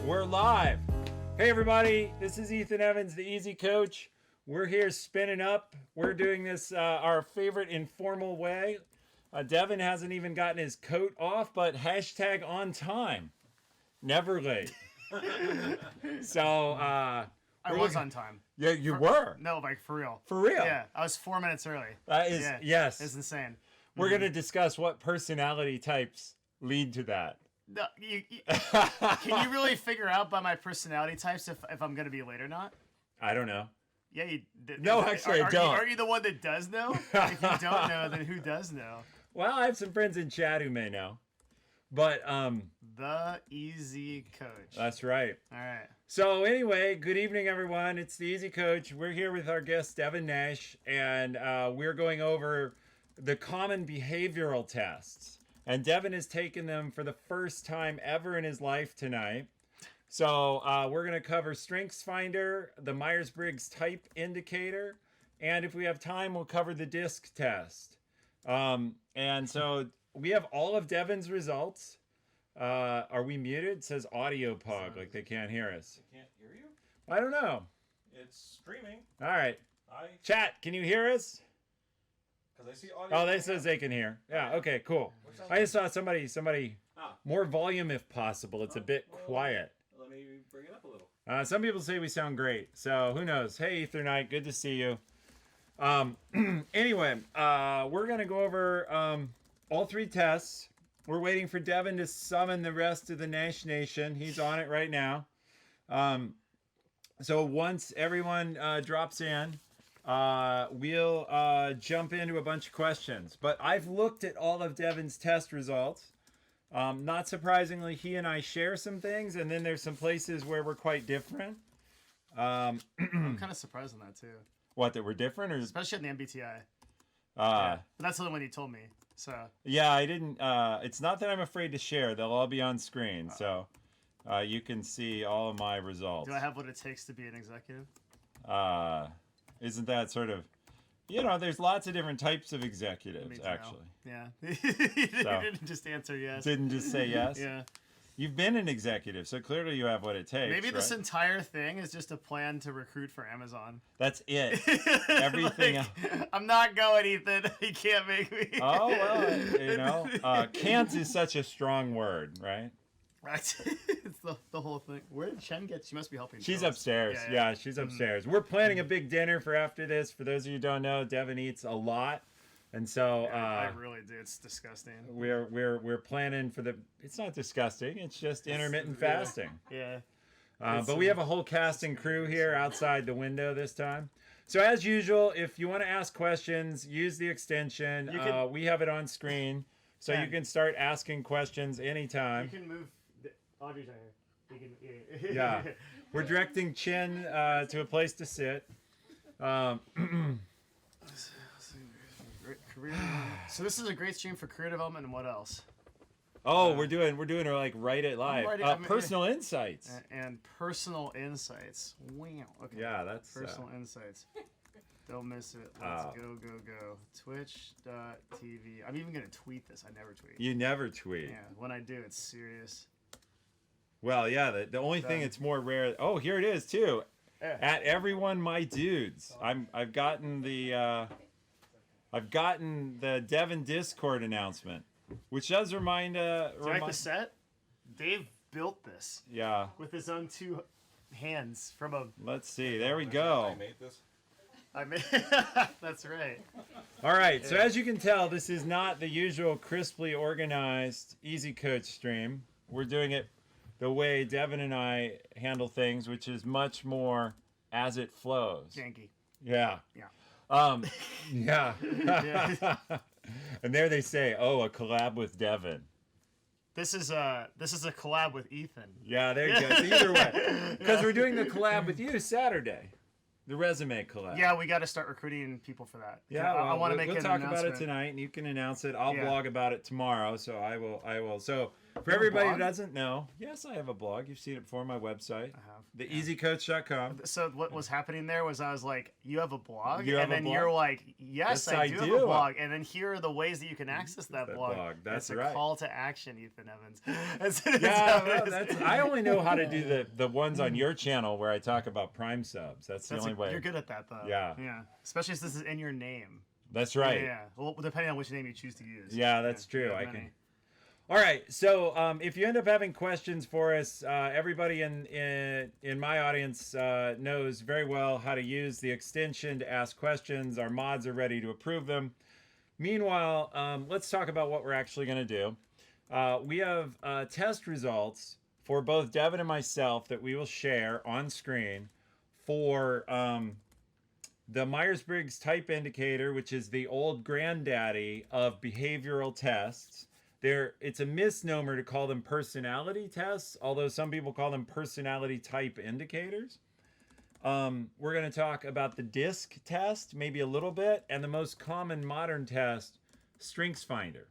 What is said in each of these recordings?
We're live. Hey everybody, this is Ethan Evans, the Easy Coach. We're here spinning up. We're doing this our favorite informal way. Devin hasn't even gotten his coat off, but hashtag on time. Never late. So, I was on time. Yeah, you were. No, like for real. For real? Yeah, I was 4 minutes early. That is, yeah, yes. It's insane. We're going to discuss what personality types lead to that. No, can you really figure out by my personality types if I'm going to be late or not? I don't know. Yeah, No, actually, I don't. Are you the one that does know? If you don't know, then who does know? Well, I have some friends in chat who may know. But, The Easy Coach. That's right. All right. So anyway, good evening, everyone. It's the Easy Coach. We're here with our guest, Devin Nash, and we're going over the common behavioral tests. And Devin has taken them for the first time ever in his life tonight. So we're going to cover Strengthfinder, the Myers Briggs type indicator, and if we have time, we'll cover the DISC test. And so we have all of Devin's results. Are we muted? It says audio pog, like they can't hear us. They can't hear you? I don't know. It's streaming. All right. Chat, can you hear us? Because I see audio. Oh, they says they can hear. Yeah, okay, cool. I just saw somebody more volume if possible. It's a bit quiet. Let me bring it up a little. Some people say we sound great, so who knows? Hey, Ether Knight, good to see you. Anyway, we're going to go over all three tests. We're waiting for Devin to summon the rest of the Nash Nation. He's on it right now. So once everyone drops in, we'll jump into a bunch of questions. But I've looked at all of Devin's test results. Not surprisingly, he and I share some things, and then there's some places where we're quite different. I'm kind of surprised on that too. What, that we're different? Or Especially in the MBTI. Yeah, but that's the only one you told me. So yeah, I didn't. It's not that I'm afraid to share. They'll all be on screen, so you can see all of my results. Do I have what it takes to be an executive? Isn't that sort of, there's lots of different types of executives, actually. Yeah. You didn't just answer yes. Didn't just say yes? Yeah. You've been an executive, so clearly you have what it takes. Maybe this right? entire thing is just a plan to recruit for Amazon. That's it. Everything else. I'm not going, Ethan. You can't make me. Oh, well, can't is such a strong word, right? Right. It's the whole thing. Where did Chen get? She must be helping. She's Charles. upstairs. Yeah, she's upstairs. We're planning a big dinner for after this. For those of you who don't know, Devin eats a lot. And so I really do. It's disgusting. We're planning for the. It's not disgusting. It's just intermittent fasting. Yeah. But we have a whole cast and crew here outside the window this time. So as usual, if you want to ask questions, use the extension. We have it on screen, so you can start asking questions anytime. You can move. Audrey's not here. Yeah. We're directing Chin to a place to sit. So this is a great stream for career development and what else? Oh, we're doing like write it live. Personal insights. And personal insights. Wow. Okay. Yeah, that's personal insights. Don't miss it. Let's go. Twitch.tv. I'm even gonna tweet this. I never tweet. You never tweet. Yeah. When I do, it's serious. Well, yeah. The only thing it's more rare. Oh, here it is too. Yeah. At everyone, my dudes. I've gotten the Devin Discord announcement, which does remind. Do you like the set? Dave built this. Yeah. With his own two hands from a. Let's see. There we go. I made this. That's right. All right. So as you can tell, this is not the usual crisply organized Easy Coach stream. We're doing it the way Devin and I handle things, which is much more as it flows. Janky. Yeah. Yeah. Yeah. And there they say, "Oh, a collab with Devin." This is a collab with Ethan. Yeah, there you go. So either way, because we're doing the collab with you Saturday, the resume collab. Yeah, we got to start recruiting people for that. Yeah, I want to make we'll an talk announcement about it tonight, and you can announce it. I'll blog about it tomorrow, so I will. So For everybody who doesn't know, yes, I have a blog. You've seen it before on my website. I have. TheEasyCoach.com. So what was happening there was I was like, you have a blog? You have and a then blog? You're like, yes, Yes, I I do do. have a blog. And then here are the ways that you can access that That blog. blog, that's it's right. a call to action, Ethan Evans. That's how Yeah, it is. I only know how to do the ones on your channel where I talk about Prime subs. That's the only way. You're good at that, though. Yeah. Yeah. Especially since this is in your name. That's right. Yeah. Well, depending on which name you choose to use. Yeah, that's true. you have I many. can. All right. So if you end up having questions for us, everybody in my audience knows very well how to use the extension to ask questions. Our mods are ready to approve them. Meanwhile, let's talk about what we're actually going to do. We have test results for both Devin and myself that we will share on screen for the Myers Briggs type indicator, which is the old granddaddy of behavioral tests. It's a misnomer to call them personality tests, although some people call them personality type indicators. We're going to talk about the DISC test, maybe a little bit, and the most common modern test, Strengthfinder.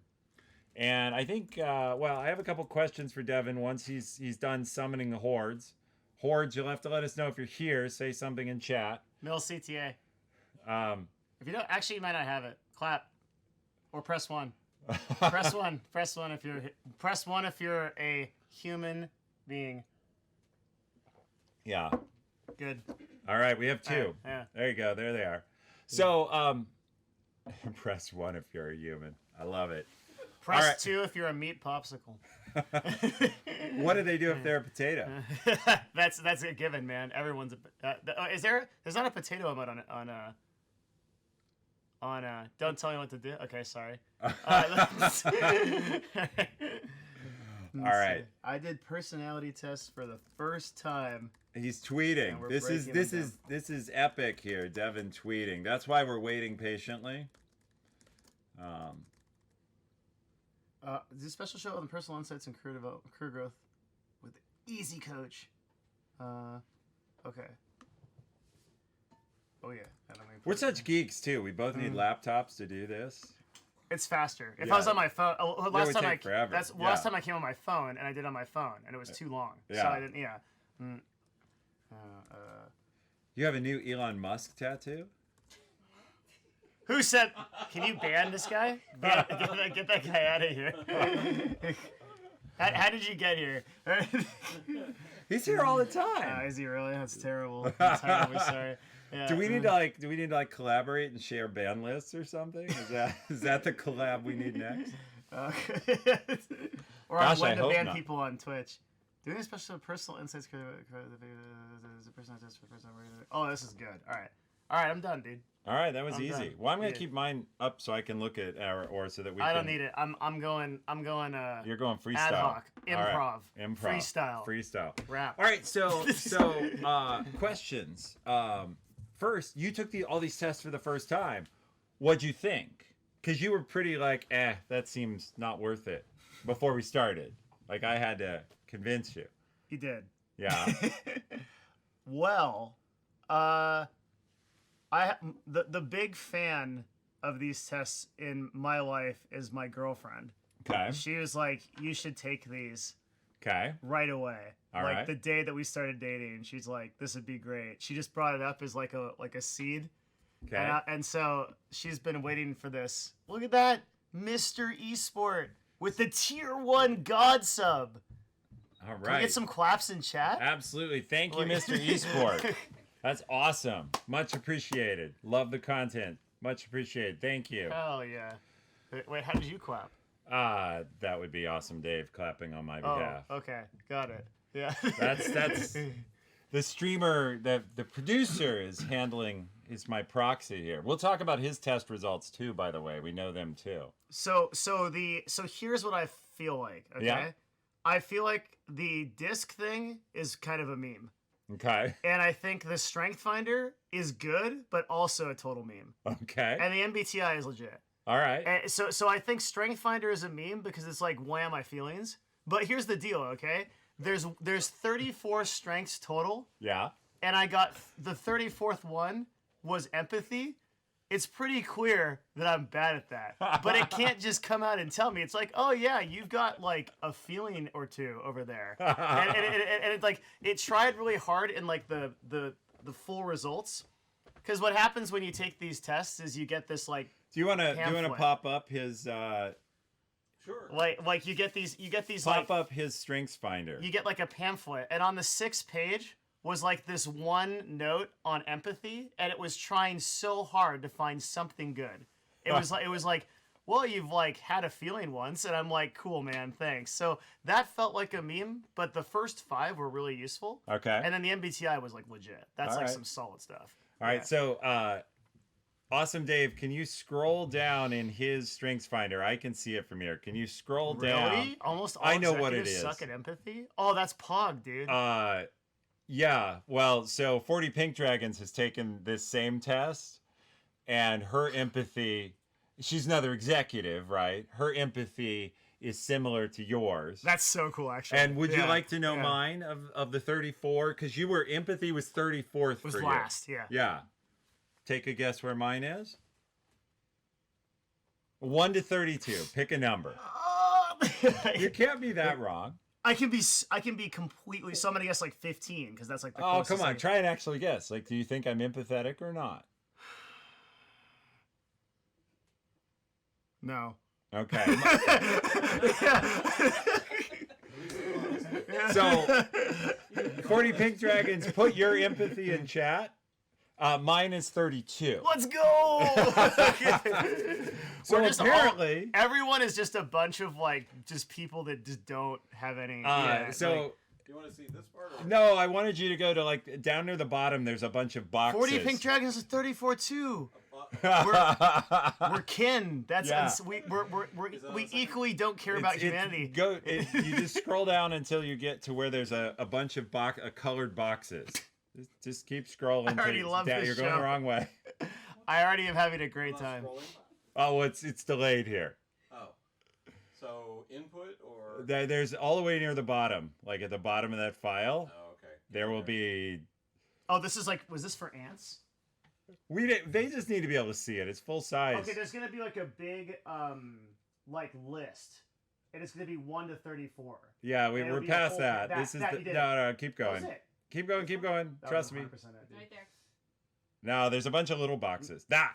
And I think, I have a couple questions for Devin once he's done summoning the hordes. Hordes, you'll have to let us know if you're here. Say something in chat. Mill CTA. If you don't, actually, you might not have it. Clap. Or press 1. Press 1. Press 1 if you're. Press 1 if you're a human being. Yeah. Good. All right, we have 2. Yeah. There you go. There they are. So, press 1 if you're a human. I love it. Press All right. 2 if you're a meat popsicle. What do they do if they're a potato? That's a given, man. Everyone's a. There's not a potato emote on don't tell me what to do. Okay, sorry. All right. I did personality tests for the first time. He's tweeting. And we're This breaking is epic here. Devin tweeting. That's why we're waiting patiently. This is a special show on personal insights and career growth with Easy Coach. Okay. Oh yeah. We're such geeks too. We both need laptops to do this. It's faster. If Yeah. I was on my phone, last time take forever. last time I came on my phone, and I did it on my phone, and it was too long. Yeah. So I didn't. Yeah. You have a new Elon Musk tattoo? Who said? Can you ban this guy? Get that guy out of here. How did you get here? He's here all the time. Is he really? That's terrible. I'm terribly sorry. Yeah. Do we need to collaborate and share ban lists or something? Is that the collab we need next? Or Gosh, when I to hope ban not. people on Twitch. Doing a special personal insights. Oh, this is good. All right, I'm done, dude. All right, that was I'm easy. done. Well, I'm gonna Yeah. keep mine up so I can look at so that we. I don't need it. I'm going. You're going freestyle. Ad hoc, All right. improv, Improv, freestyle, freestyle. rap. All right, so questions. First, you took all these tests for the first time. What'd you think? Because you were pretty like, that seems not worth it before we started. Like I had to convince you. You did. Yeah. Well, the big fan of these tests in my life is my girlfriend. Okay. She was like, "You should take these Okay. right away." All like right. the day that we started dating, she's like, "This would be great." She just brought it up as like a seed. Okay. And so she's been waiting for this. Look at that, Mr. Esport with the tier 1 God sub. All Can we right. get some claps in chat? Absolutely. Thank you, Mr. Esport. That's awesome. Much appreciated. Love the content. Much appreciated. Thank you. Hell yeah. Wait, how did you clap? That would be awesome, Dave, clapping on my behalf. Oh, okay. Got it. Yeah. That's the streamer, the producer is my proxy here. We'll talk about his test results too, by the way. We know them too. So here's what I feel like, okay? Yeah. I feel like the disc thing is kind of a meme. Okay. And I think the Strengthfinder is good, but also a total meme. Okay. And the MBTI is legit. All right. And so I think Strengthfinder is a meme because it's like, wham, my feelings. But here's the deal, okay? There's 34 strengths total, Yeah. and I got the 34th one was empathy, it's pretty clear that I'm bad at that. But it can't just come out and tell me. It's like, oh yeah, you've got like a feeling or two over there, and it like it tried really hard in like the full results. Because what happens when you take these tests is you get this like. Do you want to pop up his? Sure. Like you get these pop up his Strengthfinder. You get like a pamphlet, and on the 6th page was like this one note on empathy, and it was trying so hard to find something good. It was like, well, you've like had a feeling once, and I'm like, cool, man, thanks. So that felt like a meme, but the first 5 were really useful. Okay. And then the MBTI was like legit. That's All like right. some solid stuff. All right, so Awesome Dave, can you scroll down in his Strengthsfinder? I can see it from here. Can you scroll down? Really? Almost all I know what it executives is. suck at empathy? Oh, that's Pog, dude. Yeah. Well, so 40 Pink Dragons has taken this same test, and her empathy, she's another executive, right? Her empathy is similar to yours. That's so cool, actually. And would you like to know mine of the 34? Because empathy was 34th was for last, you. yeah. Yeah. Take a guess where mine is. 1 to 32. Pick a number. You can't be that wrong. I can be completely. So I'm gonna guess like 15 because that's like the Oh, closest come on. I- Try and actually guess. Like, do you think I'm empathetic or not? No. Okay. So, 40 Pink Dragons, put your empathy in chat. Mine is 32. Let's go. So apparently, everyone is just a bunch of like just people that just don't have any. so. like, Do you want to see this part? Or... No, I wanted you to go to like down near the bottom. There's a bunch of boxes. 40 Pink Dragons is 34 too. We're kin. That's we equally don't care about humanity. You just scroll down until you get to where there's a bunch of colored boxes. Just keep scrolling. I already love this You're show. going the wrong way. I already am having a great time. Scrolling? Oh, it's delayed here. Oh. So input or... There's all the way near the bottom, like at the bottom of that file. Oh, okay. There will be. Oh, this is like. Was this for ants? They just need to be able to see it. It's full size. Okay, there's gonna be like a big like list, and it's gonna be 1 to 34. Yeah, And it'll we're be a past whole- that. that- This is that you did no. Keep That was going. it. Keep going. Keep going. That Trust was me. 100% it, dude. Right there. No, there's a bunch of little boxes. That.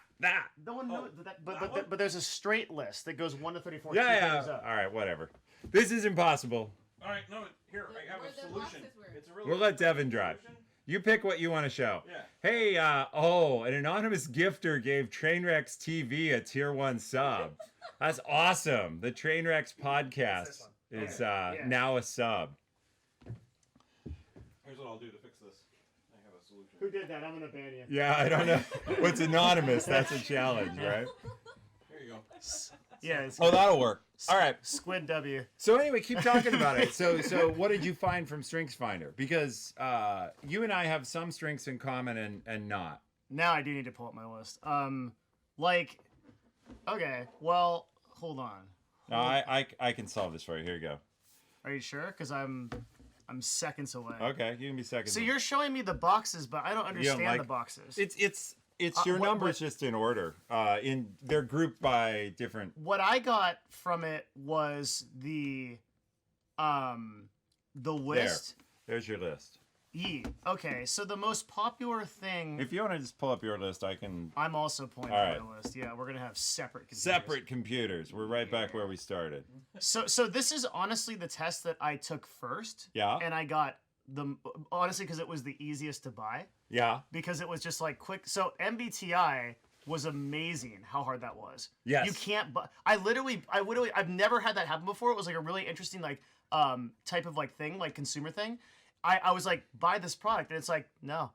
No one knows that, that one? but there's a straight list that goes 1 to 34. two Yeah. pages up. All right, whatever. This is impossible. All right, no, here, I have Where a the solution. boxes were. It's a really We'll let simple Devin drive. solution. You pick what you want to show. Yeah. Hey, an anonymous gifter gave Trainwrecks TV a tier 1 sub. That's awesome. The Trainwrecks podcast is now a sub. Here's what I'll do to fix this. I have a solution. Who did that? I'm gonna ban you. Yeah, I don't know. What's anonymous? That's a challenge, right? Here you go. Yeah. It's Oh, that'll work. All right. Squid W. So anyway, keep talking about it. So what did you find from Strengthsfinder? Because you and I have some strengths in common and not. Now I do need to pull up my list. Like, okay, well, hold on. No, I can solve this for you. Here you go. Are you sure? Because I'm seconds away. Okay, you can be second. So you're showing me the boxes, but I don't understand like- the boxes. It's your what- numbers just in order. They're grouped by different. What I got from it was the list. There's your list. Okay, so the most popular thing. If you want to just pull up your list, I can. I'm also pulling All up right. my list. Yeah, we're gonna have separate computers. Separate computers. We're right back where we started. So this is honestly the test that I took first. Yeah. And I got honestly because it was the easiest to buy. Yeah. Because it was just like quick. So MBTI was amazing how hard that was. Yes. You can't. I've never had that happen before. It was like a really interesting like type of like thing, like consumer thing. I was like, buy this product, and it's like, no.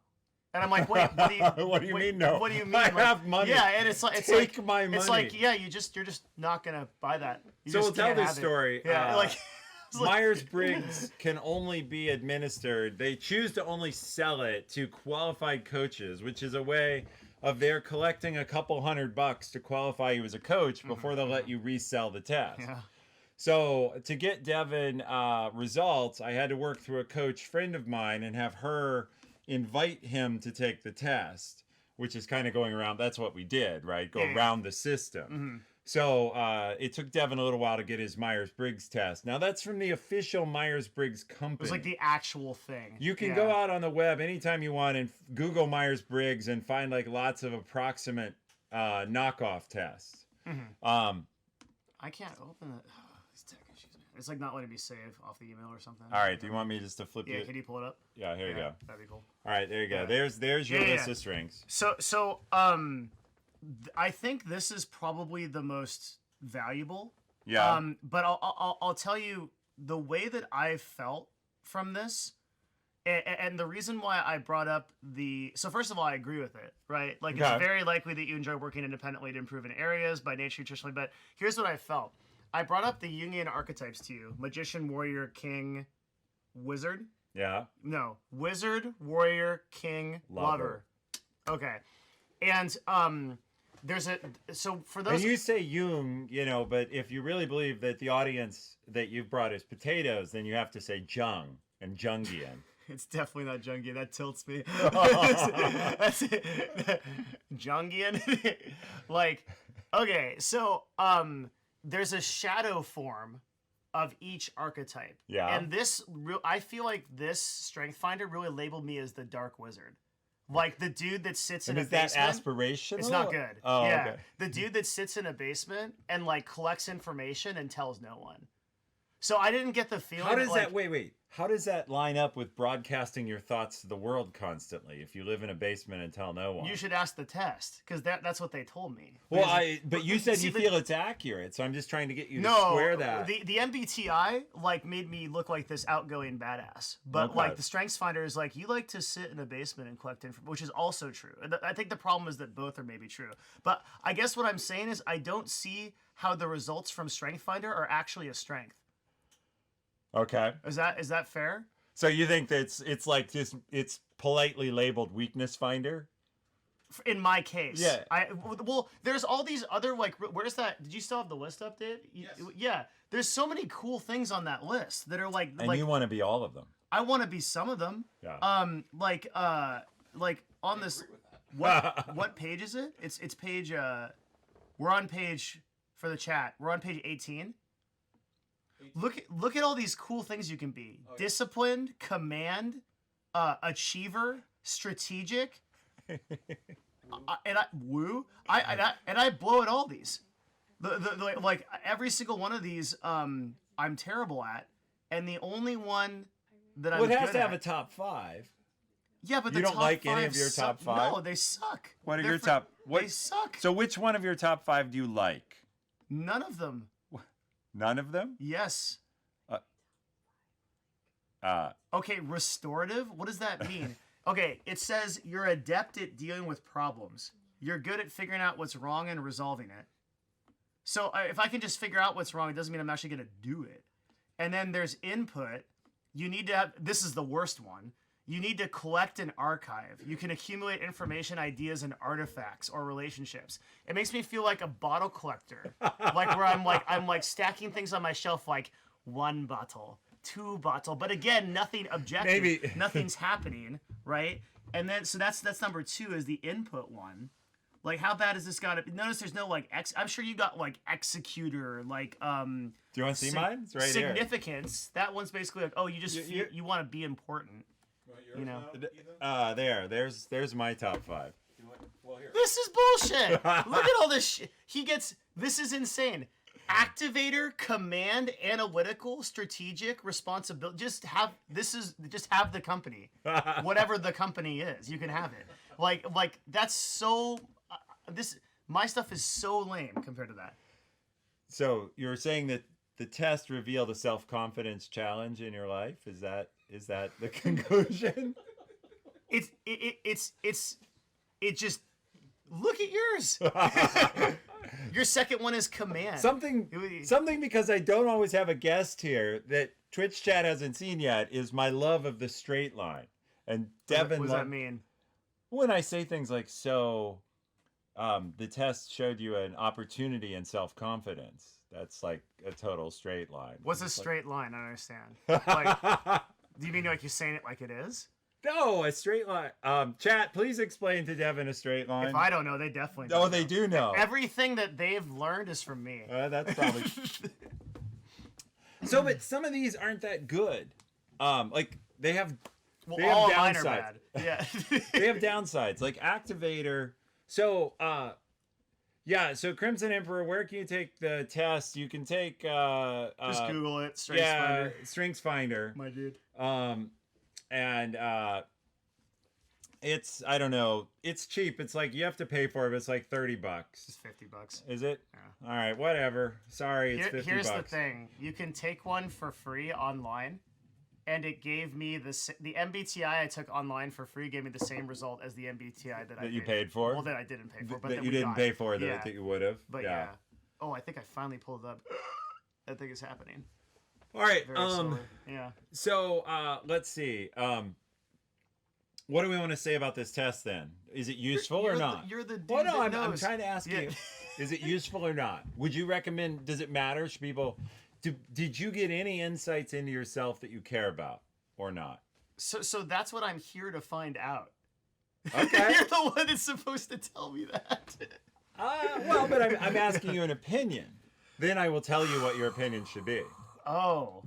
And I'm like, wait, what do you? What do you mean, no? What do you mean? I Like, have money. Yeah, and it's like, Take my money. It's like, yeah, you're just not gonna buy that. You So just we'll tell can't this have it. story. Yeah, like. it's like- Myers Briggs can only be administered. They choose to only sell it to qualified coaches, which is a way of they're collecting a couple $100 to qualify you as a coach before they'll let you resell the test. Yeah. So to get Devin results, I had to work through a coach friend of mine and have her invite him to take the test, which is kind of going around. That's what we did, right? Go Yeah, yeah. around the system. Mm-hmm. So it took Devin a little while to get his Myers Briggs test. Now that's from the official Myers Briggs company. It was like the actual thing. You can Yeah. go out on the web anytime you want and Google Myers Briggs and find like lots of approximate knockoff tests. Mm-hmm. I can't open it. These tech issues, man. It's like not letting me save off the email or something. All right, do you want me just to flip Yeah, it? can you pull it up? Yeah, here you go. That'd be cool. All right, there you go. Yeah. There's your Yeah, list yeah. of strengths. So I think this is probably the most valuable. Yeah. But I'll tell you the way that I felt from this, and the reason why I brought up so first of all, I agree with it, right? Like Okay. it's very likely that you enjoy working independently to improve in areas by nature nutritionally. But here's what I felt. I brought up the Jungian archetypes to you: magician, warrior, king, wizard. Yeah. No, wizard, warrior, king, lover. Okay, and so for those. And you say Jung, but if you really believe that the audience that you've brought is potatoes, then you have to say Jung and Jungian. It's definitely not Jungian. That tilts me. That's it. Jungian. Like, okay, so there's a shadow form of each archetype. Yeah. And I feel like this Strengthfinder really labeled me as the Dark Wizard. Like the dude that sits in And a is that basement. aspirational? It's not good. Oh, yeah. okay. The dude that sits in a basement and like collects information and tells no one. So I didn't get the feeling. How does like, that wait? How does that line up with broadcasting your thoughts to the world constantly? If you live in a basement and tell no one, You should ask the test because that's what they told me. Well, Because- but you said See, you feel it's accurate, so I'm just trying to get you to no, square that. the MBTI like made me look like this outgoing badass, but Okay. like the StrengthsFinder is like you like to sit in a basement and collect information, which is also true. I think the problem is that both are maybe true. But I guess what I'm saying is I don't see how the results from StrengthsFinder are actually a strength. Okay. Is that fair? So you think that it's like just it's politely labeled weakness finder? In my case, Yeah. Well, there's all these other like. Where's that? Did you still have the list up, Dave? Yes. Yeah. There's so many cool things on that list that are like. And like you want to be all of them. I want to be some of them. Yeah. Like on this. Agree with that. What page is it? It's page. We're on page for the chat. We're on page 18. Look at all these cool things you can be. Oh, yeah. Disciplined, command, achiever, strategic. I blow at all these. Like every single one of these, I'm terrible at, and the only one that I'm Well, it has good to have at, a top 5. yeah, but You the don't top like any five of your suck. top 5? No, they suck. What are They're your fr- top? They suck. So which one of your top 5 do you like? None of them. None of them? Yes. Uh, Okay, restorative. What does that mean? Okay, it says you're adept at dealing with problems. You're good at figuring out what's wrong and resolving it. So if I can just figure out what's wrong, it doesn't mean I'm actually going to do it. And then there's input. You need to have, this is the worst one. You need to collect and archive. You can accumulate information, ideas, and artifacts or relationships. It makes me feel like a bottle collector, like where I'm like stacking things on my shelf, like 1 bottle, 2 bottle. But again, nothing objective. Maybe. Nothing's happening, right? And then so that's number 2 is the input one. Like how bad is this got to? Notice there's no like I'm sure you got like executor, like do you want to see mine? It's right here. significance. That one's basically like, oh, you just you want to be important. Want yours You know. now, Ethan? There's my top 5. You want- Well, here. This is bullshit. Look at all this shit. This is insane. Activator, command, analytical, strategic, responsibility. Just have the company. Whatever the company is, you can have it. Like that's so my stuff is so lame compared to that. So you're saying that the test revealed a self-confidence challenge in your life? Is that the conclusion? It just look at yours. Your second one is command. Something because I don't always have a guest here that Twitch chat hasn't seen yet is my love of the straight line. And Devin, What does that mean? when I say things like so, the test showed you an opportunity and self-confidence. That's like a total straight line. What's a straight line? I don't understand. Like, do you mean like you're saying it like it is? No, a straight line. Chat, please explain to Devin a straight line. If I don't know, they definitely Oh, don't they know. do know. Everything that they've learned is from me. That's probably. So, but some of these aren't that good. Like they have. Well, They have all of mine are downsides. bad. Yeah. They have downsides, like Activator. So, yeah. So Crimson Emperor, where can you take the test? You can take. Just Google it. Yeah, Strengthfinder. Strengthfinder. My dude. And it's I don't know. It's cheap. It's like you have to pay for it. But it's like $30. It's $50. Is it? Yeah. All right. Whatever. Sorry, it's $50. Here's the thing: you can take one for free online, and it gave me the MBTI I took online for free gave me the same result as the MBTI that you paid for. Well, that I didn't pay for, but that that you we didn't got. pay for that, Yeah. that you would have. But yeah. Oh, I think I finally pulled it up. I think it's happening. All right. Very slowly. Yeah. So let's see. What do we want to say about this test then? Is it useful or not? You're the dude Well, no, that I'm knows. trying to ask Yeah. you. Is it useful or not? Would you recommend? Does it matter? Should people? Did you get any insights into yourself that you care about or not? So that's what I'm here to find out. Okay. You're the one that's supposed to tell me that. Well, but I'm asking you an opinion. Then I will tell you what your opinion should be. Oh,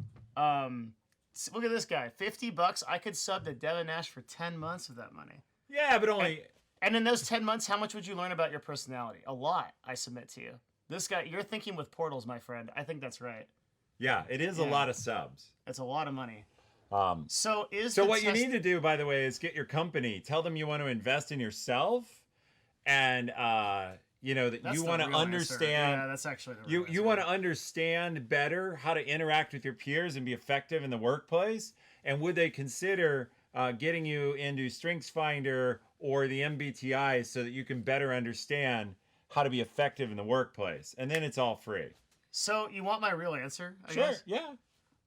look at this guy. $50. I could sub to Devin Nash for 10 months with that money. Yeah, but only. And in those 10 months, how much would you learn about your personality? A lot, I submit to you. This guy, you're thinking with portals, my friend. I think that's right. Yeah, it is a Yeah. lot of subs. It's a lot of money. So the what you test- need to do, by the way, is get your company. Tell them you want to invest in yourself, and you know that That's you the want to real answer. understand. Yeah, that's actually the real You want to understand better how to interact with your peers and be effective in the workplace. And would they consider getting you into Strengthsfinder or the MBTI so that you can better understand how to be effective in the workplace? And then it's all free. So you want my real answer? I Sure. guess? Yeah.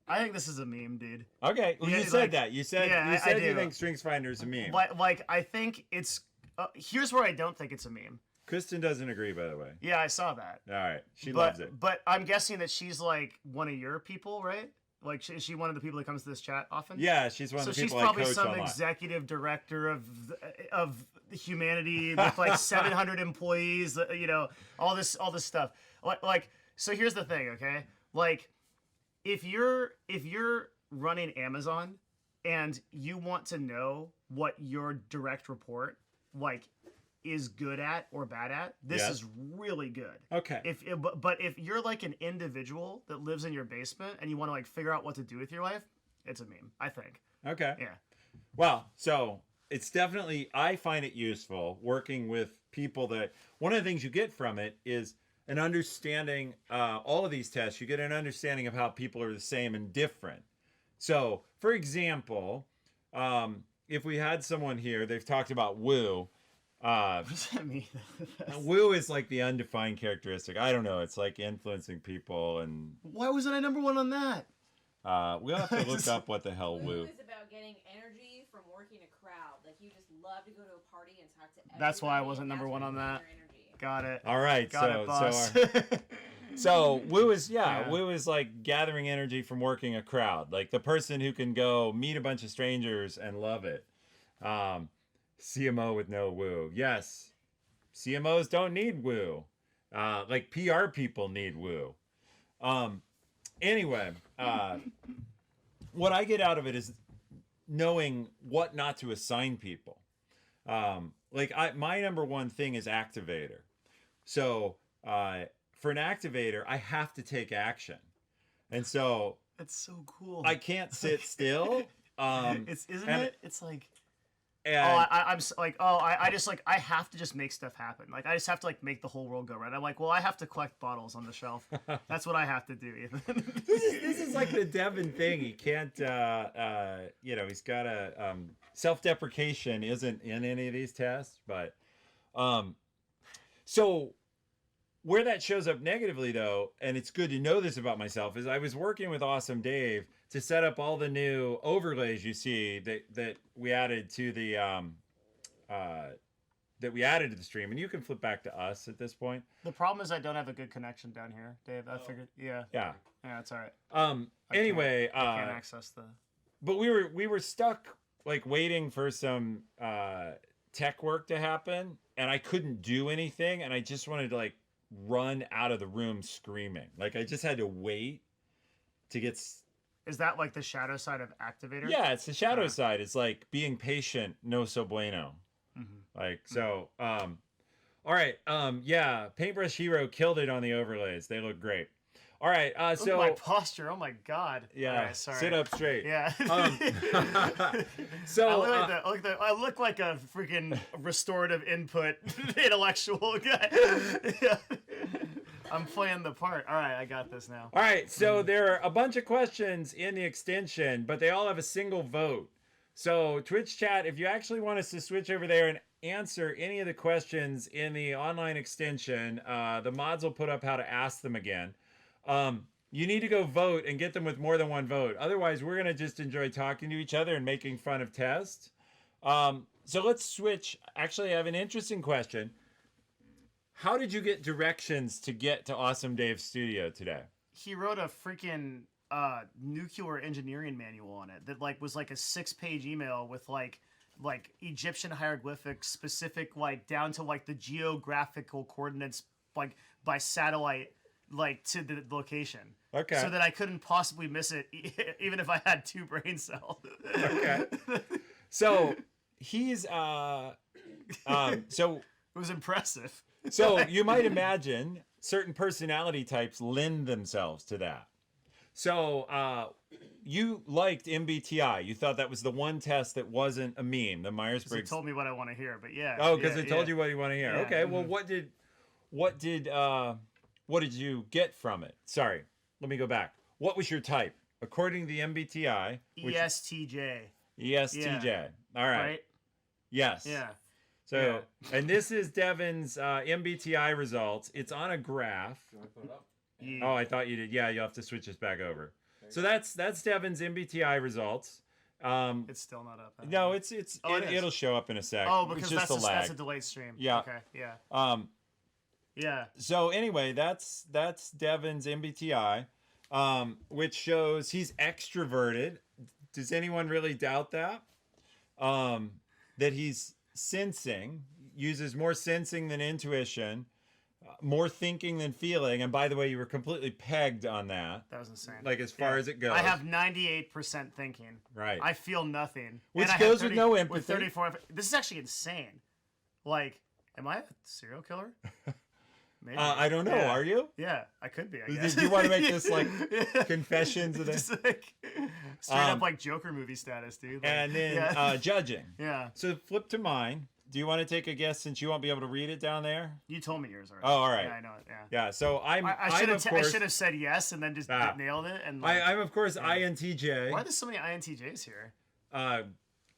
I think this is a meme, dude. Okay. Well, Yeah, you said like- that. You said yeah, you I said you do. think Strengthsfinder is a meme. Like I think it's. Here's where I don't think it's a meme. Kristen doesn't agree, by the way. Yeah, I saw that. All right. She but, loves it. But I'm guessing that she's like one of your people, right? Like, is she one of the people that comes to this chat often? Yeah, she's one So of the she's people I probably coach some online. executive director of humanity with like 700 employees. You know, all this stuff. Like, so here's the thing, okay? Like, if you're running Amazon and you want to know what your direct report like is good at or bad at, this Yes. is really good. Okay. But if you're like an individual that lives in your basement and you want to like figure out what to do with your life, it's a meme, I think. Okay. Yeah. Well, so it's definitely, I find it useful working with people that, one of the things you get from it is an understanding, all of these tests, you get an understanding of how people are the same and different. So, for example, if we had someone here, they've talked about woo. What does that mean? Woo is like the undefined characteristic. I don't know. It's like influencing people, and Why wasn't I number one on that? we'll have to look up what the hell Woo woo. is about getting energy from working a crowd. Like you just love to go to a party and talk to everybody. That's why I wasn't and number that's one where on you that. get your energy. Got it. All right, Got it, boss. So woo is Yeah. woo is like gathering energy from working a crowd, like the person who can go meet a bunch of strangers and love it. CMO with no woo. Yes, CMOs don't need woo. Like PR people need woo. Anyway, what I get out of it is knowing what not to assign people. My number one thing is activator. So for an activator, I have to take action, and so That's so cool. I can't sit still. Isn't and- it? It's like. And I just like I have to just make stuff happen. Like I just have to like make the whole world go right. I'm like, well, I have to collect bottles on the shelf. That's what I have to do, Ethan. this is like the Devin thing. He can't, he's got a self-deprecation isn't in any of these tests, but so where that shows up negatively though, and it's good to know this about myself, is I was working with Awesome Dave to set up all the new overlays you see that we added to the stream, and you can flip back to us at this point. The problem is I don't have a good connection down here, Dave. I figured, yeah, Yeah. it's all right. Anyway, I can't access the. but we were stuck like waiting for some tech work to happen, and I couldn't do anything, and I just wanted to like run out of the room screaming. Like I just had to wait to get. Is that like the shadow side of activator? Yeah, it's the shadow side. It's like being patient, no so bueno. Like so. All right. Yeah, Paintbrush Hero killed it on the overlays. They look great. All right. Look So at my posture. Oh my god. yeah, All right, sorry. sit up straight. Yeah. So I look like a freaking restorative input intellectual guy. Yeah. I'm playing the part. All right, I got this now. all right. So there are a bunch of questions in the extension, but they all have a single vote. So Twitch chat, if you actually want us to switch over there and answer any of the questions in the online extension, the mods will put up how to ask them again. You need to go vote and get them with more than one vote. Otherwise, we're going to just enjoy talking to each other and making fun of Test. So let's switch. Actually, I have an interesting question. How did you get directions to get to Awesome Dave's studio today? He wrote a freaking nuclear engineering manual on it that like was like a 6-page email with like Egyptian hieroglyphics specific, like down to like the geographical coordinates, like by satellite, like to the location. Okay. So that I couldn't possibly miss it, even if I had 2 brain cells. Okay. So he's so It was impressive. so you might imagine certain personality types lend themselves to that. So you liked MBTI. You thought that was the one test that wasn't a meme, the Myers He Briggs. told me what I want to hear, but yeah. Oh, because yeah, it told you what you want to hear. Yeah, Okay. Well, what did you get from it? Sorry, let me go back. What was your type according to the MBTI? ESTJ. ESTJ. Yeah. All right. Right? Yes. Yeah. So, and this is Devin's MBTI results. It's on a graph. You want to put it up? Yeah. Oh, I thought you did. Yeah, you'll have to switch this back over. So that's Devin's MBTI results. It's still not up. No, it is. it'll show up in a sec. Oh, It's because just that's a a delayed stream. Yeah. Okay. Yeah. Yeah. So anyway, that's Devin's MBTI, which shows he's extroverted. Does anyone really doubt that? That he's sensing, uses more sensing than intuition, more thinking than feeling. And by the way, you were completely pegged on that. That was insane. Like as far as it goes. I have 98% thinking. Right. I feel nothing. Which And I goes have with no empathy. With 34. This is actually insane. Like, am I a serial killer? Maybe. I don't know. Yeah. Are you? Yeah, I could be. I guess. Did you want to make this like confessions of Just this? like straight up like Joker movie status, dude. Like, And then yeah. judging. Yeah. So flip to mine. Do you want to take a guess since you won't be able to read it down there? You told me yours already. Oh, all right. Yeah, I know it. Yeah. Yeah. So I should of have course, said yes and then just nailed it. And I'm of course INTJ. why are there so many INTJs here?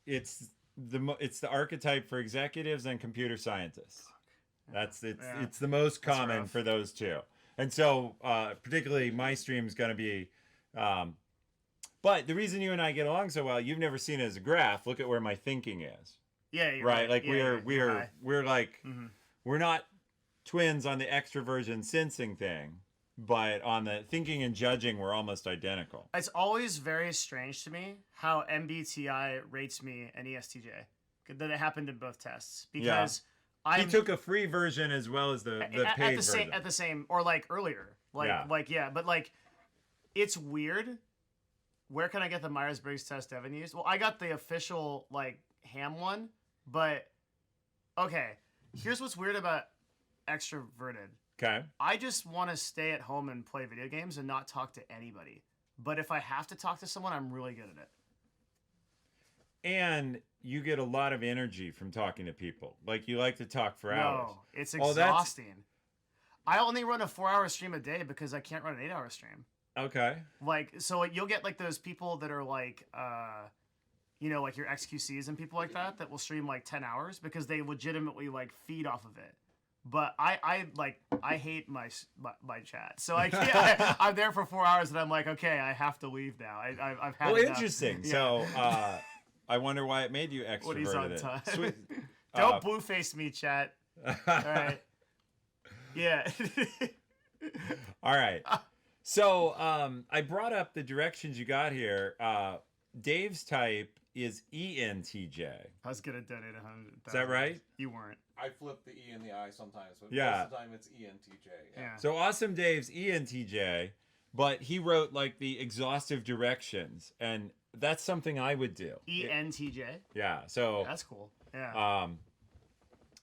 It's the archetype for executives and computer scientists. It's the most common rough. for those two. And so particularly my stream is going to be but the reason you and I get along so well, you've never seen it as a graph. Look at where my thinking is. Yeah, you're Right? Like Yeah, we're like Mhm. we're not twins on the extroversion sensing thing, but on the thinking and judging we're almost identical. It's always very strange to me how MBTI rates me and ESTJ. That it happened in both tests because He took a free version as well as the paid version. at the same or like earlier. But like it's weird. Where can I get the Myers Briggs test Devin used? Well, I got the official like ham one, but okay. Here's what's weird about extroverted. Okay. I just want to stay at home and play video games and not talk to anybody. But if I have to talk to someone, I'm really good at it. And you get a lot of energy from talking to people. Like you like to talk for hours. No, it's Oh, that's- exhausting. I only run a 4-hour stream a day because I can't run an 8-hour stream. Okay. Like, so you'll get like those people that are like, like your XQCs and people like that will stream like 10 hours because they legitimately like feed off of it. But I hate my chat, so I can't. I'm there for 4 hours and I'm like, okay, I have to leave now. I've had. Well, enough. interesting. Yeah. So I wonder why it made you extroverted. When he's on it. time. Sweet. Don't blue face me, chat. All right. Yeah. All right. So I brought up the directions you got here. Dave's type is ENTJ. I was gonna donate 100. Is that right? You weren't. I flip the E and the I sometimes, but Yeah. most of the time it's ENTJ. Yeah. So Awesome Dave's ENTJ, but he wrote like the exhaustive directions, and that's something I would do. ENTJ. Yeah. So, That's cool. Yeah.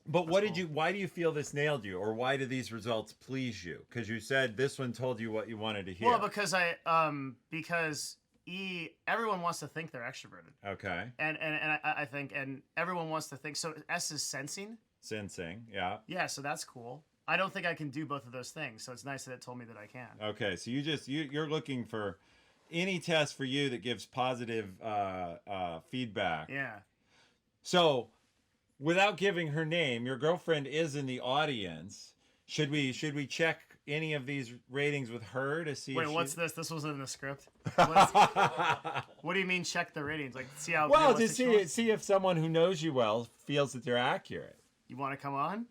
but what did cool. you? Why do you feel this nailed you, or why do these results please you? Because you said this one told you what you wanted to hear. Well, because because everyone wants to think they're extroverted, Okay. and I think, and everyone wants to think. So S is sensing. Sensing. Yeah. Yeah, so that's cool. I don't think I can do both of those things, so it's nice that it told me that I can. Okay. So you're looking for any test for you that gives positive feedback. Yeah. So, without giving her name, your girlfriend is in the audience. Should we check any of these ratings with her to see? Wait, if what's she... this? This wasn't in the script. What do you mean check the ratings? Like see how Well, to realistic she was? see if someone who knows you well feels that they're accurate. You want to come on?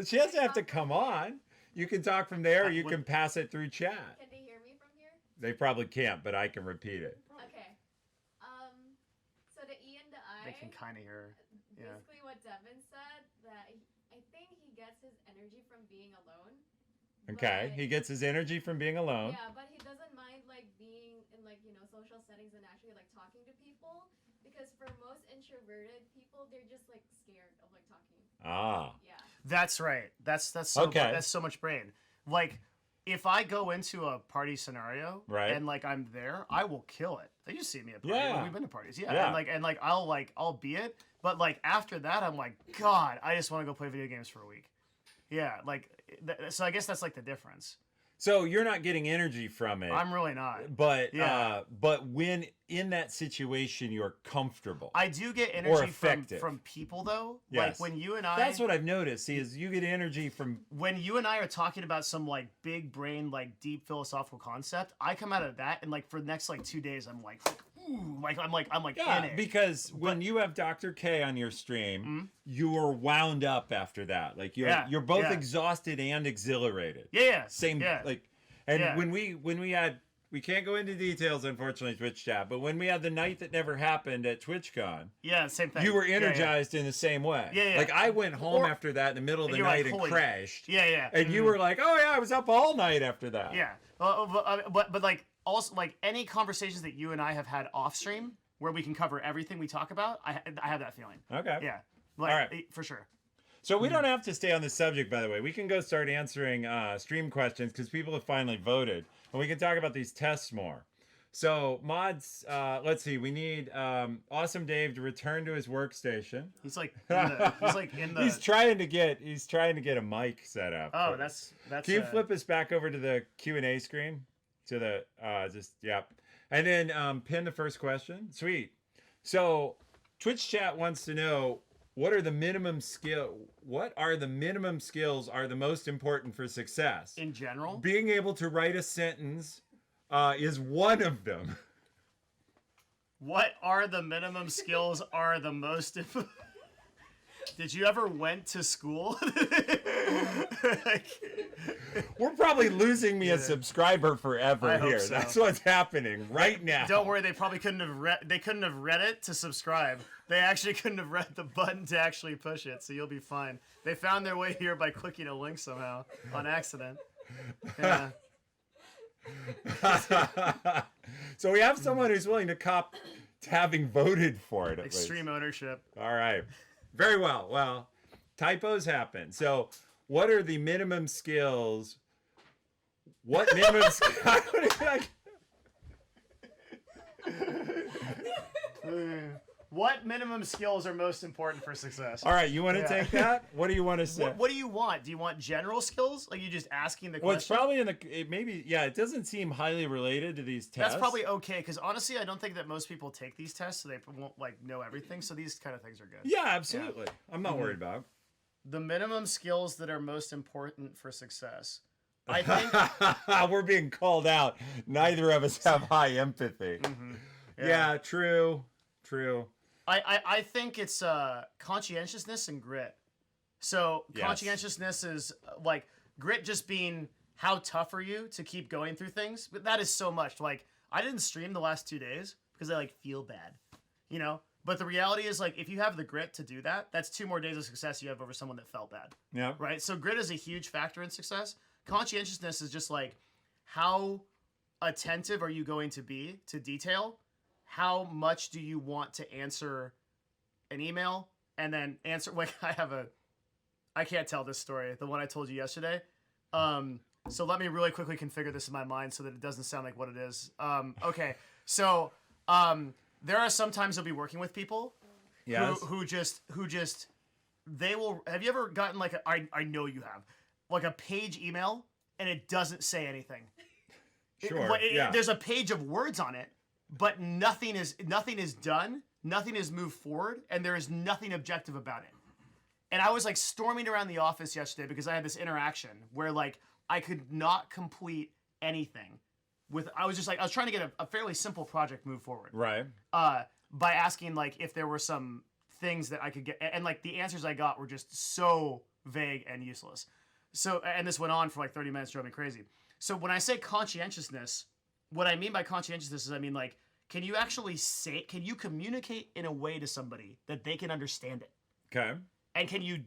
She doesn't have to come on. You can talk from there, or you What- can pass it through chat. Can they hear me from here? They probably can't, but I can repeat it. Okay. So the E and the I. They can kind of hear. Yeah. Basically, what Devin said, that I think he gets his energy from being alone. Okay, but- he gets his energy from being alone. Yeah, but he doesn't mind like being in like social settings and actually like talking to people, because for most introverted people, they're just like scared of like talking. Ah, Yeah. That's right. That's so Okay. that's so much brain. Like if I go into a party scenario Right. and like I'm there, I will kill it. You see me at parties. Yeah. We've been to parties. Yeah. Yeah. And I'll be it. But like after that, I'm like, God, I just want to go play video games for a week. Yeah. Like so I guess that's like the difference. so you're not getting energy from it, I'm really not. but Yeah. but when in that situation you're comfortable. I do get energy effective. from people though. Yes. Like when you and I That's what I've noticed. Is you get energy from when you and I are talking about some like big brain, like deep philosophical concept, I come out of that and like for the next like 2 days, I'm like, ooh, like I'm in yeah, it. because when you have Dr. K on your stream, you are wound up after that. Like you're both yeah. exhausted and exhilarated. yeah, Same yeah. like, and Yeah. when we had, we can't go into details unfortunately, Twitch chat, but when we had the night that never happened at TwitchCon, yeah, same thing. you were Yeah, yeah. energized in the same way. Yeah, yeah. Like I went home Or- after that in the middle of and the you're night like, and "Holy-" crashed. Yeah, yeah. And you were like, oh yeah, I was up all night after that. Yeah. But like also like any conversations that you and I have had off stream where we can cover everything we talk about, I have that feeling. Okay. Yeah. Like All right. for sure. So we don't have to stay on this subject, by the way. We can go start answering stream questions because people have finally voted, and we can talk about these tests more. So mods, let's see. We need Awesome Dave to return to his workstation. He's like in the He's trying to get a mic set up. Oh, that's Can you flip us back over to the Q&A screen? To the yep. And then pin the first question. Sweet. So Twitch chat wants to know what are the minimum skills are the most important for success? in general. Being able to write a sentence is one of them. What are the minimum skills are the most Did you ever went to school? Like, We're probably losing me a subscriber forever I hope here. so. That's what's happening right now. don't worry, they probably couldn't have read it to subscribe. They actually couldn't have read the button to actually push it, so you'll be fine. They found their way here by clicking a link somehow on accident. Yeah. So we have someone who's willing to cop to having voted for it. At least. Extreme ownership. All right. Very well. Well, typos happen. So what are the minimum skills? What minimum skills? What minimum skills are most important for success? All right. You want to Yeah. take that? What do you want to say? What do you want? Do you want general skills? Like you just asking the Well, it's question? probably it doesn't seem highly related to these tests. That's probably okay, because honestly, I don't think that most people take these tests, so they won't like know everything. So these kind of things are good. Yeah, absolutely. I'm not worried about. The minimum skills that are most important for success. I think We're being called out. Neither of us have high empathy. Yeah, true. I think it's conscientiousness and grit. So Yes. conscientiousness is like grit just being how tough are you to keep going through things. But that is so much. Like I didn't stream the last 2 days because I like feel bad, you know. But the reality is, like, if you have the grit to do that, that's 2 more days of success you have over someone that felt bad. Yeah. Right? So grit is a huge factor in success. Conscientiousness is just like, how attentive are you going to be to detail? How much do you want to answer an email? And then answer, like, I can't tell this story, the one I told you yesterday. So let me really quickly configure this in my mind so that it doesn't sound like what it is. Okay. So, there are sometimes I'll be working with people Yes. who just they will. Have you ever gotten like I know you have, like, a page email and it doesn't say anything? Sure. Yeah. There's a page of words on it, but nothing is done, nothing is moved forward, and there is nothing objective about it. And I was like storming around the office yesterday because I had this interaction where, like, I could not complete anything. I was trying to get a fairly simple project moved forward. Right. By asking, like, if there were some things that I could get, and like the answers I got were just so vague and useless. So, and this went on for like 30 minutes, drove me crazy. So when I say conscientiousness, what I mean by conscientiousness is, I mean, like, can you communicate in a way to somebody that they can understand it? Okay. And can you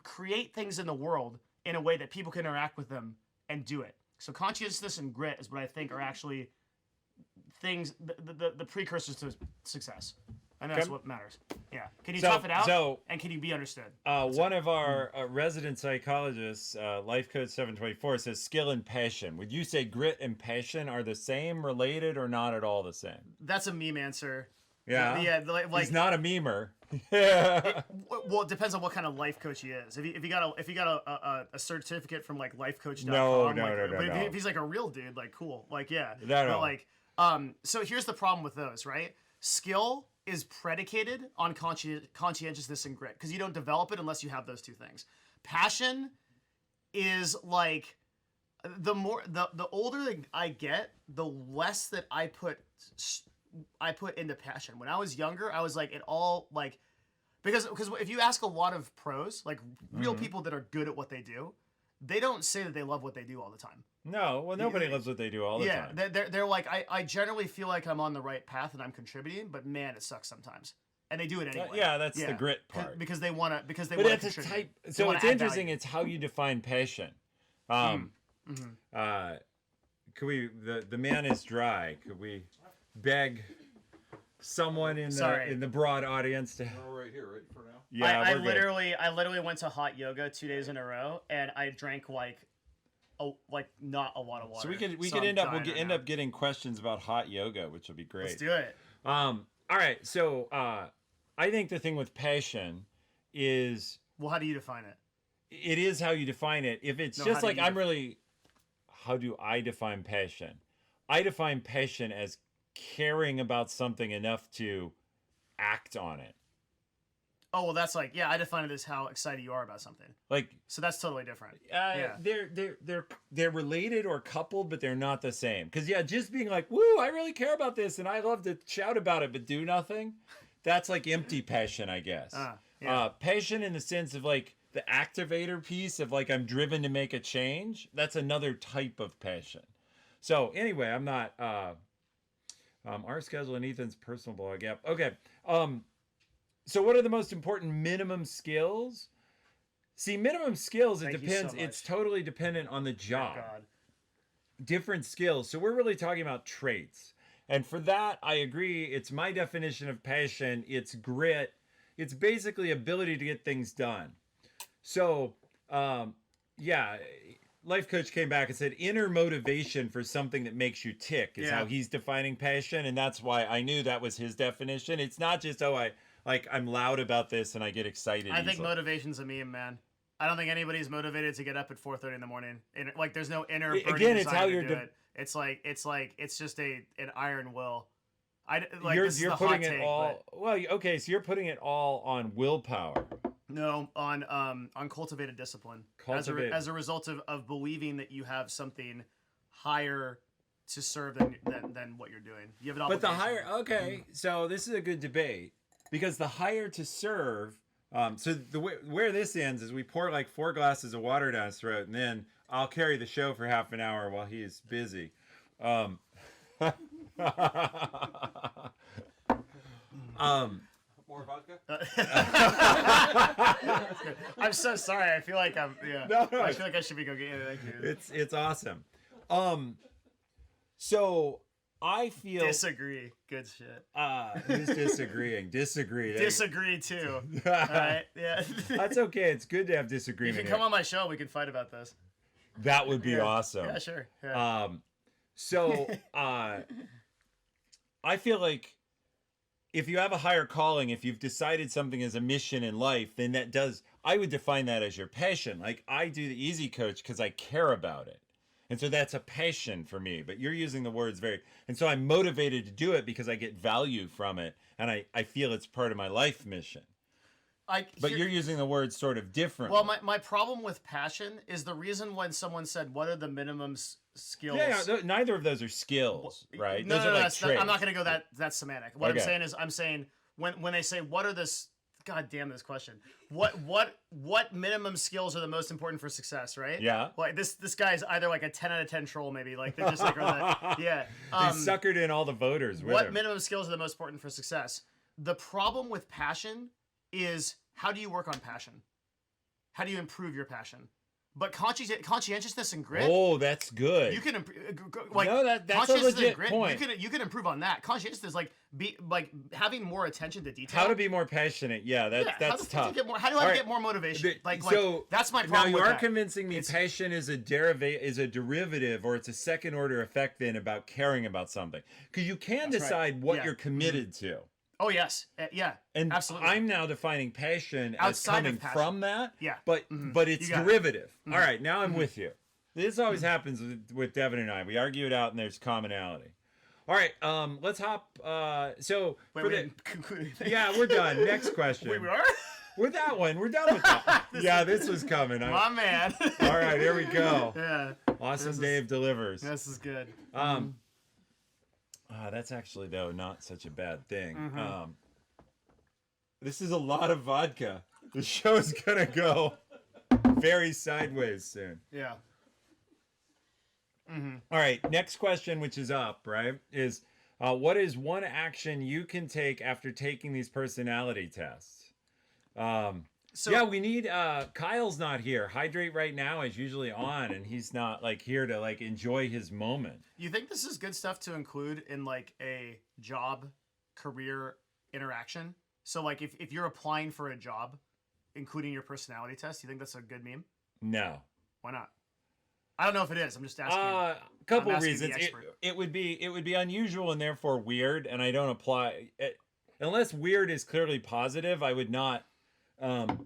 create things in the world in a way that people can interact with them and do it? So conscientiousness and grit is what I think are actually things, the precursors to success. And that's Okay. what matters. Yeah. Can you tough it out? And can you be understood? One of our resident psychologists, Life Coach 724, says skill and passion. Would you say grit and passion are the same, related, or not at all the same? That's a meme answer. Yeah. Yeah. Like, He's not a memer. well, it depends on what kind of life coach he is. If you got a certificate from like lifecoach.com, No. But if he's like a real dude, like, cool, like, yeah. No. But like, so here's the problem with those, right? Skill is predicated on conscientiousness and grit because you don't develop it unless you have those 2 things. Passion is like, the older that I get, the less that I put into passion. When I was younger, I was like, it all, like, because if you ask a lot of pros, like real people that are good at what they do, they don't say that they love what they do all the time. No, well, nobody loves what they do all the time. Yeah, they're like, I generally feel like I'm on the right path and I'm contributing, but man, it sucks sometimes. And they do it anyway. Yeah, that's the grit part. Because they want to. Because they But want to it's a contribute. type. So it's interesting. It's how you define passion. Could we? The man is dry. Could we beg someone in the broad audience to? We're right here, right for now. Yeah, I we're good. literally went to hot yoga 2 days in a row, and I drank like not a lot of water. So we could I'm end dying up getting questions about hot yoga, which will be great. Let's do it. All right. So I think the thing with passion is, Well, how do you define it? it is how you define it. If it's just like how do I define passion? I define passion as caring about something enough to act on it. Oh, well, that's like, yeah, I define it as how excited you are about something. Like, So that's totally different. Yeah. they're related or coupled, but they're not the same. Because just being like, woo, I really care about this and I love to shout about it, but do nothing. That's like empty passion, I guess. Passion in the sense of like the activator piece of like I'm driven to make a change. That's another type of passion. So anyway, I'm not our schedule and Ethan's personal blog. Yep. Okay. So what are the most important minimum skills? See, minimum skills, it depends. It's totally dependent on the job. Thank God. Different skills. So we're really talking about traits. And for that, I agree. It's my definition of passion. It's grit. It's basically ability to get things done. So, Life Coach came back and said inner motivation for something that makes you tick is how he's defining passion. And that's why I knew that was his definition. It's not just, I'm loud about this and I get excited. I think motivation's a meme, man. I don't think anybody's motivated to get up at 4:30 in the morning. Like, there's no inner burning Again, it's desire how to you're do it. It's just an iron will. You're putting it all. Well, okay, so you're putting it all on willpower. No, on cultivated discipline. As a result of believing that you have something higher to serve than what you're doing. You have an obligation. But the higher, okay, so this is a good debate because the higher to serve. So where this ends is we pour like 4 glasses of water down his throat, and then I'll carry the show for half an hour while he's busy. More vodka? I'm so sorry. I feel like I'm. Yeah. No, I feel like I should be go get. Thank you. It's awesome. So I feel Disagree. Good shit. who's disagreeing? Disagree. Disagree too. All right. Yeah. That's okay. It's good to have You disagreement. can here. come on my show. We can fight about this. That would be Yeah. awesome. Yeah, sure. Yeah. So I feel like if you have a higher calling, if you've decided something is a mission in life, then I would define that as your passion. Like I do the Easy Coach because I care about it. And so that's a passion for me, but you're using the words and so I'm motivated to do it because I get value from it. And I feel it's part of my life mission. But you're using the words sort of different. Well, my problem with passion is the reason when someone said, what are the minimum skills? Yeah, neither of those are skills, right? No, those no, are no, like traits. I'm not going to go that semantic. What Okay. I'm saying when they say, what are this, God damn this question. What minimum skills are the most important for success, right? Yeah. Like this guy is either like a 10 out of 10 troll maybe. Like they're just like, yeah. They suckered in all the voters with What him. minimum skills are the most important for success? The problem with passion is how do you work on passion? How do you improve your passion? But conscientiousness and grit. Oh, that's good. You can improve. Like No, that's a conscientiousness and legit grit, point. You can improve on that. Conscientiousness, like having more attention to detail. How to be more passionate? Yeah, that's how the fuck tough. do you get more? How do I All right. get more motivation? So that's my now problem. you with are that. convincing me passion is a derivative, or it's a second order effect then about caring about something, because you can That's right. decide what Yeah. you're committed to. Oh yes, yeah, And absolutely. I'm now defining passion as Outside of coming passion. from that. Yeah. But it's You got it. derivative. All right, now I'm with you. This always happens with Devin and I. We argue it out and there's commonality. All right, let's hop. So Wait, for we the, didn't conclude anything. yeah, we're done. Next question. Wait, we are? With that one, we're done with that. Yeah, this was coming. My man. All right, here we go. Yeah, Awesome Dave delivers. this is good. That's actually though not such a bad thing. Mm-hmm. This is a lot of vodka. The show's gonna go very sideways soon. Yeah. All right, next question, which is up, right, is what is one action you can take after taking these personality tests? So Yeah, we need Kyle's not here. Hydrate Right Now is usually on, and he's not like here to like enjoy his moment. you think this is good stuff to include in like a job career interaction? So like if you're applying for a job, including your personality test, you think that's a good meme? No. Why not? I don't know if it is. I'm just asking. A couple I'm asking reasons. the expert. It would be unusual and therefore weird, and I don't apply it, unless weird is clearly positive. I would not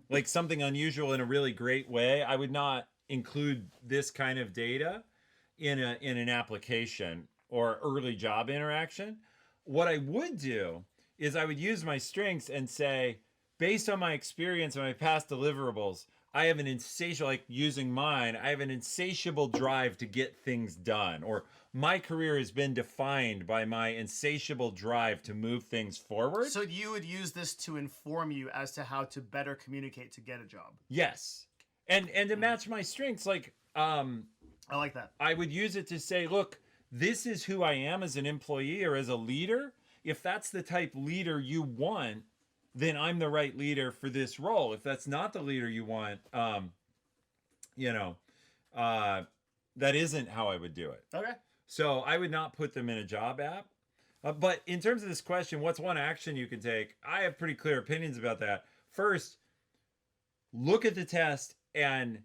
like something unusual in a really great way. I would not include this kind of data in an application or early job interaction. What I would do is I would use my strengths and say, based on my experience and my past deliverables, I have an insatiable, like using mine, I have an insatiable drive to get things done. Or my career has been defined by my insatiable drive to move things forward. So you would use this to inform you as to how to better communicate to get a job. Yes. And to match my strengths, like I like that. I would use it to say, look, this is who I am as an employee or as a leader. If that's the type leader you want, then I'm the right leader for this role. If that's not the leader you want, that isn't how I would do it. Okay. So I would not put them in a job app. But in terms of this question, what's one action you can take? I have pretty clear opinions about that. First, look at the test, and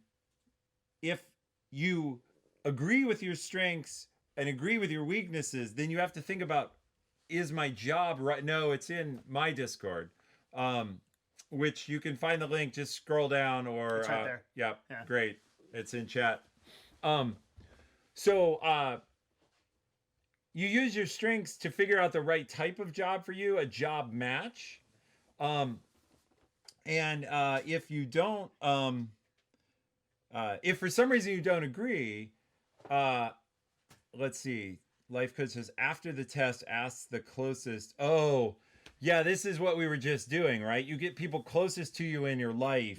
if you agree with your strengths and agree with your weaknesses, then you have to think about, is my job right? No, it's in my Discord, which you can find the link. Just scroll down, or It's right there. Yeah, Yeah. great. It's in chat. You use your strengths to figure out the right type of job for you, a job match. If you don't, if for some reason you don't agree, let's see. Life Coach says, after the test, ask the closest. Oh, yeah, this is what we were just doing, right? You get people closest to you in your life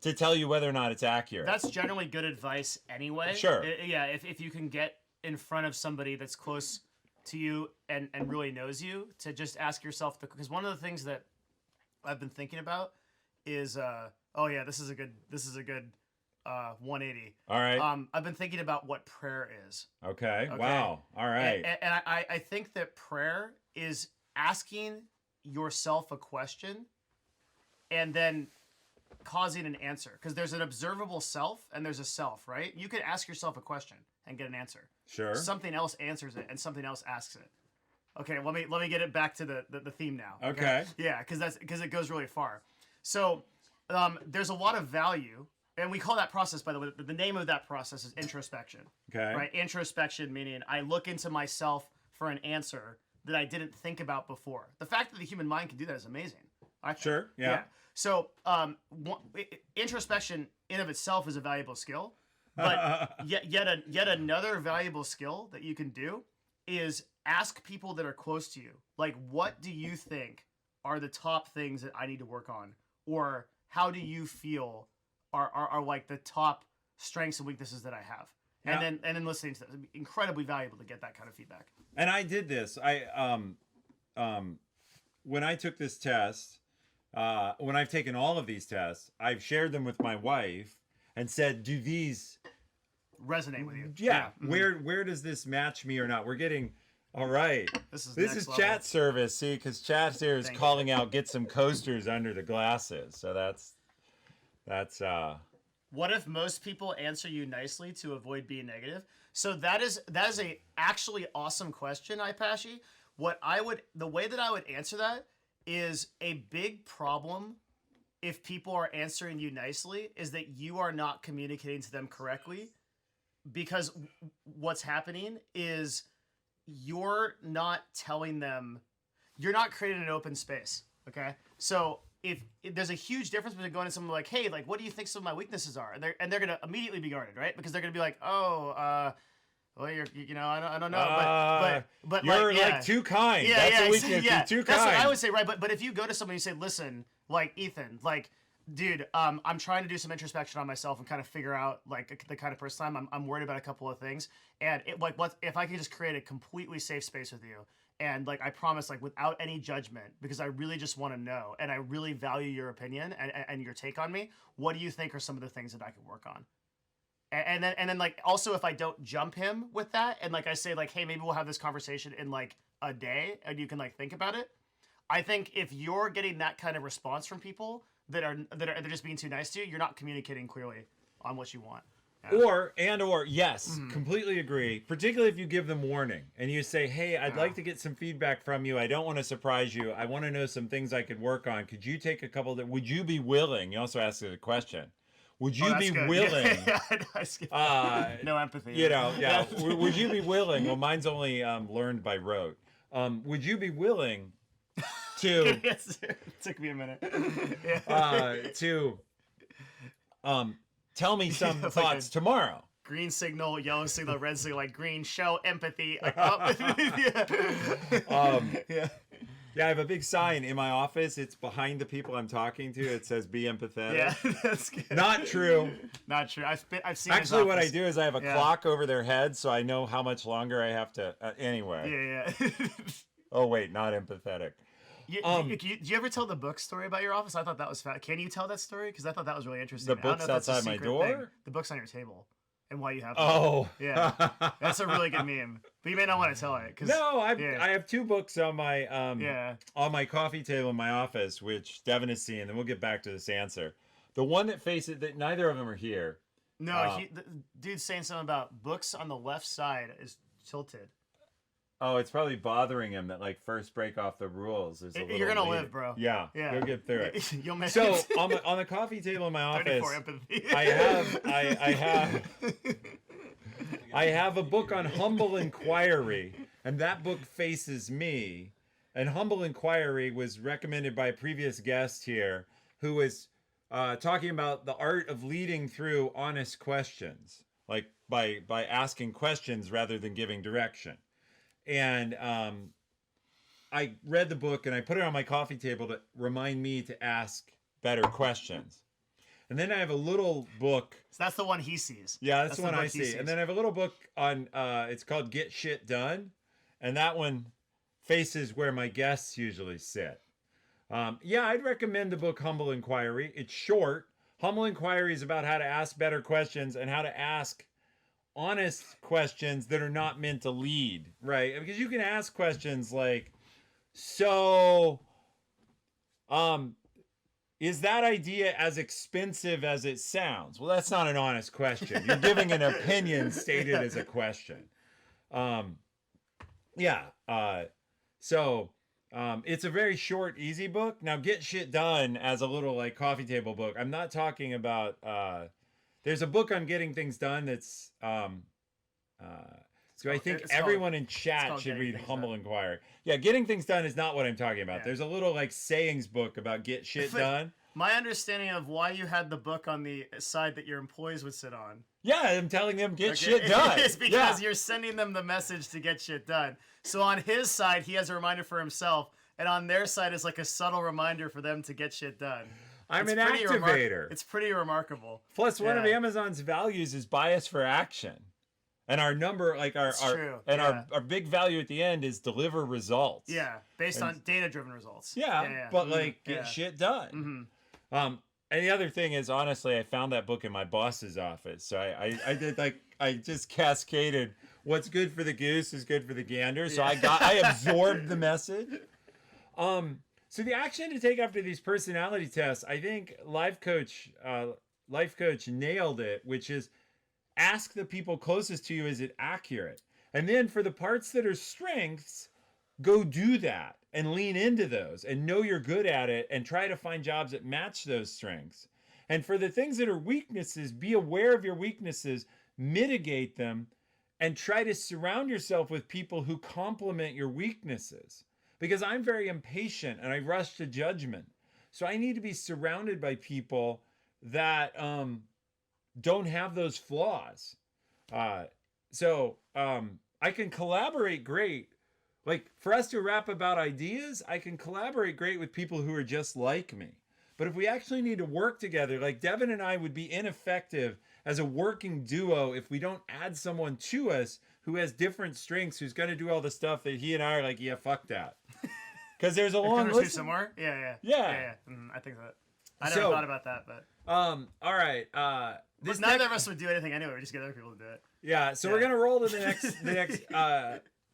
To tell you. whether or not it's accurate. That's generally good advice anyway. Sure. Yeah, if you can get in front of somebody that's close to you and really knows you, to just ask yourself, because one of the things that I've been thinking about is this is a good 180. All right. I've been thinking about what prayer is. Okay. Wow. All right. And I think that prayer is asking yourself a question and then causing an answer, because there's an observable self and there's a self, right? You could ask yourself a question and get an answer. Sure. Something else answers it and something else asks it. Okay, let me get it back to the theme now. Okay. Yeah, because it goes really far. So there's a lot of value, and we call that process, by the way, the name of that process is introspection. Okay. Right? Introspection meaning I look into myself for an answer that I didn't think about before. The fact that the human mind can do that is amazing. Sure. Yeah. So introspection in of itself is a valuable skill, but yet another valuable skill that you can do is ask people that are close to you, like, what do you think are the top things that I need to work on, or how do you feel are like the top strengths and weaknesses that I have, and then listening to that. It's incredibly valuable to get that kind of feedback. And I did this. When I took this test, when I've taken all of these tests, I've shared them with my wife and said, do these resonate with you? Yeah. Where does this match me or not? We're getting, all right. This is chat service. See, because chat here is calling out, get some coasters under the glasses. So that's. What if most people answer you nicely to avoid being negative? So that is a actually awesome question, Ipashi. The way that I would answer that is, a big problem if people are answering you nicely is that you are not communicating to them correctly, because what's happening is you're not telling them, you're not creating an open space. Okay. So if there's a huge difference between going to someone like, hey, like, what do you think some of my weaknesses are? And they're going to immediately be guarded, right? Because they're going to be like, well, I don't know, but you're like too kind. Yeah, that's a weakness. You're too kind. That's what I would say, right? But if you go to somebody and you say, listen, like, Ethan, like, dude, I'm trying to do some introspection on myself and kind of figure out, like, the kind of person I'm worried about a couple of things, and what if I could just create a completely safe space with you, and, like, I promise, like, without any judgment, because I really just want to know, and I really value your opinion and your take on me. What do you think are some of the things that I could work on? And then like, also, if I don't jump him with that, and, like, I say, like, hey, maybe we'll have this conversation in, like, a day, and you can, like, think about it. I think if you're getting that kind of response from people that are they're just being too nice to you, you're not communicating clearly on what you want. Yeah. Or yes, completely agree. Particularly if you give them warning and you say, hey, I'd like to get some feedback from you. I don't want to surprise you. I want to know some things I could work on. Could you take a couple that, would you be willing? You also asked a question. Would you be willing? No empathy. Yeah. Would you be willing? Well, mine's only learned by rote. Would you be willing to? Yes, it took me a minute. To tell me some thoughts tomorrow. Green signal, yellow signal, red signal, like green. Show empathy. Like, Yeah, I have a big sign in my office. It's behind the people I'm talking to. It says, be empathetic. Yeah, that's good. Not true. Not true. I've seen Actually, what I do is I have a clock over their head, so I know how much longer I have to... anyway. Yeah. Oh, wait, not empathetic. Do you ever tell the book story about your office? I thought that was fun. Can you tell that story? Because I thought that was really interesting. The book's outside my door? Thing. The book's on your table. And why you have them. Oh. Yeah. That's a really good meme. But you may not want to tell it. No, I have two books on my on my coffee table in my office, which Devin is seeing, and we'll get back to this answer. The one that faces... that neither of them are here. No, the dude's saying something about books on the left side is tilted. Oh, it's probably bothering him that, like, first break off the rules is a little You're gonna weird. live, bro. Yeah. Go get through it. You'll make so it. on the coffee table in my office, empathy. I have a book on humble inquiry, and that book faces me. And humble inquiry was recommended by a previous guest here, who was talking about the art of leading through honest questions, like by asking questions rather than giving direction. And I read the book and I put it on my coffee table to remind me to ask better questions. And then I have a little book. So that's the one he sees. Yeah, that's the one I see. And then I have a little book on, it's called Get Shit Done. and that one faces where my guests usually sit. Yeah, I'd recommend the book Humble Inquiry. It's short. Humble Inquiry is about how to ask better questions and how to ask honest questions that are not meant to lead, right? Because you can ask questions like, so, is that idea as expensive as it sounds? Well, that's not an honest question. You're giving an opinion stated as a question. It's a very short, easy book. Now, Get Shit Done as a little like coffee table book. I'm not talking about. There's a book on getting things done that's. So I think everyone in chat should read Humble Inquiry. Yeah, Getting Things Done is not what I'm talking about. Yeah. There's a little like sayings book about get shit done. My understanding of why you had the book on the side that your employees would sit on. Yeah, I'm telling them get shit done. It's because you're sending them the message to get shit done. So on his side, he has a reminder for himself, and on their side is like a subtle reminder for them to get shit done. I'm an activator. It's pretty remarkable. Plus, one of Amazon's values is bias for action. And our number, like our big value at the end is deliver results. Yeah, based on data-driven results. Yeah, but like get shit done. And the other thing is, honestly, I found that book in my boss's office. So I did like I just cascaded. What's good for the goose is good for the gander. So I absorbed the message. So the action to take after these personality tests, I think Life Coach nailed it, which is. Ask the people closest to you, is it accurate? And then for the parts that are strengths, go do that and lean into those and know you're good at it and try to find jobs that match those strengths. And for the things that are weaknesses, be aware of your weaknesses, mitigate them, and try to surround yourself with people who complement your weaknesses. Because I'm very impatient and I rush to judgment. So I need to be surrounded by people that don't have those flaws. I can collaborate great. Like for us to rap about ideas, I can collaborate great with people who are just like me. But if we actually need to work together, like Devin and I would be ineffective as a working duo if we don't add someone to us who has different strengths, who's going to do all the stuff that he and I are like, yeah, fuck that. Because there's a long list. Somewhere? Yeah. I think that. I never thought about that, but. All right. But neither of us would do anything anyway. We just get other people to do it. Yeah. So we're gonna roll to the next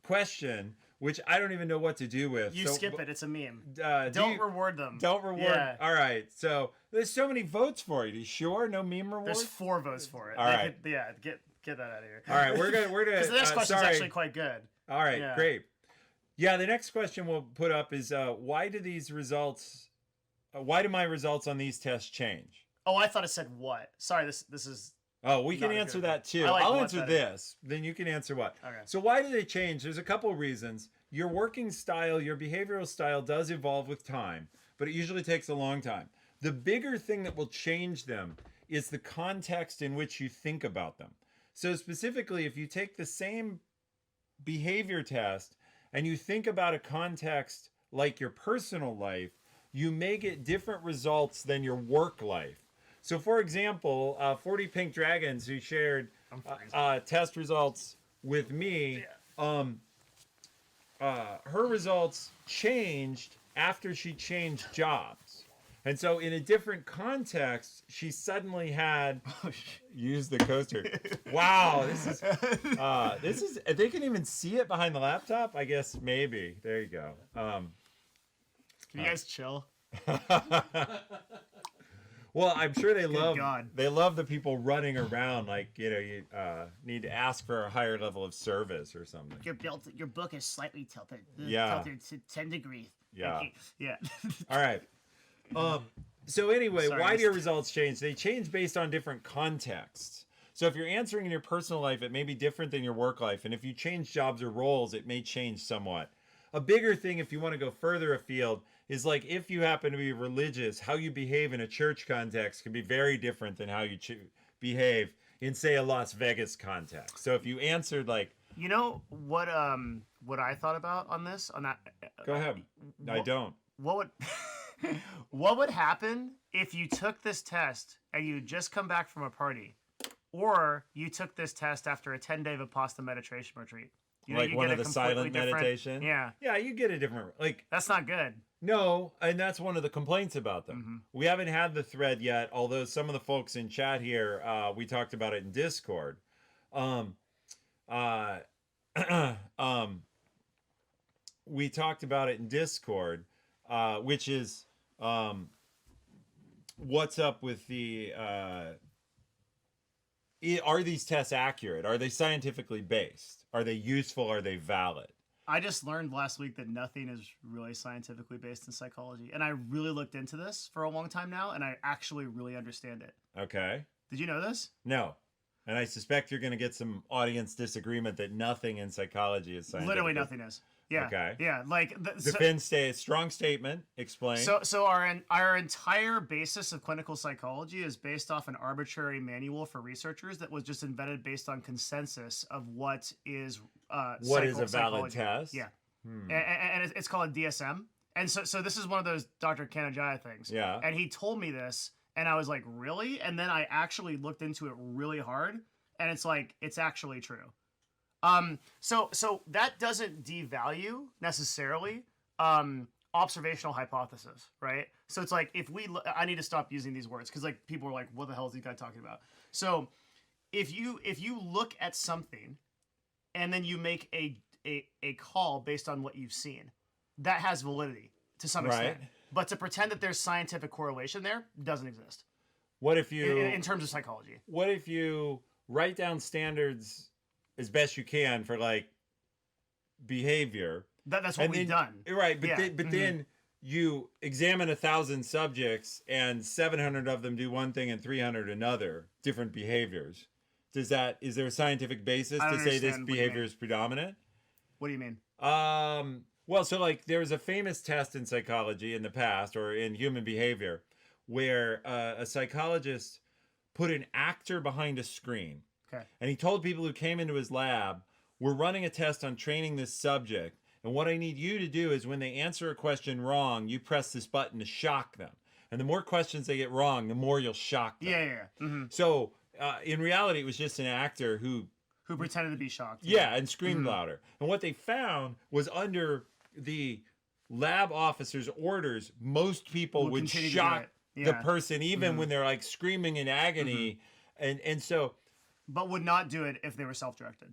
question, which I don't even know what to do with. You skip it. It's a meme. Don't reward them. Don't reward. Yeah. All right. So there's so many votes for it. Are you sure? No meme reward? There's 4 votes for it. All right. Get that out of here. All right. We're gonna. Because the next question is actually quite good. All right. Great. Yeah. The next question we'll put up is why do my results on these tests change? Oh, I thought it said what. Sorry, this is. Oh, we can answer that too. I'll answer this. Then you can answer what. Okay. So why do they change? There's a couple reasons. Your working style, your behavioral style does evolve with time, but it usually takes a long time. The bigger thing that will change them is the context in which you think about them. So specifically, if you take the same behavior test and you think about a context like your personal life, you may get different results than your work life. So, for example, 40 Pink Dragons, who shared test results with me, her results changed after she changed jobs. And so in a different context, she suddenly had used the coaster. Wow, this is they can even see it behind the laptop? I guess maybe. There you go. Can you guys chill? Well, I'm sure they love the people running around like, you need to ask for a higher level of service or something. Your book is slightly tilted. Yeah. Tilted to 10 degrees. Yeah. Yeah. All right. So anyway, why do your results change? They change based on different contexts. So if you're answering in your personal life, it may be different than your work life. And if you change jobs or roles, it may change somewhat. A bigger thing, if you want to go further afield, is like if you happen to be religious, how you behave in a church context can be very different than how you behave in, say, a Las Vegas context. So if you answered like... You know what I thought about on this? On that? Go ahead. I don't. What would happen if you took this test and you just come back from a party? Or you took this test after a 10-day Vipassana meditation retreat? Like you one get of a the completely silent different- meditation. Yeah, Yeah, you get a different like. that's not good. No, and that's one of the complaints about them. Mm-hmm. We haven't had the thread yet, although some of the folks in chat here, we talked about it in Discord. Um, we talked about it in Discord, which is what's up with the are these tests accurate? Are they scientifically based? Are they useful? Are they valid? I just learned last week that nothing is really scientifically based in psychology, and I really looked into this for a long time now, and I actually really understand it. Okay. Did you know this? No. And I suspect you're going to get some audience disagreement that nothing in psychology is scientific. Literally nothing is. Yeah. Okay. Yeah. Like Strong statement. Explain. So our entire basis of clinical psychology is based off an arbitrary manual for researchers that was just invented based on consensus of what is what is a valid psychology. test? Yeah. And it's called DSM. And so this is one of those Dr. Kanajaya things. Yeah. And he told me this, and I was like, really? And then I actually looked into it really hard, and it's like, it's actually true. So that doesn't devalue necessarily observational hypothesis, right? So it's like I need to stop using these words because like people are like, what the hell is this guy talking about? So if you look at something and then you make a call based on what you've seen, that has validity to some extent. But to pretend that there's scientific correlation there doesn't exist. What if you in terms of psychology? What if you write down standards as best you can for like behavior? That's what we've done. Right, but then you examine 1,000 subjects and 700 of them do one thing and 300 another, different behaviors. Is there a scientific basis to say this behavior is predominant? What do you mean? Well, so like there was a famous test in psychology in the past or in human behavior where a psychologist put an actor behind a screen. Okay. And he told people who came into his lab, we're running a test on training this subject. And what I need you to do is when they answer a question wrong, you press this button to shock them. And the more questions they get wrong, the more you'll shock them. Yeah. Mm-hmm. So in reality, it was just an actor who pretended to be shocked. Yeah, and screamed louder. And what they found was under the lab officer's orders, most people would shock the person even when they're like screaming in agony. And so... But would not do it if they were self-directed,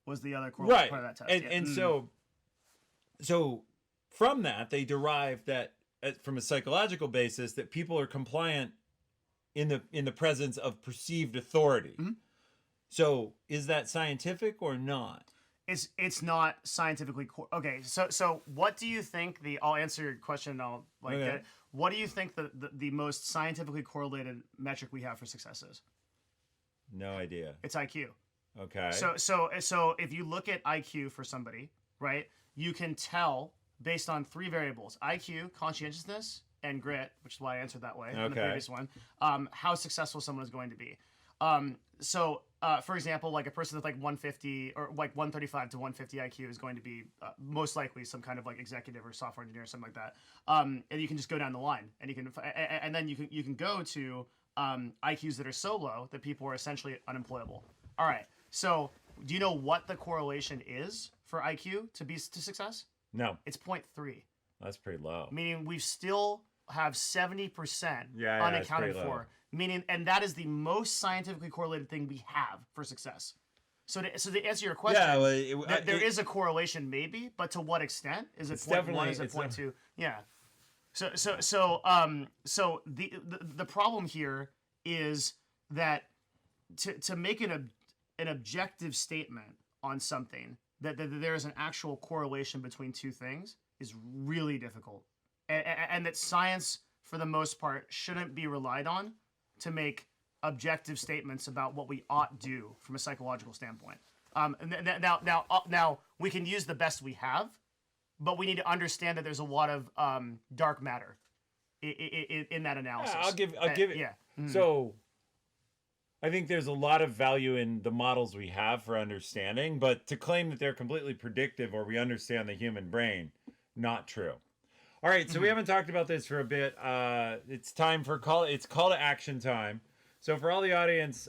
was the other part of that test. And so from that, they derived that from a psychological basis that people are compliant in the presence of perceived authority. So is that scientific or not? It's not scientifically okay. So what do you think I'll answer your question. And I'll get it. What do you think the most scientifically correlated metric we have for success is? No idea. It's IQ. Okay. So if you look at IQ for somebody, right, you can tell based on 3 variables: IQ, conscientiousness, and grit, which is why I answered that way in the previous one. How successful someone is going to be. For example, like a person with like 150 or like 135 to 150 IQ is going to be most likely some kind of like executive or software engineer or something like that. And you can just go down the line, and you can, and then you can go to IQs that are so low that people are essentially unemployable. All right. So do you know what the correlation is for IQ to success? No. It's 0.3. That's pretty low. Meaning we still have 70% unaccounted for. Meaning, and that is the most scientifically correlated thing we have for success. So to answer your question, there is a correlation maybe, but to what extent? Is it 0.1? Is it 0.2? Yeah. So the problem here is that to make an objective statement on something that there is an actual correlation between two things is really difficult, and that science for the most part shouldn't be relied on to make objective statements about what we ought do from a psychological standpoint. Now we can use the best we have, but we need to understand that there's a lot of dark matter in that analysis. I'll give it. Yeah. Mm-hmm. So I think there's a lot of value in the models we have for understanding, but to claim that they're completely predictive or we understand the human brain, not true. All right, so we haven't talked about this for a bit. It's time for call to action time. So for all the audience,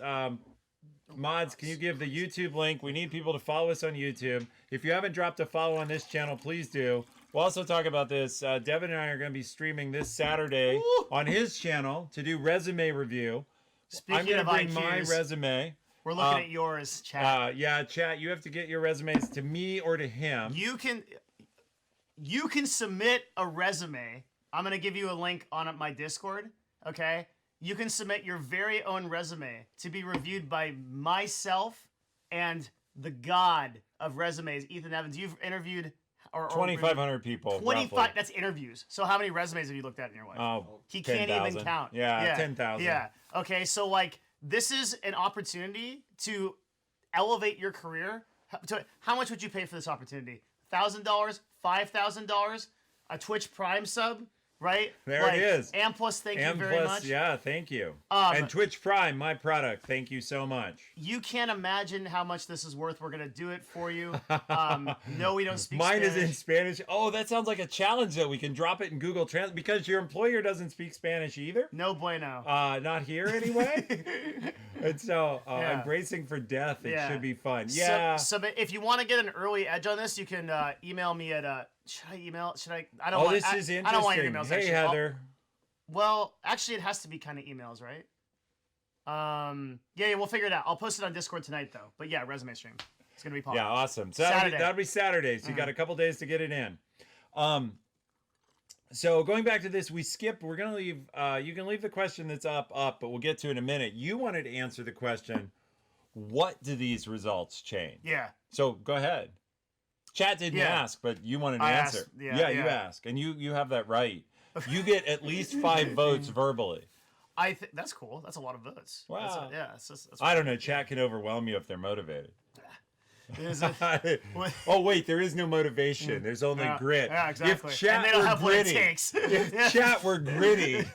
Mods, can you give the YouTube link? We need people to follow us on YouTube. If you haven't dropped a follow on this channel, please do. We'll also talk about this. Devin and I are going to be streaming this Saturday on his channel to do resume review. Speaking I'm going of to bring IQs, my resume. we're looking at yours, chat. Yeah, chat. You have to get your resumes to me or to him. You can submit a resume. I'm gonna give you a link on my Discord. Okay, you can submit your very own resume to be reviewed by myself and the god of resumes, Ethan Evans. You've interviewed 2,500 people. 25. roughly. That's interviews. So how many resumes have you looked at in your life? Oh, He can't 10,000. even count. Yeah, 10,000. Yeah. Okay, so like this is an opportunity to elevate your career. How much would you pay for this opportunity? $1,000, $5,000, a Twitch Prime sub, right? There it is. Amplus, thank you very much. Yeah, thank you. And Twitch Prime, my product. Thank you so much. You can't imagine how much this is worth. We're gonna do it for you. No, we don't speak Mine Spanish. is in Spanish. Oh, that sounds like a challenge that we can drop it in Google Translate because your employer doesn't speak Spanish either. No bueno. Not here anyway. And so I'm bracing for death. It should be fun. Yeah. So if you want to get an early edge on this, you can email me at. Should I email? Should I? I don't. Oh, want, this is interesting. I don't want your emails. Hey, actually. Heather. Well, actually, it has to be kind of emails, right? Yeah, we'll figure it out. I'll post it on Discord tonight, though. But yeah, resume stream. It's gonna be popular. Yeah, awesome. So Saturday. that'll be Saturday. So you got a couple days to get it in. So going back to this, we skipped. We're gonna leave. You can leave the question that's up, but we'll get to it in a minute. You wanted to answer the question: what do these results change? Yeah. So go ahead. Chat didn't ask, but you wanted to I answer. asked, yeah. You ask, and you have that right. You get at least 5 votes verbally. That's cool. That's a lot of votes. Wow. That's I don't know. Chat can overwhelm you if they're motivated. Is it- Oh wait, there is no motivation. There's only grit. Yeah, exactly. If chat and they don't were have gritty, what it takes. if chat were gritty,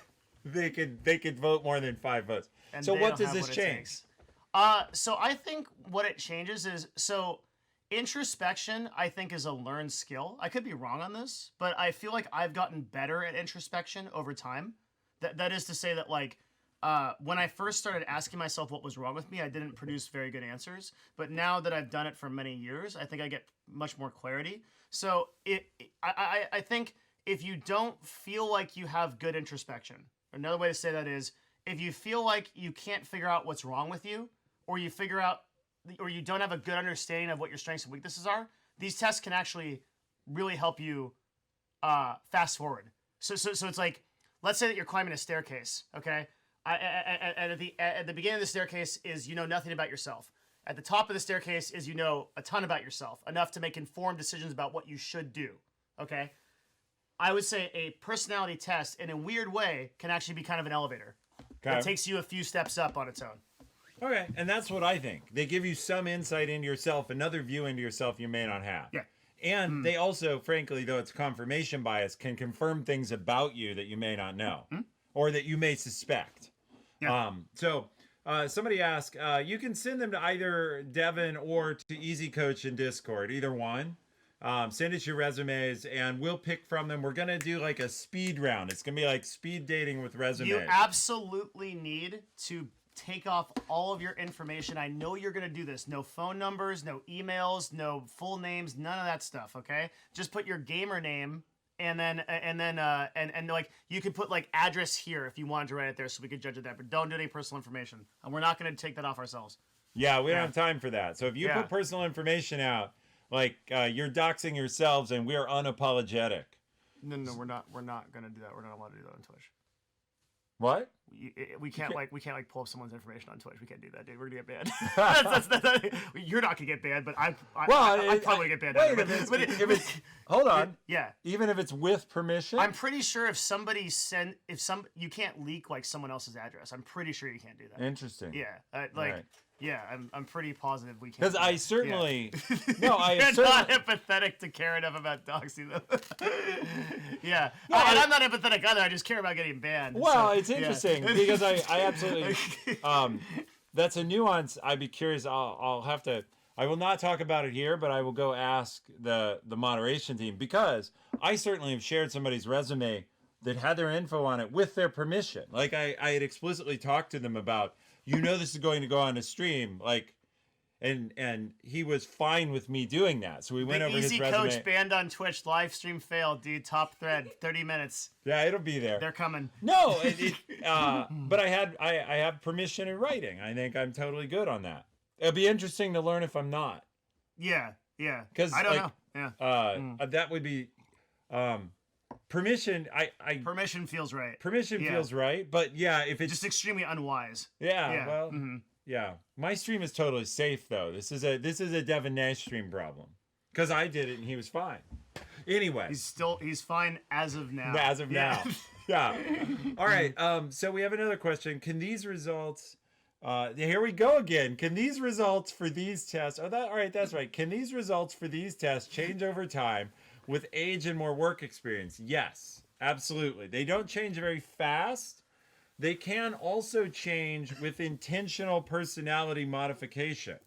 they could vote more than 5 votes. And So they what don't does have this what it change? takes. So I think what it changes is introspection, I think, is a learned skill. I could be wrong on this, but I feel like I've gotten better at introspection over time. That is to say that, like, when I first started asking myself what was wrong with me, I didn't produce very good answers. But now that I've done it for many years, I think I get much more clarity. So I think if you don't feel like you have good introspection, another way to say that is if you feel like you can't figure out what's wrong with you, or you don't have a good understanding of what your strengths and weaknesses are, these tests can actually really help you fast forward. So it's like, let's say that you're climbing a staircase, okay? And at the beginning of the staircase is you know nothing about yourself. At the top of the staircase is you know a ton about yourself, enough to make informed decisions about what you should do, okay? I would say a personality test, in a weird way, can actually be kind of an elevator. Okay. It takes you a few steps up on its own. Okay, and that's what I think. They give you some insight into yourself, another view into yourself you may not have. Yeah. And they also, frankly, though it's confirmation bias, can confirm things about you that you may not know or that you may suspect. Yeah. Somebody asked, you can send them to either Devin or to Easy Coach in Discord, either one. Send us your resumes and we'll pick from them. We're going to do like a speed round. It's going to be like speed dating with resumes. You absolutely need to take off all of your information. I know you're going to do this. No phone numbers, no emails, no full names, none of that stuff, okay? Just put your gamer name and then like you could put like address here if you wanted to write it there so we could judge it there, but don't do any personal information. And we're not going to take that off ourselves. Yeah, we don't have time for that. So if you put personal information out, like you're doxing yourselves and we're unapologetic. No, we're not going to do that. We're not allowed to do that on Twitch. What? We can't pull up someone's information on Twitch. We can't do that, dude. We're gonna get banned. You're not gonna get banned, but I probably get banned. Wait, if it's hold on. Yeah. Even if it's with permission. I'm pretty sure you can't leak like someone else's address. I'm pretty sure you can't do that. Interesting. Yeah. Right. Yeah. I'm pretty positive we can't. Because I certainly no, You're not empathetic to care enough about doxing though. Yeah. No, and I'm not empathetic either. I just care about getting banned. Well, it's interesting because I absolutely that's a nuance. I'd be curious. I'll have to. I will not talk about it here, but I will go ask the moderation team because I certainly have shared somebody's resume that had their info on it with their permission. Like I had explicitly talked to them about you know this is going to go on a stream, like, and he was fine with me doing that. So we went over his Easy resume. Coach banned on Twitch. Live stream failed, dude. Top thread. 30 minutes. Yeah, it'll be there. They're coming. No, but I have permission in writing. I think I'm totally good on that. It'll be interesting to learn if I'm not. Yeah. 'Cause, I don't like, know. Yeah. That would be permission. Permission feels right. Permission Yeah. feels right, but yeah, if it's Just extremely unwise. yeah, Yeah. well, yeah. My stream is totally safe though. This is a Devin Nash stream problem because I did it and he was fine. Anyway, He's fine as of now. as of Yeah. now, yeah. All right. So we have another question. Can these results? Here we go again. Can these results for these tests? All right. That's right. Can these results for these tests change over time with age and more work experience? Yes, absolutely. They don't change very fast. They can also change with intentional personality modification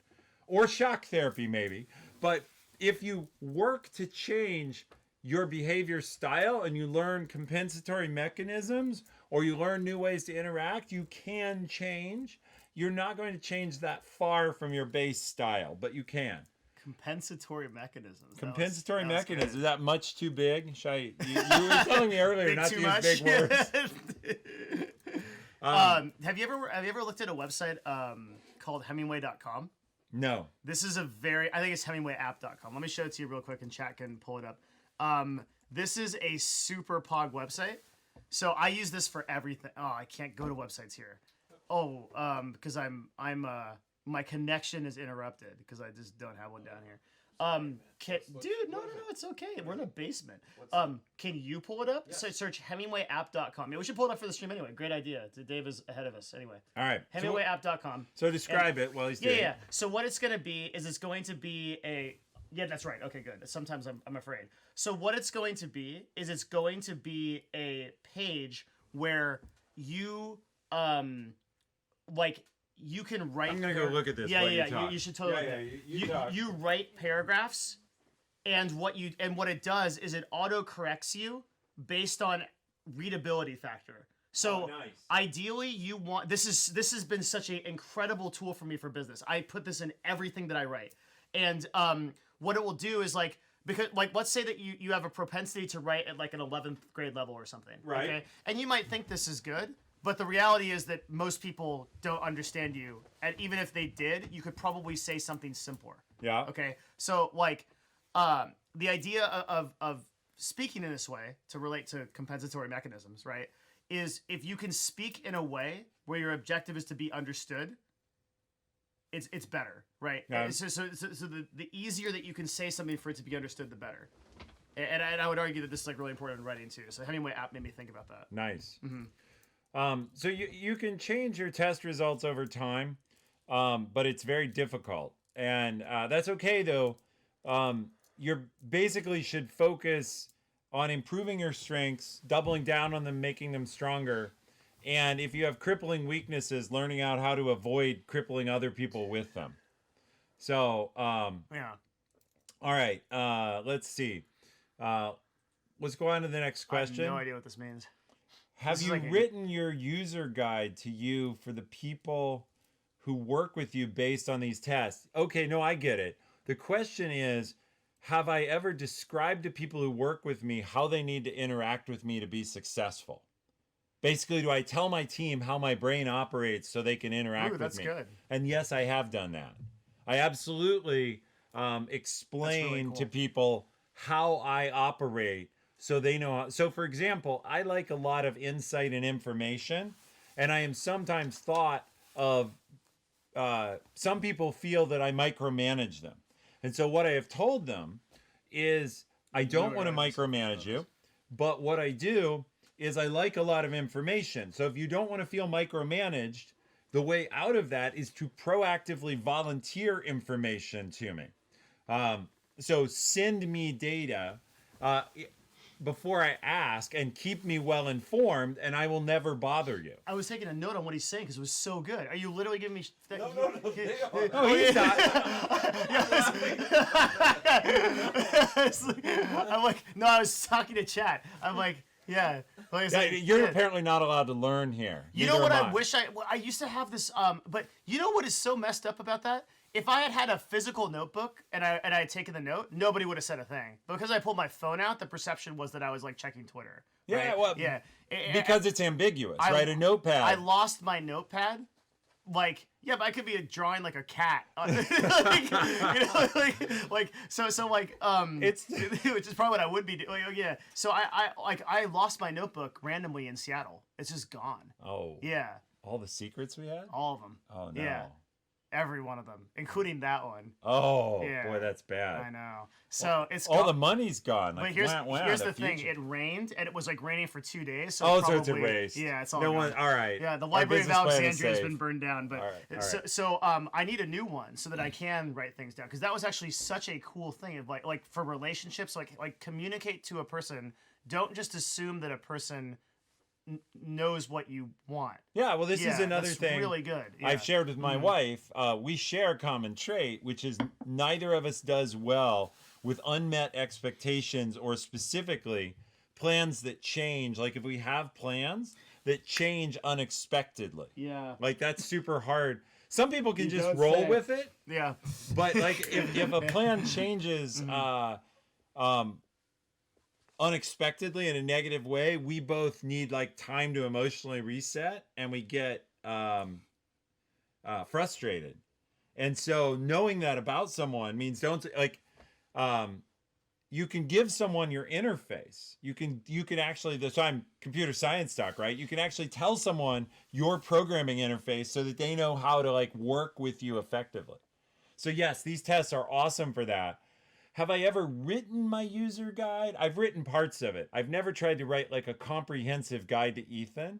or shock therapy, maybe. But if you work to change your behavior style and you learn compensatory mechanisms or you learn new ways to interact, you can change. You're not going to change that far from your base style, but you can. Compensatory mechanisms. Compensatory that was mechanisms. good. Is that much too big? You were telling me earlier Big not too to much? use big words. Have you ever looked at a website called Hemingway.com? No. This is I think it's HemingwayApp.com. Let me show it to you real quick and chat can pull it up. This is a super pog website. So I use this for everything. Oh, I can't go to websites here. Oh, because my connection is interrupted because I just don't have one down here. Dude, no, it's okay. We're in a basement. Can you pull it up? So search HemingwayApp.com. Yeah, we should pull it up for the stream anyway. Great idea. Dave is ahead of us. Anyway. All right. HemingwayApp.com. So describe it while he's doing Yeah. it. So what it's going to be is it's going to be a... Yeah, that's right. Okay, good. Sometimes I'm afraid. So what it's going to be is it's going to be a page where you you can write... I'm going to go look at this while you talk. You should totally... You talk. You write paragraphs, and what it does is it auto-corrects you based on readability factor. So nice. ideally, you want... This has been such an incredible tool for me for business. I put this in everything that I write. And what it will do is because let's say that you have a propensity to write at like an 11th grade level or something. Right. Okay? And you might think this is good, but the reality is that most people don't understand you. And even if they did, you could probably say something simpler. Yeah. Okay. So the idea of speaking in this way to relate to compensatory mechanisms, right, is if you can speak in a way where your objective is to be understood, it's better, right? Yeah. So the easier that you can say something for it to be understood, the better. And I would argue that this is really important in writing too. So Hemingway app made me think about that. Nice. So you can change your test results over time, but it's very difficult. And that's okay, though. You basically should focus on improving your strengths, doubling down on them, making them stronger. And if you have crippling weaknesses, learning out how to avoid crippling other people with them. So, Yeah. all right, let's see. Let's go on to the next question. I have no idea what this means. Have This is you like a- written your user guide to you for the people who work with you based on these tests? Okay, no, I get it. The question is, have I ever described to people who work with me how they need to interact with me to be successful? Basically, do I tell my team how my brain operates so they can interact with that's me? good. And yes, I have done that. I absolutely explain cool. to people how I operate so they know how. So, for example, I like a lot of insight and information, and I am sometimes thought of, some people feel that I micromanage them. And so what I have told them is I don't want to micromanage you, but what I do is I like a lot of information. So if you don't want to feel micromanaged, the way out of that is to proactively volunteer information to me. So send me data before I ask and keep me well informed, and I will never bother you. I was taking a note on what he's saying because it was so good. Are you literally giving me? No, they are. Oh, he's not. I'm like, no, I was talking to chat. I'm like, Yeah. Like, it's Yeah, like, you're yeah. apparently not allowed to learn here. You Neither know what am I wish I used to have this but you know what is so messed up about that? If I had had a physical notebook and I had taken the note, nobody would have said a thing. But because I pulled my phone out, the perception was that I was like checking Twitter. Yeah, right? well, yeah. because it's ambiguous, I- right? A notepad. I lost my notepad. Like, yeah, but I could be drawing like a cat. like, so It's- which is probably what I would be doing. Like, yeah. So I lost my notebook randomly in Seattle. It's just gone. Oh, Yeah. all the secrets we had? All of them. Oh, no. Yeah. Every one of them, including that one. Oh, Yeah. boy, that's bad. I know. So it's All gone. the money's gone. But Like, here's wow, the thing. future. It rained, and it was like raining for 2 days. So Oh, probably, so it's erased. Yeah, it's all no gone. one. All right. Yeah, the Our Library of business plan is Alexandria has safe. been burned down, but All right, all so I need a new one so that I can write things down because that was actually such a cool thing of like for relationships, like communicate to a person. Don't just assume that a person knows what you want. Yeah, well, this is another that's thing really good. Yeah. I've shared with my wife. We share a common trait, which is neither of us does well with unmet expectations or specifically plans that change. Like if we have plans that change unexpectedly. Yeah. Like that's super hard. Some people can You just don't roll say. with it, Yeah. but like if a plan changes unexpectedly in a negative way, we both need like time to emotionally reset and we get frustrated. And so knowing that about someone means don't like you can give someone your interface. You can actually, this time computer science talk, right? You can actually tell someone your programming interface so that they know how to like work with you effectively. So yes, these tests are awesome for that. Have I ever written my user guide? I've written parts of it. I've never tried to write like a comprehensive guide to Ethan,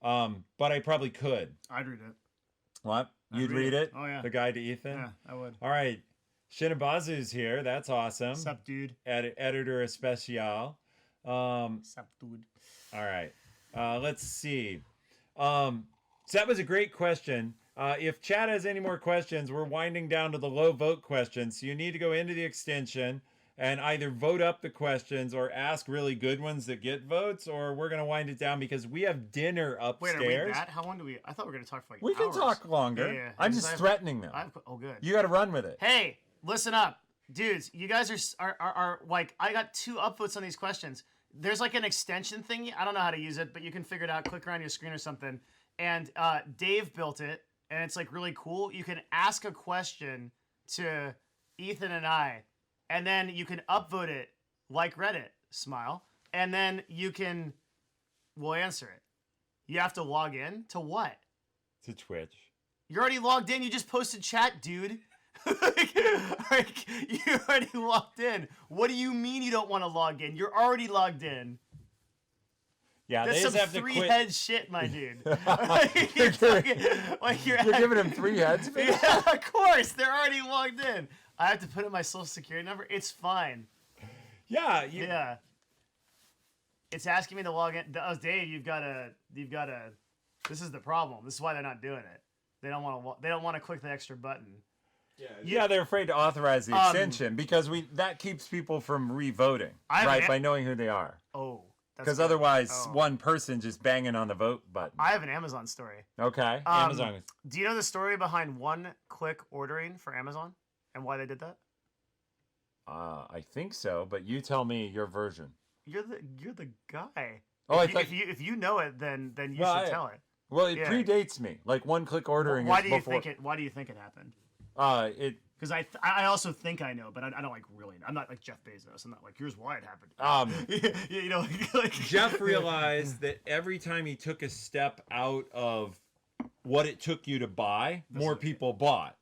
but I probably could. I'd read it. What? I'd You'd read read it. it? Oh, yeah. The guide to Ethan? Yeah, I would. All right. Shinobazu's here. That's awesome. What's up, dude? Editor especial. What's up, dude? All right. Let's see. So that was a great question. If chat has any more questions, we're winding down to the low vote questions. So you need to go into the extension and either vote up the questions or ask really good ones that get votes, or we're going to wind it down because we have dinner Wait, upstairs. are we that? How long do we? I thought we were going to talk for like We can hours. talk longer. Yeah. I'm Because just threatening them. Oh, good. You got to run with it. Hey, listen up, dudes. You guys are like, I got 2 upvotes on these questions. There's like an extension thing. I don't know how to use it, but you can figure it out. Click around your screen or something. And Dave built it, and it's like really cool. You can ask a question to Ethan and I, and then you can upvote it like Reddit. Smile, and then we'll answer it. You have to log in to what? To Twitch. You're already logged in. You just posted chat, dude. like, you already logged in. What do you mean you don't want to log in? You're already logged in. Yeah, That's they some just have to quit. three-head shit, my dude. You're giving him 3 heads? Yeah, of course. They're already logged in. I have to put in my social security number. It's fine. Yeah. Yeah. It's asking me to log in. Oh, Dave, you've got to. This is the problem. This is why they're not doing it. They don't want to click the extra button. Yeah, they're afraid to authorize the extension because that keeps people from re-voting, right? By knowing who they are. Oh. Because otherwise, one person just banging on the vote button. I have an Amazon story. Okay, Amazon. Do you know the story behind one-click ordering for Amazon and why they did that? I think so, but you tell me your version. You're the guy. Oh, if you know it, then you should tell it. Well, it predates me. Like one-click ordering. Why is do you before, think it? Why do you think it happened? Because I also think I know, but I don't like really. I'm not like Jeff Bezos. I'm not like, here's why it happened. You know, like Jeff realized that every time he took a step out of what it took you to buy, more people bought.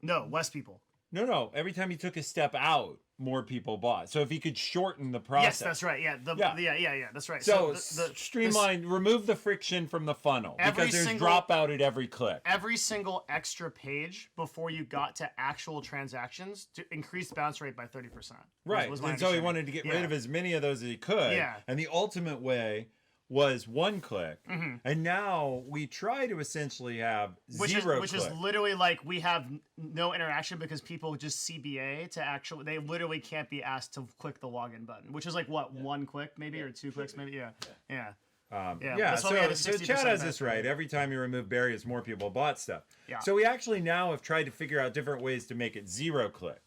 No, less people. No. Every time he took a step out, more people bought. So if he could shorten the process. Yes, that's right. Yeah, yeah. That's right. So streamline, remove the friction from the funnel because there's dropout at every click. Every single extra page before you got to actual transactions to increase the bounce rate by 30%. Right. And so he wanted to get rid of as many of those as he could. Yeah. And the ultimate way was 1 click, and now we try to essentially have Which zero is click. literally like we have no interaction because people just CBA to actually, they literally can't be asked to click the login button, which is like what, 1 click maybe or 2 clicks maybe. Yeah. That's why we had a So 60% Chad has this pass rate. right. Every time you remove barriers, more people bought stuff. Yeah. So we actually now have tried to figure out different ways to make it 0 click.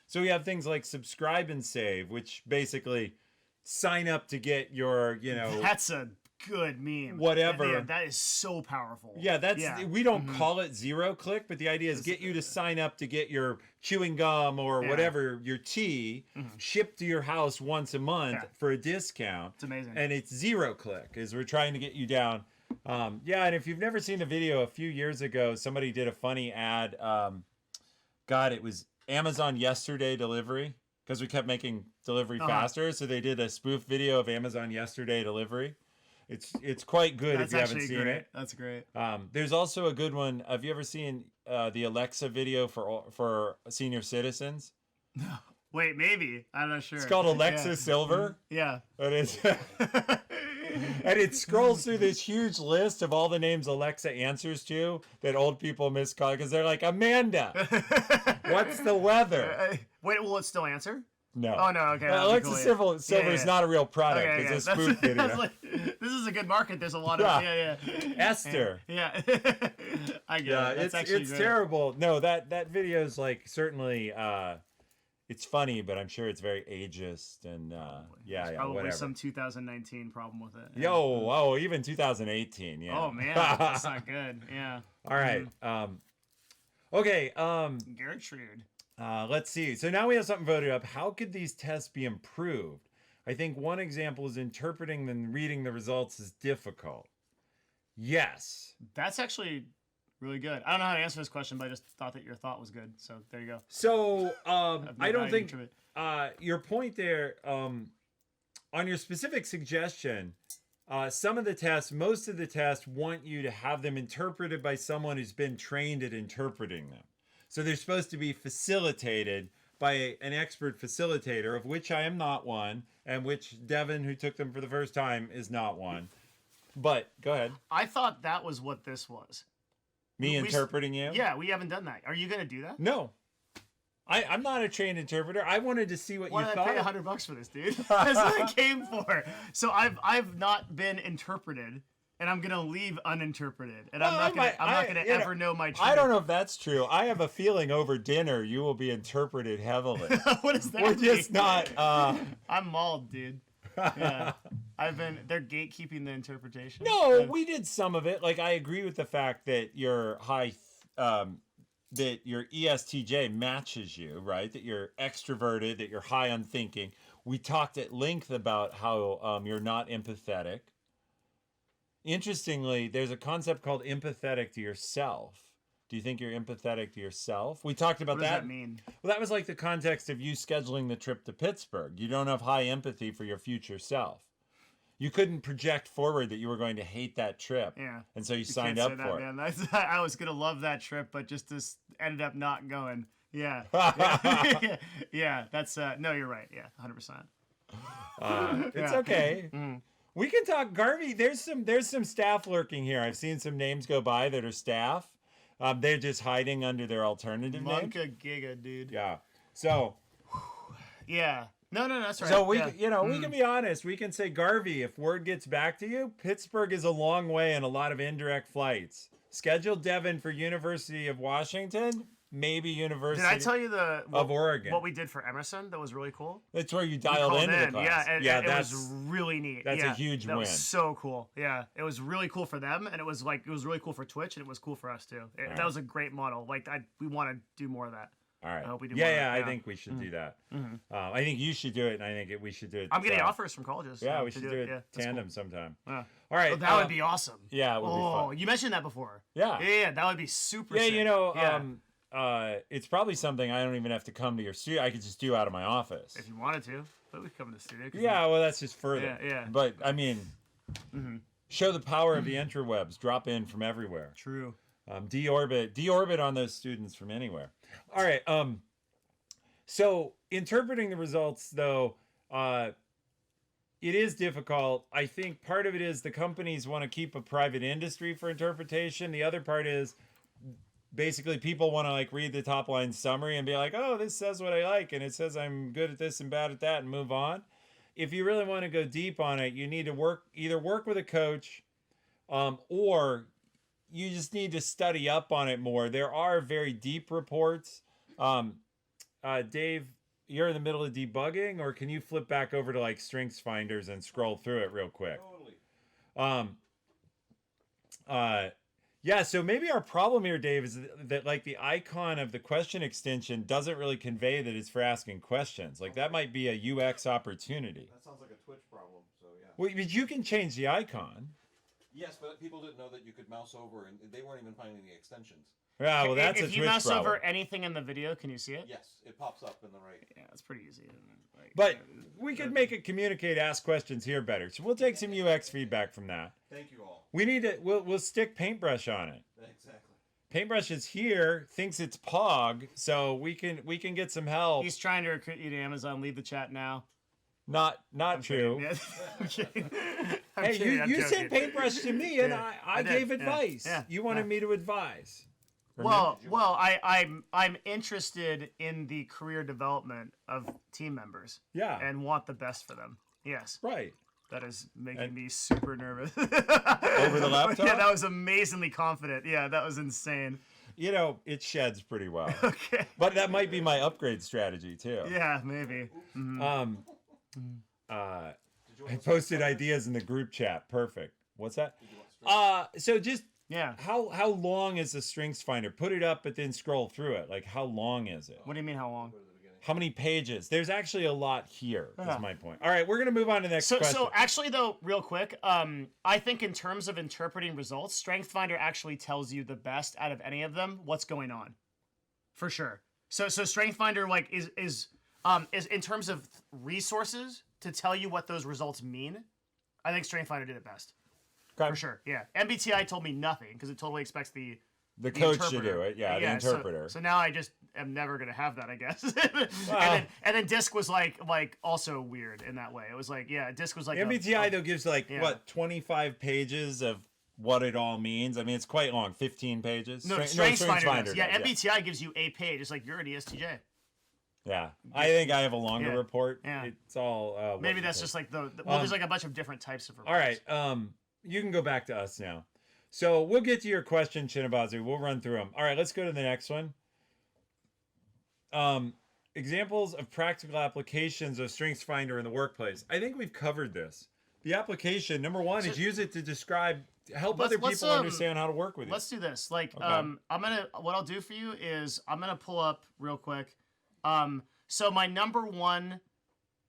So we have things like subscribe and save, which basically sign up to get your, That's a good meme. Whatever. Yeah, that is so powerful. Yeah, we don't call it 0 click, but the idea is get you to sign up to get your chewing gum or whatever, your tea, shipped to your house once a month for a discount. It's amazing. And it's 0 click, is we're trying to get you down. And if you've never seen the video, a few years ago, somebody did a funny ad. It was Amazon Yesterday Delivery, because we kept making delivery faster. So they did a spoof video of Amazon Yesterday Delivery. It's quite good if you haven't seen it. That's great. There's also a good one. Have you ever seen the Alexa video for senior citizens? Wait, maybe. I'm not sure. It's called Alexa Silver. Yeah. And it scrolls through this huge list of all the names Alexa answers to that old people miscall because they're like, Amanda, what's the weather? Wait, will it still answer? No. Oh, no, okay. Well, Alexa Silver is not a real product. Okay, it's a spoof video. This is a good market. There's a lot of Esther. Yeah. I get it. That's it's terrible. No, that video is like certainly it's funny, but I'm sure it's very ageist and probably whatever. some 2019 problem with it. Even 2018. Yeah. Oh man, that's not good. Yeah. All right. Okay. Gertrude. Let's see. So now we have something voted up. How could these tests be improved? I think one example is interpreting and reading the results is difficult. Yes. That's actually really good. I don't know how to answer this question, but I just thought that your thought was good. So there you go. So I don't think your point there on your specific suggestion, most of the tests want you to have them interpreted by someone who's been trained at interpreting them. So they're supposed to be facilitated by an expert facilitator, of which I am not one, and which Devin, who took them for the first time, is not one. But go ahead. I thought that was what this was. Me interpreting you? Yeah, we haven't done that. Are you going to do that? No. I'm not a trained interpreter. I wanted to see what you thought. Why did I pay $100 for this, dude? That's what I came for. So I've not been interpreted. And I'm gonna leave uninterpreted, and I'm not gonna ever know my truth. I don't know if that's true. I have a feeling over dinner you will be interpreted heavily. What does that We're mean? just not. I'm mauled, dude. Yeah, they're gatekeeping the interpretation. No, we did some of it. Like I agree with the fact that your that your ESTJ matches you, right? That you're extroverted, that you're high on thinking. We talked at length about how you're not empathetic. Interestingly, there's a concept called empathetic to yourself. Do you think you're empathetic to yourself? We talked about that. What does that mean? Well, that was like the context of you scheduling the trip to Pittsburgh. You don't have high empathy for your future self. You couldn't project forward that you were going to hate that trip. Yeah. And so you signed up for it. Man. I was going to love that trip, but just ended up not going. Yeah. Yeah. That's, no, you're right. Yeah. 100%. It's okay. We can talk, Garvey. There's some staff lurking here. I've seen some names go by that are staff. They're just hiding under their alternative name. Monka Giga, dude. Yeah. So. Yeah. No, that's right. So we can be honest. We can say, Garvey, if word gets back to you, Pittsburgh is a long way and a lot of indirect flights. Schedule Devin for University of Washington. Maybe University Did I tell you of Oregon. What we did for Emerson that was really cool? That's where you dialed into the class. Yeah, and it was really neat. That's a huge win. That was so cool. Yeah, it was really cool for them, and it was really cool for Twitch, and it was cool for us too. That was a great model. Like we want to do more of that. All right. I hope we do more of that. I think we should do that. I think you should do it, and I think we should do it. I'm getting offers from colleges. Yeah, we should do it tandem sometime. Yeah. All right. Oh, that would be awesome. Yeah, it would be fun. You mentioned that before. Yeah. Yeah, that would be super sick. It's probably something I don't even have to come to your studio. I could just do out of my office. If you wanted to, but we come to the studio. Yeah, well, that's just further. Yeah. But I mean, show the power of the interwebs. Drop in from everywhere. True. Deorbit on those students from anywhere. All right. So interpreting the results, though, it is difficult. I think part of it is the companies want to keep a private industry for interpretation. The other part is basically people want to like read the top line summary and be like, oh, this says what I like, and it says I'm good at this and bad at that, and move on. If you really want to go deep on it, you need to either work with a coach, or you just need to study up on it more. There are very deep reports. Dave, you're in the middle of debugging, or can you flip back over to like Strengthfinders and scroll through it real quick? Totally. Yeah, so maybe our problem here, Dave, is that like the icon of the question extension doesn't really convey that it's for asking questions. Like that might be a UX opportunity. That sounds like a Twitch problem, so yeah. Well, but you can change the icon. Yes, but people didn't know that you could mouse over, and they weren't even finding the extensions. Yeah, well, that's a if Twitch you mouse problem. over anything in the video, can you see it? Yes, it pops up in the right. Yeah, it's pretty easy. Like, But we could make it communicate, ask questions here better. So we'll take some UX feedback from that. Thank you all. We need to. We'll stick Paintbrush on it. Exactly. Paintbrush is here, thinks it's Pog, so we can get some help. he's trying to recruit you to Amazon. Leave the chat now. Not I'm true. kidding. Yeah. I'm kidding. I'm Hey, kidding. I'm you joking. sent Paintbrush to me, and Yeah, I did. gave Yeah, advice. yeah, You wanted yeah. me to advise. Well, I'm interested in the career development of team members. Yeah. And want the best for them. Yes. Right. That is making And- me super nervous. Over the laptop? Yeah, that was amazingly confident. Yeah, that was insane. You know, it sheds pretty well. Okay. But that might be my upgrade strategy too. Yeah, maybe. Um Did you I want posted ideas in the group chat. Perfect. What's that? Did you want So just Yeah. how long is the Strengths Finder? Put it up, but then scroll through it. Like how long is it? What do you mean, how long? Go to the beginning. How many pages? There's actually a lot here. Yeah. Is my point. All right, we're gonna move on to the next question. So actually, though, real quick, I think in terms of interpreting results, StrengthsFinder actually tells you the best out of any of them what's going on, for sure. So StrengthsFinder like is in terms of resources to tell you what those results mean. I think StrengthsFinder did it best, Okay. for sure. Yeah, MBTI told me nothing because it totally expects the coach to interpreter. do it. Yeah, the so- interpreter. So, now I just am never gonna have that, I guess. Wow. and then Disc was like also weird in that way. It was like, yeah, Disc was like MBTI though gives like Yeah. what 25 pages of what it all means. I mean, it's quite long, 15 pages. No, Strengths StrengthsFinder Finder does. Yeah, does, MBTI gives you a page. It's like you're an ESTJ. Yeah, I think I have a longer Yeah. report. Yeah. It's all. What Maybe you that's said. just like there's like a bunch of different types of reports. All right. You can go back to us now. So we'll get to your question, Shinobazu. We'll run through them. All right, let's go to the next one. Examples of practical applications of StrengthsFinder in the workplace. I think we've covered this. The application, number one, is use it to help Let's- other let's, people understand how to work with you. Let's do this. Like, Okay. what I'll do for you is I'm gonna pull up real quick. So my number one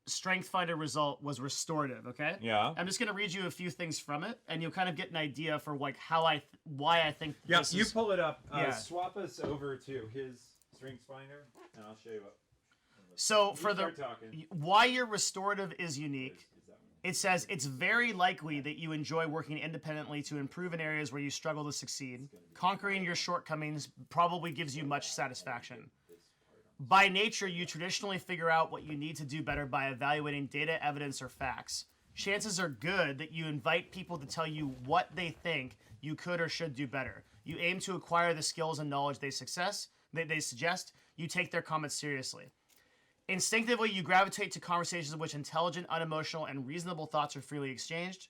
StrengthsFinder result was restorative. Okay. Yeah. I'm just gonna read you a few things from it, and you'll kind of get an idea for like why I think. Yeah, this you is, pull it up. Yeah. Swap us over to his StrengthsFinder, and I'll show you what. So You for start talking. why your restorative is unique. Is that one? It says it's very likely that you enjoy working independently to improve in areas where you struggle to succeed. Conquering your shortcomings probably gives you much satisfaction. By nature, you traditionally figure out what you need to do better by evaluating data, evidence, or facts. Chances are good that you invite people to tell you what they think you could or should do better. You aim to acquire the skills and knowledge they suggest. You take their comments seriously. Instinctively, you gravitate to conversations in which intelligent, unemotional, and reasonable thoughts are freely exchanged.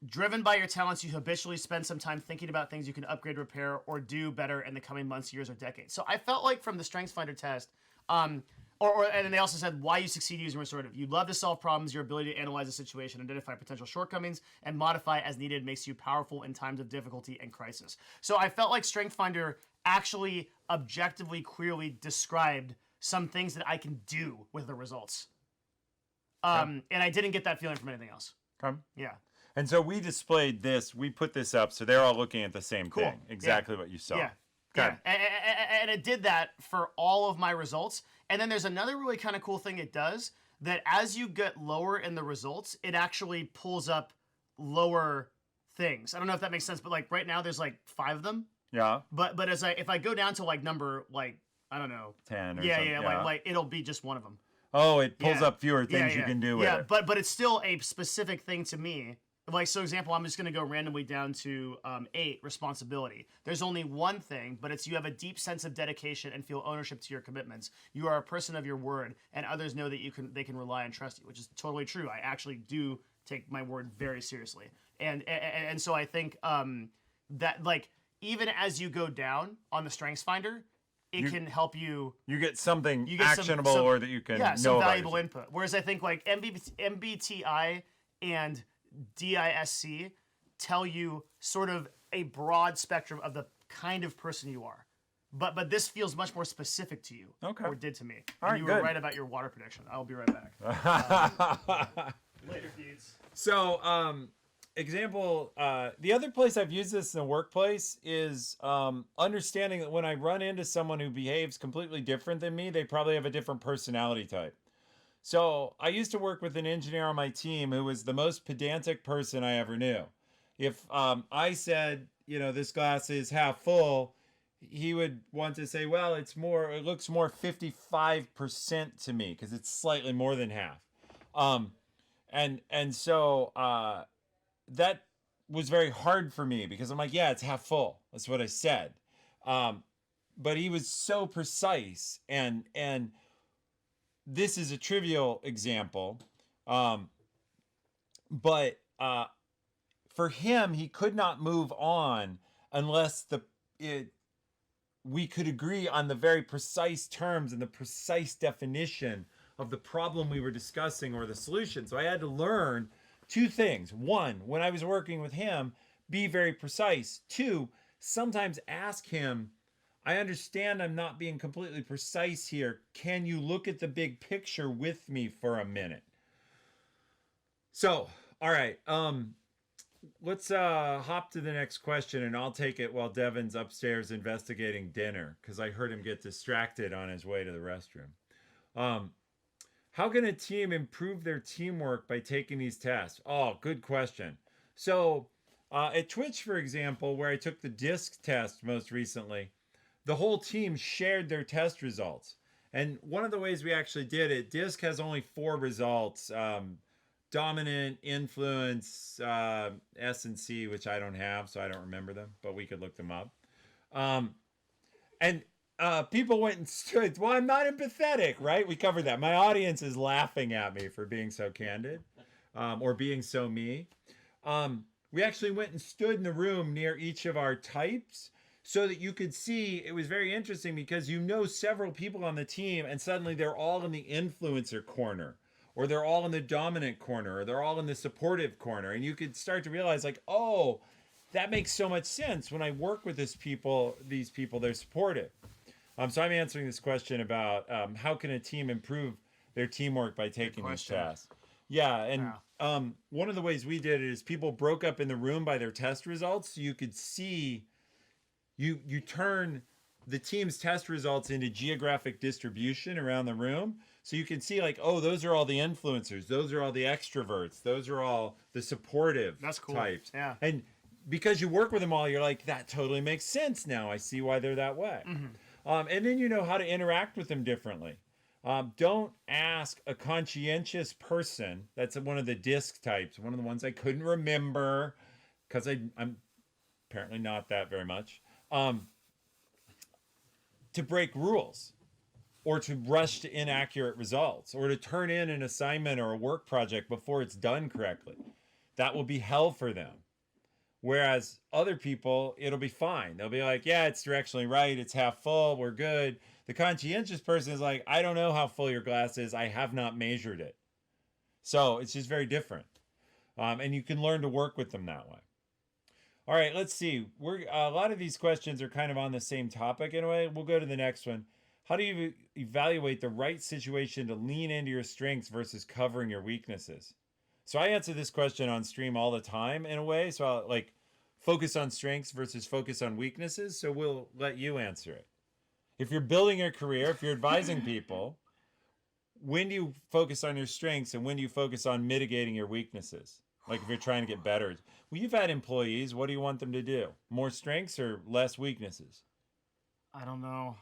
Driven by your talents, you habitually spend some time thinking about things you can upgrade, repair, or do better in the coming months, years, or decades. So I felt like from the StrengthsFinder test, and then they also said why you succeed using restorative. You love to solve problems. Your ability to analyze a situation, identify potential shortcomings, and modify as needed makes you powerful in times of difficulty and crisis. So I felt like StrengthsFinder actually objectively, clearly described some things that I can do with the results. And I didn't get that feeling from anything else. Okay. Yeah. And so we displayed this. We put this up, so they're all looking at the same Cool. thing. Exactly what you saw. Yeah. Okay. Yeah. And it did that for all of my results. And then there's another really kind of cool thing it does that as you get lower in the results, it actually pulls up lower things. I don't know if that makes sense, but like right now there's like 5 of them. Yeah. But if I go down to like number like I don't know. 10 or Yeah, something. yeah, like it'll be just one of them. Oh, it pulls Yeah. up fewer things you can do with it. but it's still a specific thing to me. Like, so example, I'm just going to go randomly down to 8, responsibility. There's only one thing, but it's you have a deep sense of dedication and feel ownership to your commitments. You are a person of your word, and others know that they can rely and trust you, which is totally true. I actually do take my word very seriously. And so I think that, like, even as you go down on the Strengthsfinder, it can help you. You get something You get actionable some, or that you can know some about valuable yourself. input. Whereas I think like MBTI and DISC tell you sort of a broad spectrum of the kind of person you are. But this feels much more specific to you. Okay. Or did to me. All And right, you good. were right about your water prediction. I'll be right back. Later, dudes. So, example, the other place I've used this in the workplace is understanding that when I run into someone who behaves completely different than me, they probably have a different personality type. So I used to work with an engineer on my team who was the most pedantic person I ever knew. If I said, this glass is half full, he would want to say, well, it looks more 55% to me because it's slightly more than half. And so that was very hard for me because I'm like, yeah, it's half full. That's what I said. But he was so precise, and this is a trivial example, but for him, he could not move on unless we could agree on the very precise terms and the precise definition of the problem we were discussing or the solution. So I had to learn 2 things. 1, when I was working with him, be very precise. 2, sometimes ask him, I understand I'm not being completely precise here. Can you look at the big picture with me for a minute? So, all right. Let's hop to the next question, and I'll take it while Devin's upstairs investigating dinner because I heard him get distracted on his way to the restroom. How can a team improve their teamwork by taking these tests? Oh, good question. So at Twitch, for example, where I took the DISC test most recently, the whole team shared their test results. And one of the ways we actually did it, DISC has only 4 results. Dominant, influence, S and C, which I don't have, so I don't remember them, but we could look them up. And people went and stood, well, I'm not empathetic, right? We covered that. My audience is laughing at me for being so candid or being so me. We actually went and stood in the room near each of our types so that you could see. It was very interesting because several people on the team and suddenly they're all in the influencer corner, or they're all in the dominant corner, or they're all in the supportive corner. And you could start to realize like, oh, that makes so much sense. When I work with these people, they're supportive. So I'm answering this question about how can a team improve their teamwork by taking these tests. Yeah, and one of the ways we did it is people broke up in the room by their test results. So you could see, you turn the team's test results into geographic distribution around the room. So you can see like, oh, those are all the influencers. Those are all the extroverts. Those are all the supportive types. Yeah. And because you work with them all, you're like, that totally makes sense now. I see why they're that way. Mm-hmm. And then you know how to interact with them differently. Don't ask a conscientious person. That's one of the DISC types. One of the ones I couldn't remember because I'm apparently not that very much. To break rules, or to rush to inaccurate results, or to turn in an assignment or a work project before it's done correctly. That will be hell for them. Whereas other people, it'll be fine. They'll be like, yeah, it's directionally right. It's half full. We're good. The conscientious person is like, I don't know how full your glass is. I have not measured it. So it's just very different. And you can learn to work with them that way. All right, let's see. A lot of these questions are kind of on the same topic in a way. We'll go to the next one. How do you evaluate the right situation to lean into your strengths versus covering your weaknesses? So I answer this question on stream all the time in a way. So I'll like focus on strengths versus focus on weaknesses. So we'll let you answer it. If you're building a career, if you're advising people, when do you focus on your strengths and when do you focus on mitigating your weaknesses? Like if you're trying to get better. Well, you've had employees. What do you want them to do? More strengths or less weaknesses? I don't know.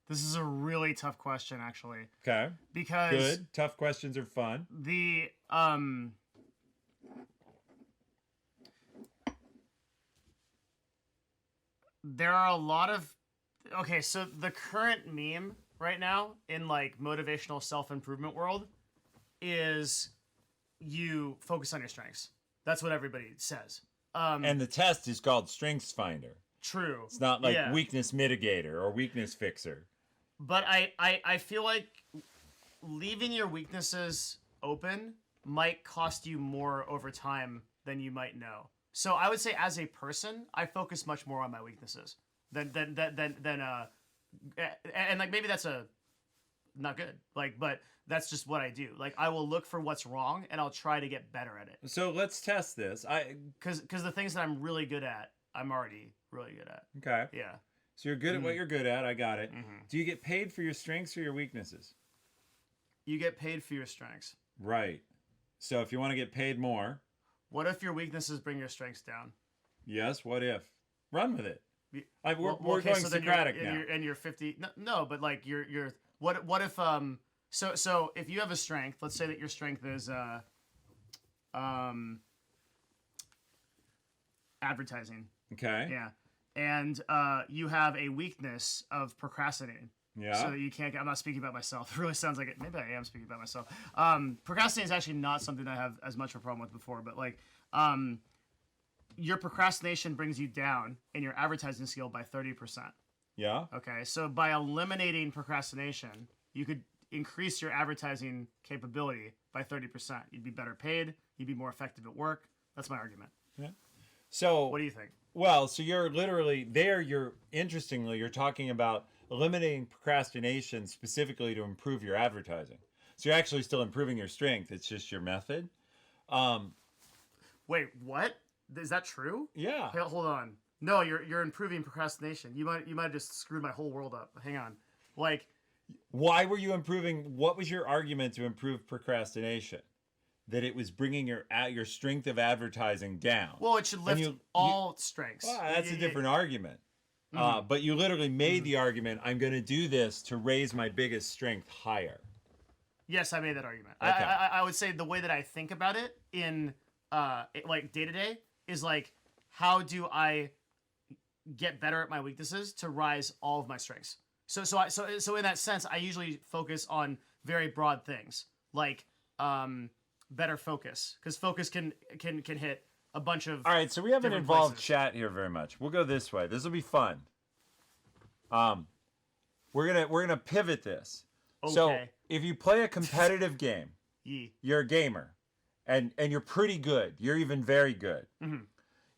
This is a really tough question, actually, Okay. because Good. Tough questions are fun. the there are a lot of so the current meme right now in like motivational self-improvement world is you focus on your strengths. That's what everybody says. And the test is called Strengthfinder. True. It's not like Yeah. weakness mitigator or weakness fixer. But I feel like leaving your weaknesses open might cost you more over time than you might know. So I would say as a person, I focus much more on my weaknesses than and like maybe that's not good. Like, but that's just what I do. Like I will look for what's wrong and I'll try to get better at it. So let's test this. Cuz the things that I'm really good at, I'm already really good at. Okay. Yeah. So you're good at what you're good at. I got it. Mhm. Do you get paid for your strengths or your weaknesses? You get paid for your strengths. Right. So if you want to get paid more, What if your weaknesses bring your strengths down? yes, what if? Run with it. Y- We're Well, okay, going so then Socratic you're, now. and you're 50. No, but like you're what if so if you have a strength, let's say that your strength is advertising. Okay. Yeah. And you have a weakness of procrastinating. Yeah. So that you can't I'm not speaking about myself. It really sounds like it. Maybe I am speaking about myself. Procrastinating is actually not something that I have as much of a problem with before, but like your procrastination brings you down in your advertising skill by 30%. Yeah. Okay, so by eliminating procrastination, you could increase your advertising capability by 30%. You'd be better paid. You'd be more effective at work. That's my argument. So What do you think? well, so you're literally there. Interestingly, you're talking about eliminating procrastination specifically to improve your advertising. So you're actually still improving your strength. It's just your method. Wait, what? Is that true? Yeah. Hey, hold on. No, you're improving procrastination. You might have just screwed my whole world up. Hang on. Like, Why were you improving? What was your argument to improve procrastination? That it was bringing your strength of advertising down. well, it should lift all strengths. Well, that's a It- different argument. But you literally made the argument, I'm going to do this to raise my biggest strength higher. Yes, I made that argument. Okay. I would say the way that I think about it in like day to day is like, how do I get better at my weaknesses to rise all of my strengths? So in that sense, I usually focus on very broad things like better focus, because focus can hit a bunch of. All right, so we haven't different involved places. chat here very much. We'll go this way. This will be fun. We're gonna pivot this. So Okay. if you play a competitive game, Yee. you're a gamer, and you're pretty good. You're even very good. Mhm.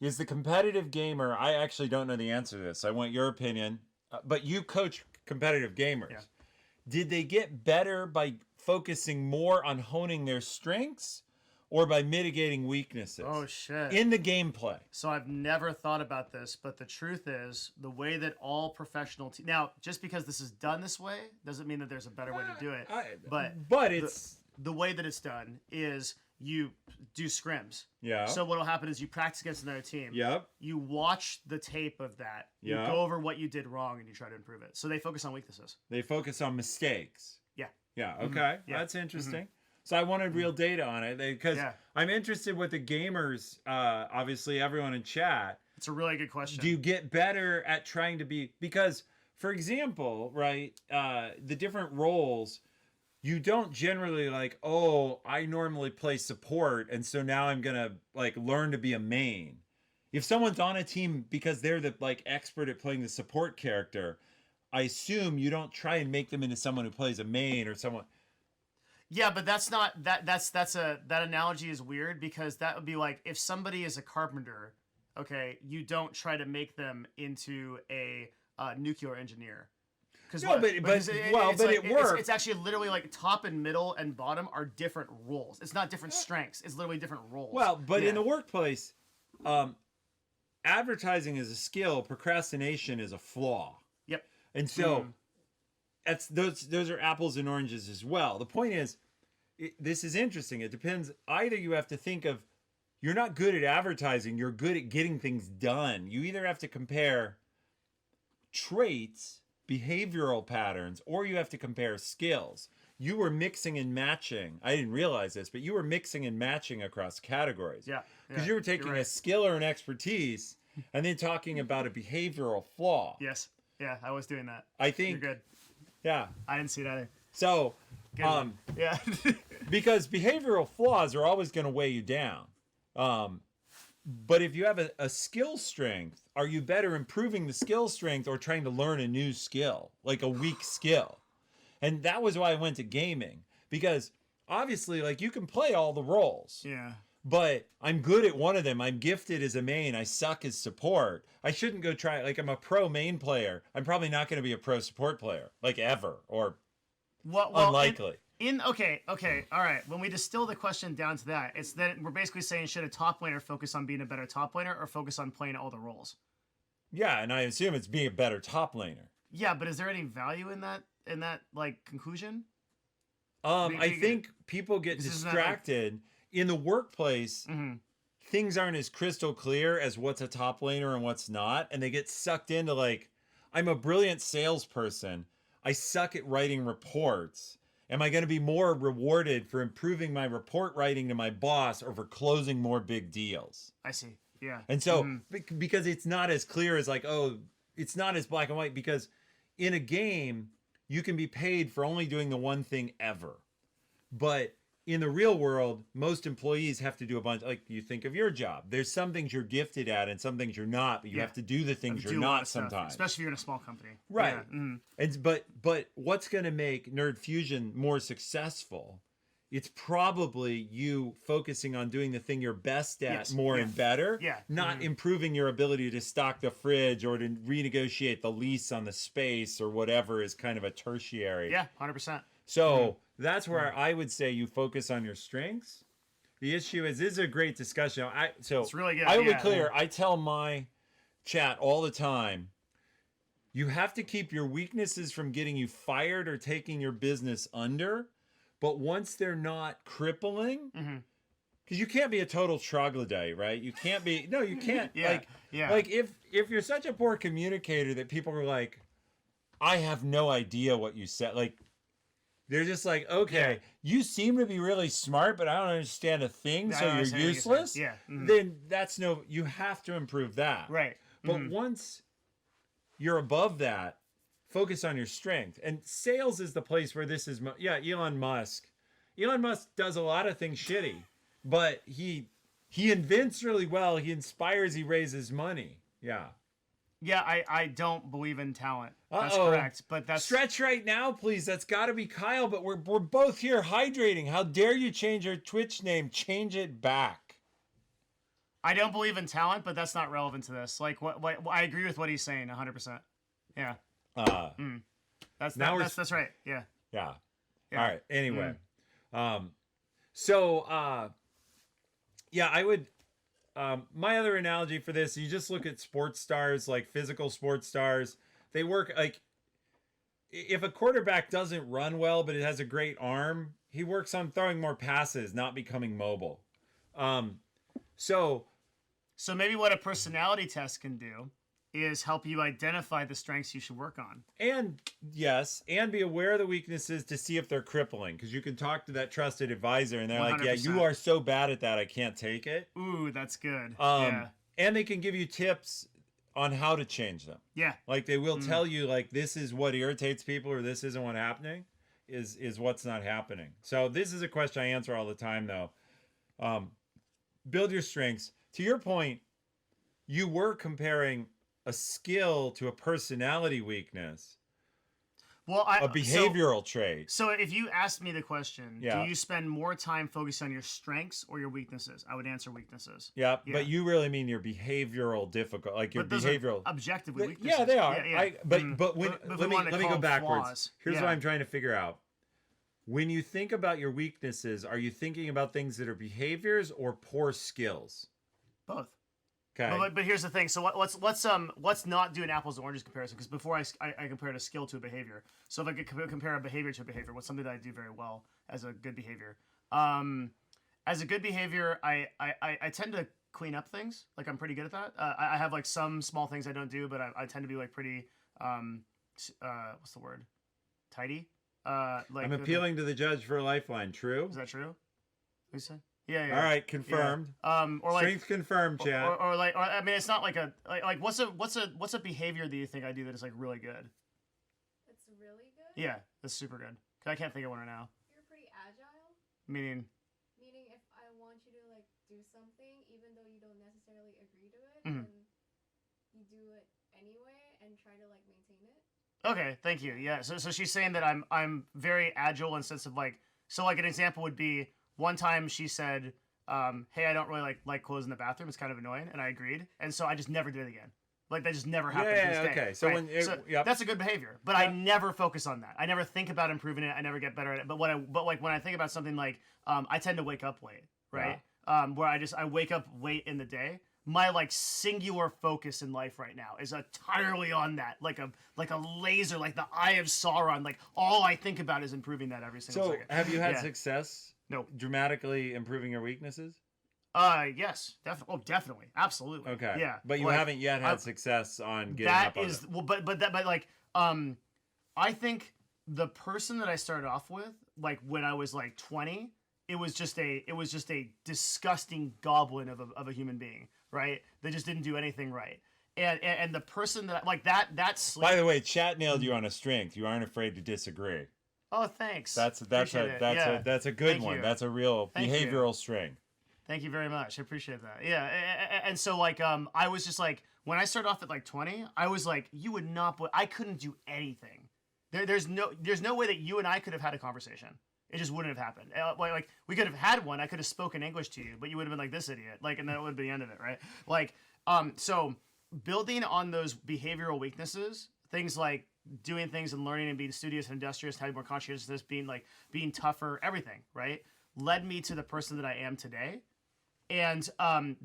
Is the competitive gamer? I actually don't know the answer to this. I want your opinion. But you coach competitive gamers. Yeah. Did they get better by focusing more on honing their strengths, or by mitigating weaknesses Oh shit. in the gameplay? So I've never thought about this, but the truth is, the way that all professional now, just because this is done this way doesn't mean that there's a better way to do it. But it's The way that it's done is you do scrims. yeah. So what'll happen is you practice against another team. Yep. You watch the tape of that. Yeah. You go over what you did wrong and you try to improve it. So they focus on weaknesses. They focus on mistakes. Yeah. Yeah. Okay. Yeah. That's interesting. So I wanted real data on it because Yeah. I'm interested with the gamers. Obviously, everyone in chat. It's a really good question. Do you get better at trying to be? Because, for example, right, the different roles. You don't generally like, oh, I normally play support, and so now I'm gonna like learn to be a main. If someone's on a team because they're the like expert at playing the support character, I assume you don't try and make them into someone who plays a main or someone. Yeah, but that's not that analogy is weird, because that would be like if somebody is a carpenter, okay, you don't try to make them into a nuclear engineer. No, but it works. It's actually literally like top and middle and bottom are different roles. It's not different strengths. It's literally different roles. Well, but Yeah. in the workplace, advertising is a skill. Procrastination is a flaw. Yep. And so that's those are apples and oranges as well. The point is, this is interesting. It depends. Either you have to think of, you're not good at advertising. You're good at getting things done. You either have to compare traits behavioral patterns or you have to compare skills. You were mixing and matching. I didn't realize this, but you were mixing and matching across categories. Yeah. Because you were taking a skill or an expertise and then talking about a behavioral flaw. Yes. Yeah, I was doing that. I think. You're good. Yeah. I didn't see it either. So, Good one. Yeah. because behavioral flaws are always going to weigh you down. But if you have a skill strength, are you better improving the skill strength or trying to learn a new skill, like a weak skill? And that was why I went to gaming, because obviously, like, you can play all the roles. Yeah. But I'm good at one of them. I'm gifted as a main. I suck as support. I shouldn't go try, like, I'm a pro main player. I'm probably not going to be a pro support player, like, ever, or Well, unlikely. Okay, all right. When we distill the question down to that, it's that we're basically saying, should a top laner focus on being a better top laner or focus on playing all the roles? Yeah, and I assume it's being a better top laner. Yeah, but is there any value in that like conclusion? I think people get distracted in the workplace. Mm-hmm. Things aren't as crystal clear as what's a top laner and what's not, and they get sucked into, like, I'm a brilliant salesperson. I suck at writing reports. Am I going to be more rewarded for improving my report writing to my boss or for closing more big deals? I see. Yeah. And so, because it's not as clear as, like, oh, it's not as black and white, because in a game, you can be paid for only doing the one thing ever. But in the real world, most employees have to do a bunch. Like, you think of your job. There's some things you're gifted at and some things you're not, but you have to do the things you're not sometimes. Especially if you're in a small company. Right. Yeah. Mm-hmm. And but what's going to make Nerd Fusion more successful? It's probably you focusing on doing the thing you're best at more and better. Yeah. Not improving your ability to stock the fridge or to renegotiate the lease on the space or whatever is kind of a tertiary. Yeah, 100%. So that's where I would say you focus on your strengths. The issue is, this is a great discussion. It's really good. I will be clear. I tell my chat all the time, you have to keep your weaknesses from getting you fired or taking your business under. But once they're not crippling, because you can't be a total troglodyte, right? You can't be. No, you can't. Like if you're such a poor communicator that people are like, I have no idea what you said. Like, they're just like, okay, you seem to be really smart, but I don't understand a thing, so you're useless. Yeah. Then that's you have to improve that. Right. But once you're above that, focus on your strength. And sales is the place where this is, Elon Musk. Elon Musk does a lot of things shitty, but he invents really well. He inspires, he raises money. Yeah. Yeah, I don't believe in talent. That's Uh-oh. correct. But that's Stretch right now, please. That's got to be Kyle, but we're both here hydrating. How dare you change your Twitch name? Change it back. I don't believe in talent, but that's not relevant to this. Like, what I agree with what he's saying 100%. Yeah. That's right. Yeah. Yeah. All right. Anyway. I would my other analogy for this, you just look at sports stars, like physical sports stars. They work, like, if a quarterback doesn't run well but it has a great arm, he works on throwing more passes, not becoming mobile. So maybe what a personality test can do is help you identify the strengths you should work on. And be aware of the weaknesses to see if they're crippling, because you can talk to that trusted advisor and they're 100%. like, yeah, you are so bad at that, I can't take it. Ooh, that's good. And they can give you tips on how to change them. Yeah. Like, they will tell you, like, this is what irritates people, or this isn't what's happening, is what's not happening. So this is a question I answer all the time, though. Build your strengths. To your point, you were comparing a skill to a personality weakness. Well, a behavioral trait. So if you asked me the question, Yeah. do you spend more time focusing on your strengths or your weaknesses? I would answer weaknesses. Yeah, but you really mean your behavioral difficult, like your But those behavioral. are objectively weaknesses. Yeah, they are. Yeah. But when But if let we wanted to me call go them backwards. flaws, Here's yeah. what I'm trying to figure out. When you think about your weaknesses, are you thinking about things that are behaviors or poor skills? Both. Okay. But here's the thing. So let's not do an apples and oranges comparison, because before I compared a skill to a behavior. So if I could compare a behavior to a behavior, what's something that I do very well as a good behavior? As a good behavior, I tend to clean up things. Like, I'm pretty good at that. I have, like, some small things I don't do, but I tend to be, like, pretty what's the word? Tidy. Like I'm appealing to the judge for a lifeline. True. Is that true? Lisa? Yeah. All right, confirmed. Yeah. Or like Strength confirmed, chat. or like, or I mean, it's not like a like what's a behavior that you think I do that is like really good? It's really good. Yeah, that's super good. 'Cause I can't think of one right now. You're pretty agile. Meaning. Meaning, if I want you to like do something, even though you don't necessarily agree to it, Mhm. then you do it anyway and try to like maintain it. Okay, thank you. Yeah, so she's saying that I'm very agile in sense of like, so like an example would be one time she said, hey, I don't really like clothes in the bathroom. It's kind of annoying, and I agreed, and so I just never did it again. Like that just never happened. to this day, okay. So right? yep. That's a good behavior, but I never focus on that. I never think about improving it. I never get better at it. But like when I think about something like, I tend to wake up late, right? Where I wake up late in the day. My like singular focus in life right now is entirely on that, like a laser, like the eye of Sauron. Like all I think about is improving that every single So second. have you had success? No. Dramatically improving your weaknesses? Yes, definitely. Oh, definitely, absolutely. Okay. Yeah, But you like, haven't yet had success on getting that up on is it. well, but like I think the person that I started off with, like when I was like 20, it was just a disgusting goblin of a human being, right? That just didn't do anything right. And the person that like that sleep. By the way, chat nailed you on a strength. You aren't afraid to disagree. Oh, thanks. That's Appreciate a it. that's Yeah. a that's a good Thank one. you. That's a real Thank you. behavioral strength. Thank you very much. I appreciate that. Yeah, and so like I was just like when I started off at like 20, I was like you would not. I couldn't do anything. There's no way that you and I could have had a conversation. It just wouldn't have happened. Like we could have had one. I could have spoken English to you, but you would have been like this idiot. Like, and that would be the end of it, right? Like, so building on those behavioral weaknesses, things like doing things and learning and being studious and industrious, having more conscientiousness, being tougher, everything, right, led me to the person that I am today. And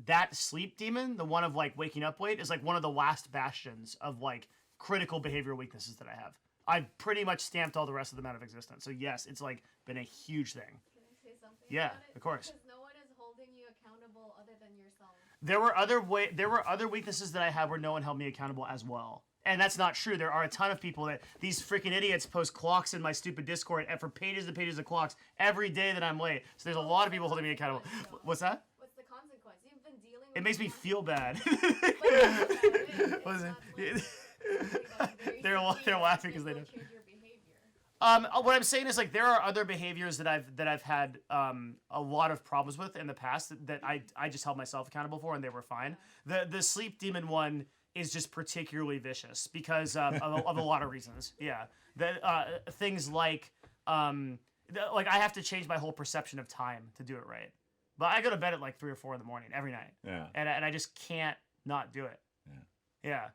that sleep demon, the one of like waking up late, is like one of the last bastions of like critical behavioral weaknesses that I have. I've pretty much stamped all the rest of them out of existence. So yes, it's like been a huge thing. Can I say something? Yeah, about it? of course. Because no one is holding you accountable other than yourself. There were other weaknesses that I had where no one held me accountable as well. And that's not true. There are a ton of people that these freaking idiots post clocks in my stupid Discord and for pages and pages of clocks every day that I'm late. So there's a lot of people holding me accountable. What's that? What's the consequence? You've been dealing with It makes me feel bad. What is it? They're laughing because they don't. What I'm saying is like there are other behaviors that I've had a lot of problems with in the past that I just held myself accountable for and they were fine. The sleep demon one is just particularly vicious because of a lot of reasons. Yeah, things like I have to change my whole perception of time to do it right. But I go to bed at like 3 or 4 in the morning every night. Yeah. And I just can't not do it. Yeah.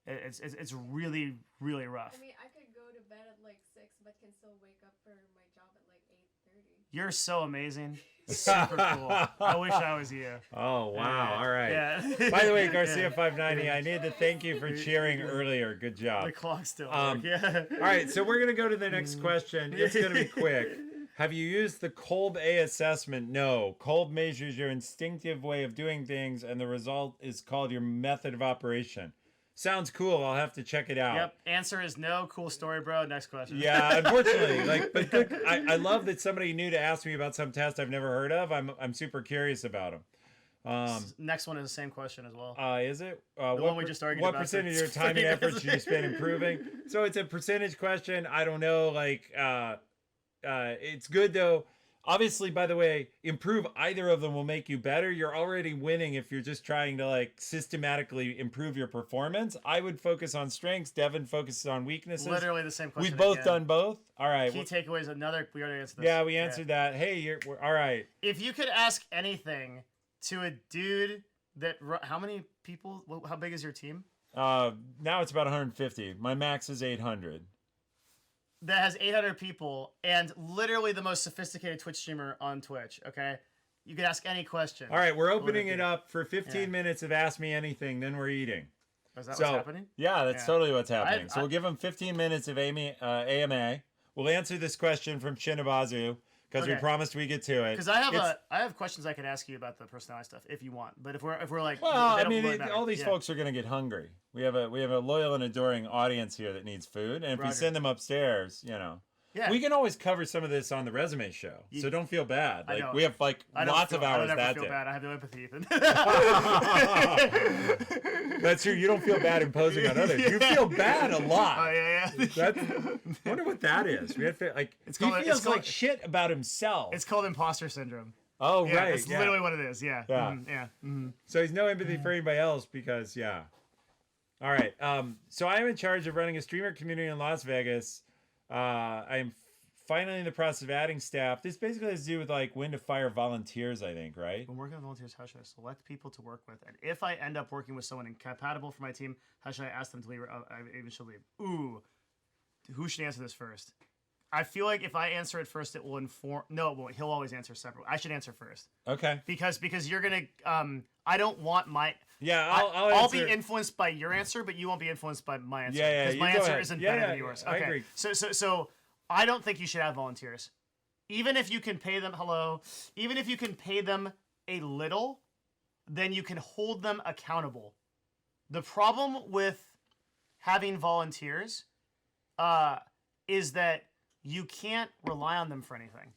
It's really, really rough. I mean, I could go to bed at like 6, but can still wake up for my job at like 8:30. You're so amazing. Super cool. I wish I was you. Oh wow! All right. Yeah. By the way, Garcia 590, I need to thank you for cheering earlier. Good job. The clock still works. Yeah. All right, so we're gonna go to the next question. It's gonna be quick. Have you used the Kolb A assessment? No. Kolb measures your instinctive way of doing things, and the result is called your method of operation. Sounds cool. I'll have to check it out. Yep. Answer is no. Cool story, bro. Next question. Yeah, unfortunately, but good. I love that somebody new to ask me about some test I've never heard of. I'm super curious about them. Next one is the same question as well. Is it? The one we just argued what about percentage of for your time and 30 effort minutes. should you spend improving? So it's a percentage question. I don't know. It's good though. Obviously, by the way, improve either of them will make you better. You're already winning if you're just trying to systematically improve your performance. I would focus on strengths. Devin focuses on weaknesses. Literally the same question. We've both again. done both. All right. Key takeaways. We already answered this. Yeah, we answered that. Hey, we're all right. If you could ask anything to a dude that how many people? How big is your team? Now it's about 150. My max is 800. That has 800 people and literally the most sophisticated Twitch streamer on Twitch, okay? You can ask any question. All right, we're opening it up for 15 minutes of Ask Me Anything, then we're eating. Is that what's happening? Yeah, that's totally what's happening. I- So we'll give them 15 minutes of AMA. We'll answer this question from Shinobazu. because we Okay. promised we get to it. Because I It's- have questions I could ask you about the personality stuff if you want. But if we're like, Well, they I don't mean, really matter. all these Yeah. folks are going to get hungry. We have a loyal and adoring audience here that needs food, and if we Roger. send them upstairs, Yeah. we can always cover some of this on the resume show. So don't feel bad. I Like don't. we have I don't lots feel, of hours I don't that ever feel day. bad. I have no empathy, Ethan. That's true. You don't feel bad imposing on others. You feel bad a lot. Oh yeah. That's, I wonder what that is. We have to, like he feels like shit about himself. It's called imposter syndrome. Oh Yeah, right, that's literally what it is. Yeah. Yeah. Yeah. Mhm. So he's no empathy for anybody else because All right. So I am in charge of running a streamer community in Las Vegas. I am finally in the process of adding staff. This basically has to do with like when to fire volunteers, I think, right? When working with volunteers, how should I select people to work with? And if I end up working with someone incompatible for my team, how should I ask them to leave? Or I even should leave. Ooh, who should answer this first? I feel like if I answer it first, it will inform. No, it won't. He'll always answer separately. I should answer first Okay. because you're gonna. I don't want my. Yeah, I'll answer. be influenced by your answer, but you won't be influenced by my answer. Yeah, Because you my go answer ahead. isn't Yeah, better yeah, than yours. I Okay. agree. So I don't think you should have volunteers. Even if you can pay them even if you can pay them a little, then you can hold them accountable. The problem with having volunteers is that you can't rely on them for anything.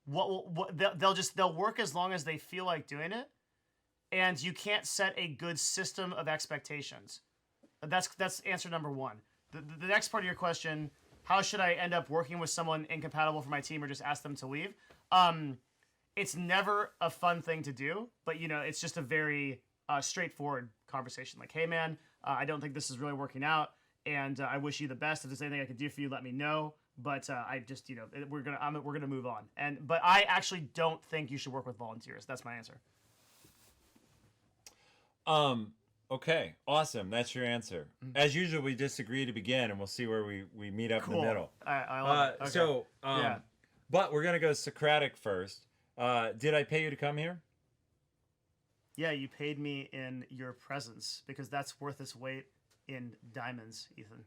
They'll work as long as they feel like doing it, and you can't set a good system of expectations. That's answer number one. The next part of your question, how should I end up working with someone incompatible for my team or just ask them to leave? It's never a fun thing to do, but it's just a very straightforward conversation. Like, hey man, I don't think this is really working out, and I wish you the best. If there's anything I can do for you, let me know. But I just, we're gonna move on. But I actually don't think you should work with volunteers. That's my answer. Okay, awesome. That's your answer. As usual, we disagree to begin, and we'll see where we meet up in the middle. I love it. Okay. So, Yeah. but we're gonna go Socratic first. Did I pay you to come here? Yeah, you paid me in your presence because that's worth its weight in diamonds, Ethan.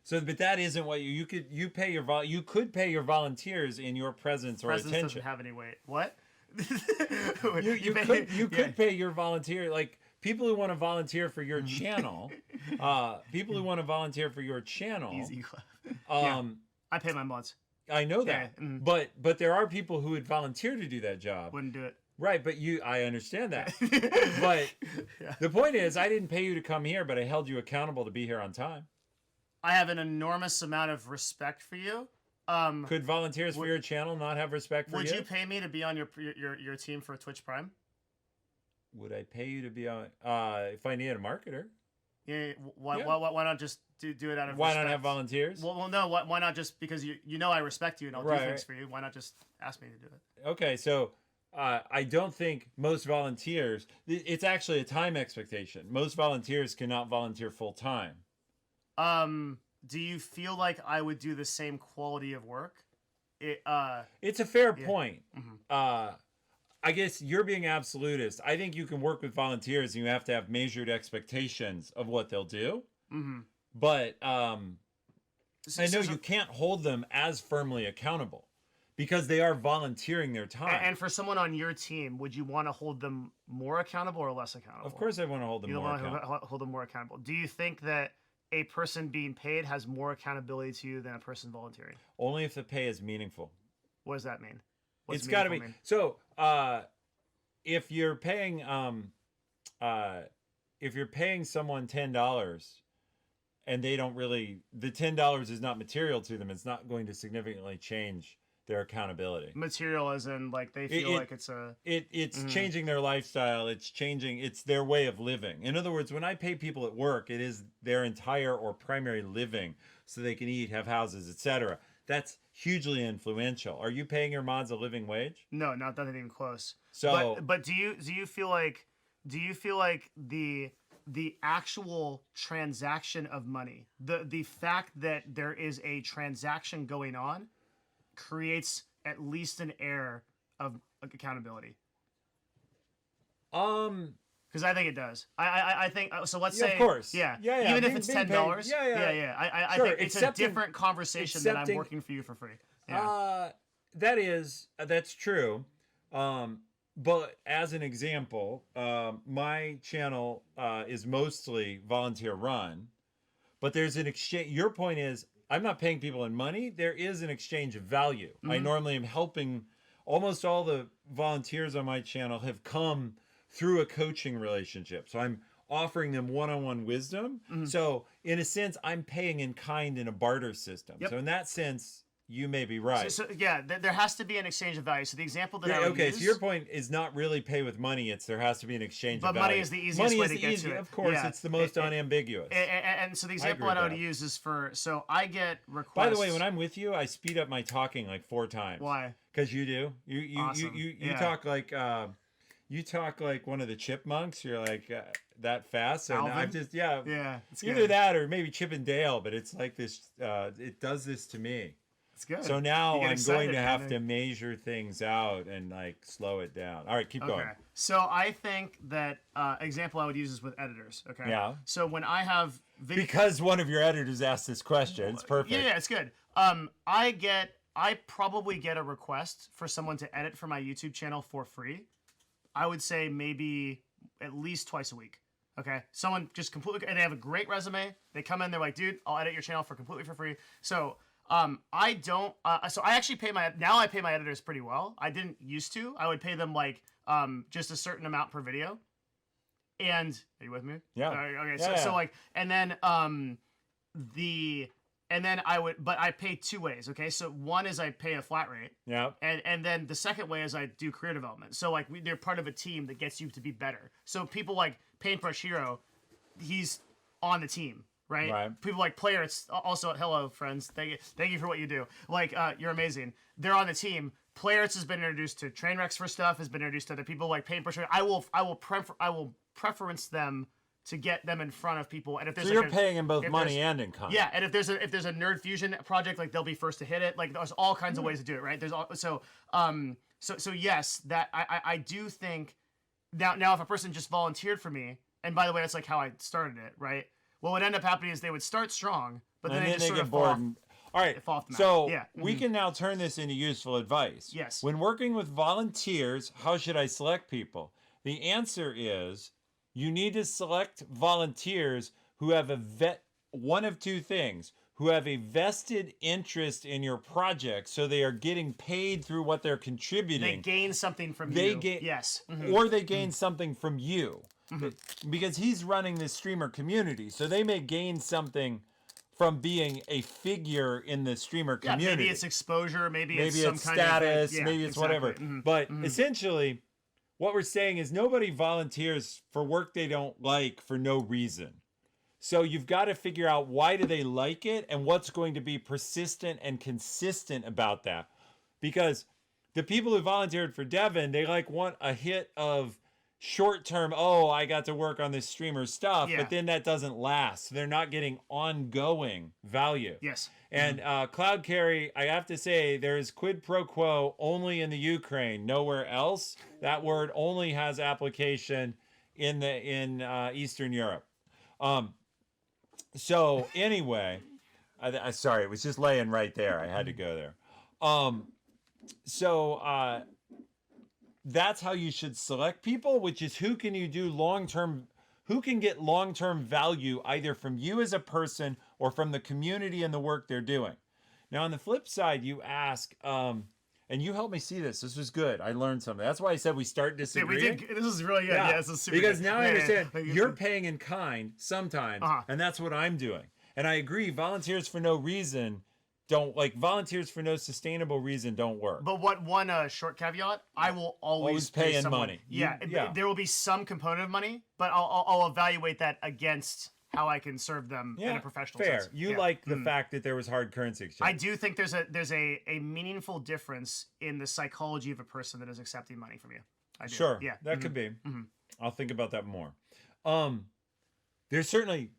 So, but that isn't what you could pay your you could pay your volunteers in your presence or Presence attention. doesn't have any weight. What? You could pay your volunteer, like people who want to volunteer for your channel. People who want to volunteer for your channel. Easy. I pay my mods. I know that, Yeah, but there are people who would volunteer to do that job. Wouldn't do it. Right, but I understand that. But the point is, I didn't pay you to come here, but I held you accountable to be here on time. I have an enormous amount of respect for you. Could volunteers for your channel not have respect for you? Would you pay me to be on your team for Twitch Prime? Would I pay you to be on if I needed a marketer? Yeah. Why not just do it out of Why respect? not have volunteers? Well, no. Why not just because I respect you and I'll Right. do things for you? Why not just ask me to do it? Okay, so I don't think most volunteers. It's actually a time expectation. Most volunteers cannot volunteer full time. Do you feel like I would do the same quality of work? It's a fair point. I guess you're being absolutist. I think you can work with volunteers and you have to have measured expectations of what they'll do. But I know you can't hold them as firmly accountable because they are volunteering their time. And for someone on your team, would you want to hold them more accountable or less accountable? Of course I want to hold them You don't more want accountable. to hold them more accountable. Do you think that a person being paid has more accountability to you than a person volunteering? Only if the pay is meaningful. What does that mean? What's It's got to be. meaningful mean? So, if you're paying someone $10 and they don't really, the $10 is not material to them, it's not going to significantly change their accountability. Material as in like they feel like it's a... It's changing their lifestyle. It's their way of living. In other words, when I pay people at work, it is their entire or primary living so they can eat, have houses, etc. That's hugely influential. Are you paying your mods a living wage? No, not even close. So, but do you feel like the actual transaction of money, the fact that there is a transaction going on, creates at least an air of accountability? Because I think it does. I think so. Let's say, of course, yeah. Being Even if it's paid, $10, yeah. I Sure, think it's a different conversation that I'm accepting- working for you for free. Yeah. that's true. But as an example, my channel is mostly volunteer run, but there's an exchange. Your point is, I'm not paying people in money. There is an exchange of value. I normally am helping. Almost all the volunteers on my channel have come through a coaching relationship. So I'm offering them one-on-one wisdom. So in a sense, I'm paying in kind in a barter system. So in that sense, you may be right. So yeah, there has to be an exchange of value. So the example that I would okay, use, so your point is not really pay with money. It's there has to be an exchange of value. But money is the easiest way to get to it. Of course, Yeah. it's the most unambiguous. And so the example agree that I with would that. use is so I get requests. By the way, when I'm with you, I speed up my talking like 4 times. Why? Because you do. You Awesome. you talk like one of the chipmunks. You're like that fast, and I'm Alvin? just Yeah, it's either good. that or maybe Chip and Dale. But it's like this. It does this to me. It's good. So now You get I'm excited, going to have man. to measure things out and like slow it down. All right, keep going. Okay. So I think that example I would use is with editors. Okay. Yeah. So when I have video, Because one of your editors asked this question. It's perfect. yeah, it's good. I probably get a request for someone to edit for my YouTube channel for free. I would say maybe at least twice a week. Okay. Someone just completely, and they have a great resume. They come in, they're like, dude, I'll edit your channel for completely for free. So I don't. So I actually I pay my editors pretty well. I didn't used to. I would pay them like just a certain amount per video. And are you with me? Yeah. Okay. Yeah. So like, and then but I pay 2 ways. Okay. So one is I pay a flat rate. Yeah. And then the second way is I do career development. So like they're part of a team that gets you to be better. So people like Paintbrush Hero, he's on the team. Right? People like Player, it's also, hello friends, thank you for what you do. Like, you're amazing. They're on the team. Players has been introduced to Trainwrecks for stuff, has been introduced to other people like Paintbrush. I will preference them to get them in front of people. And if there's So you're paying in both money and in kind. Yeah, and if there's a Nerd Fusion project, like they'll be first to hit it. Like there's all kinds of ways to do it, right? There's so yes, that I do think now if a person just volunteered for me, and by the way, that's like how I started it, right? What would end up happening is they would start strong, but then they just sort of fall off. All right, fall off the map. so Yeah. we can now turn this into useful advice. Yes. When working with volunteers, how should I select people? The answer is you need to select volunteers who have one of 2 things, who have a vested interest in your project, so they are getting paid through what they're contributing. They gain something from They you. get Yes. or they gain something from you. Because he's running this streamer community, so they may gain something from being a figure in the streamer Yeah, community. maybe it's exposure, maybe Maybe it's some it's kind status, of like, maybe it's exactly. whatever. But essentially, what we're saying is nobody volunteers for work they don't like for no reason. So you've got to figure out why do they like it and what's going to be persistent and consistent about that. Because the people who volunteered for Devin, they like want a hit of short-term, I got to work on this streamer stuff, but then that doesn't last. They're not getting ongoing value. Yes. And Cloud Carry, I have to say, there's quid pro quo only in the Ukraine, nowhere else. That word only has application in Eastern Europe. So anyway, I sorry, it was just laying right there. I had to go there. That's how you should select people, which is who can get long-term value either from you as a person or from the community and the work they're doing. Now, on the flip side, you ask, and you helped me see this. This was good. I learned something. That's why I said we start disagreeing. Yeah, we did. This is really good. Yeah, this is super because good. now I Yeah, understand yeah. you're paying in kind sometimes, and that's what I'm doing. And I agree, volunteers for no reason volunteers for no sustainable reason don't work. But one short caveat, I will always pay in someone. money. Yeah, there will be some component of money, but I'll evaluate that against how I can serve them in a professional fair. sense. You like the fact that there was hard currency exchange. I do think there's a meaningful difference in the psychology of a person that is accepting money from you. I do. Sure. Yeah. That could be. I'll think about that more. There's certainly.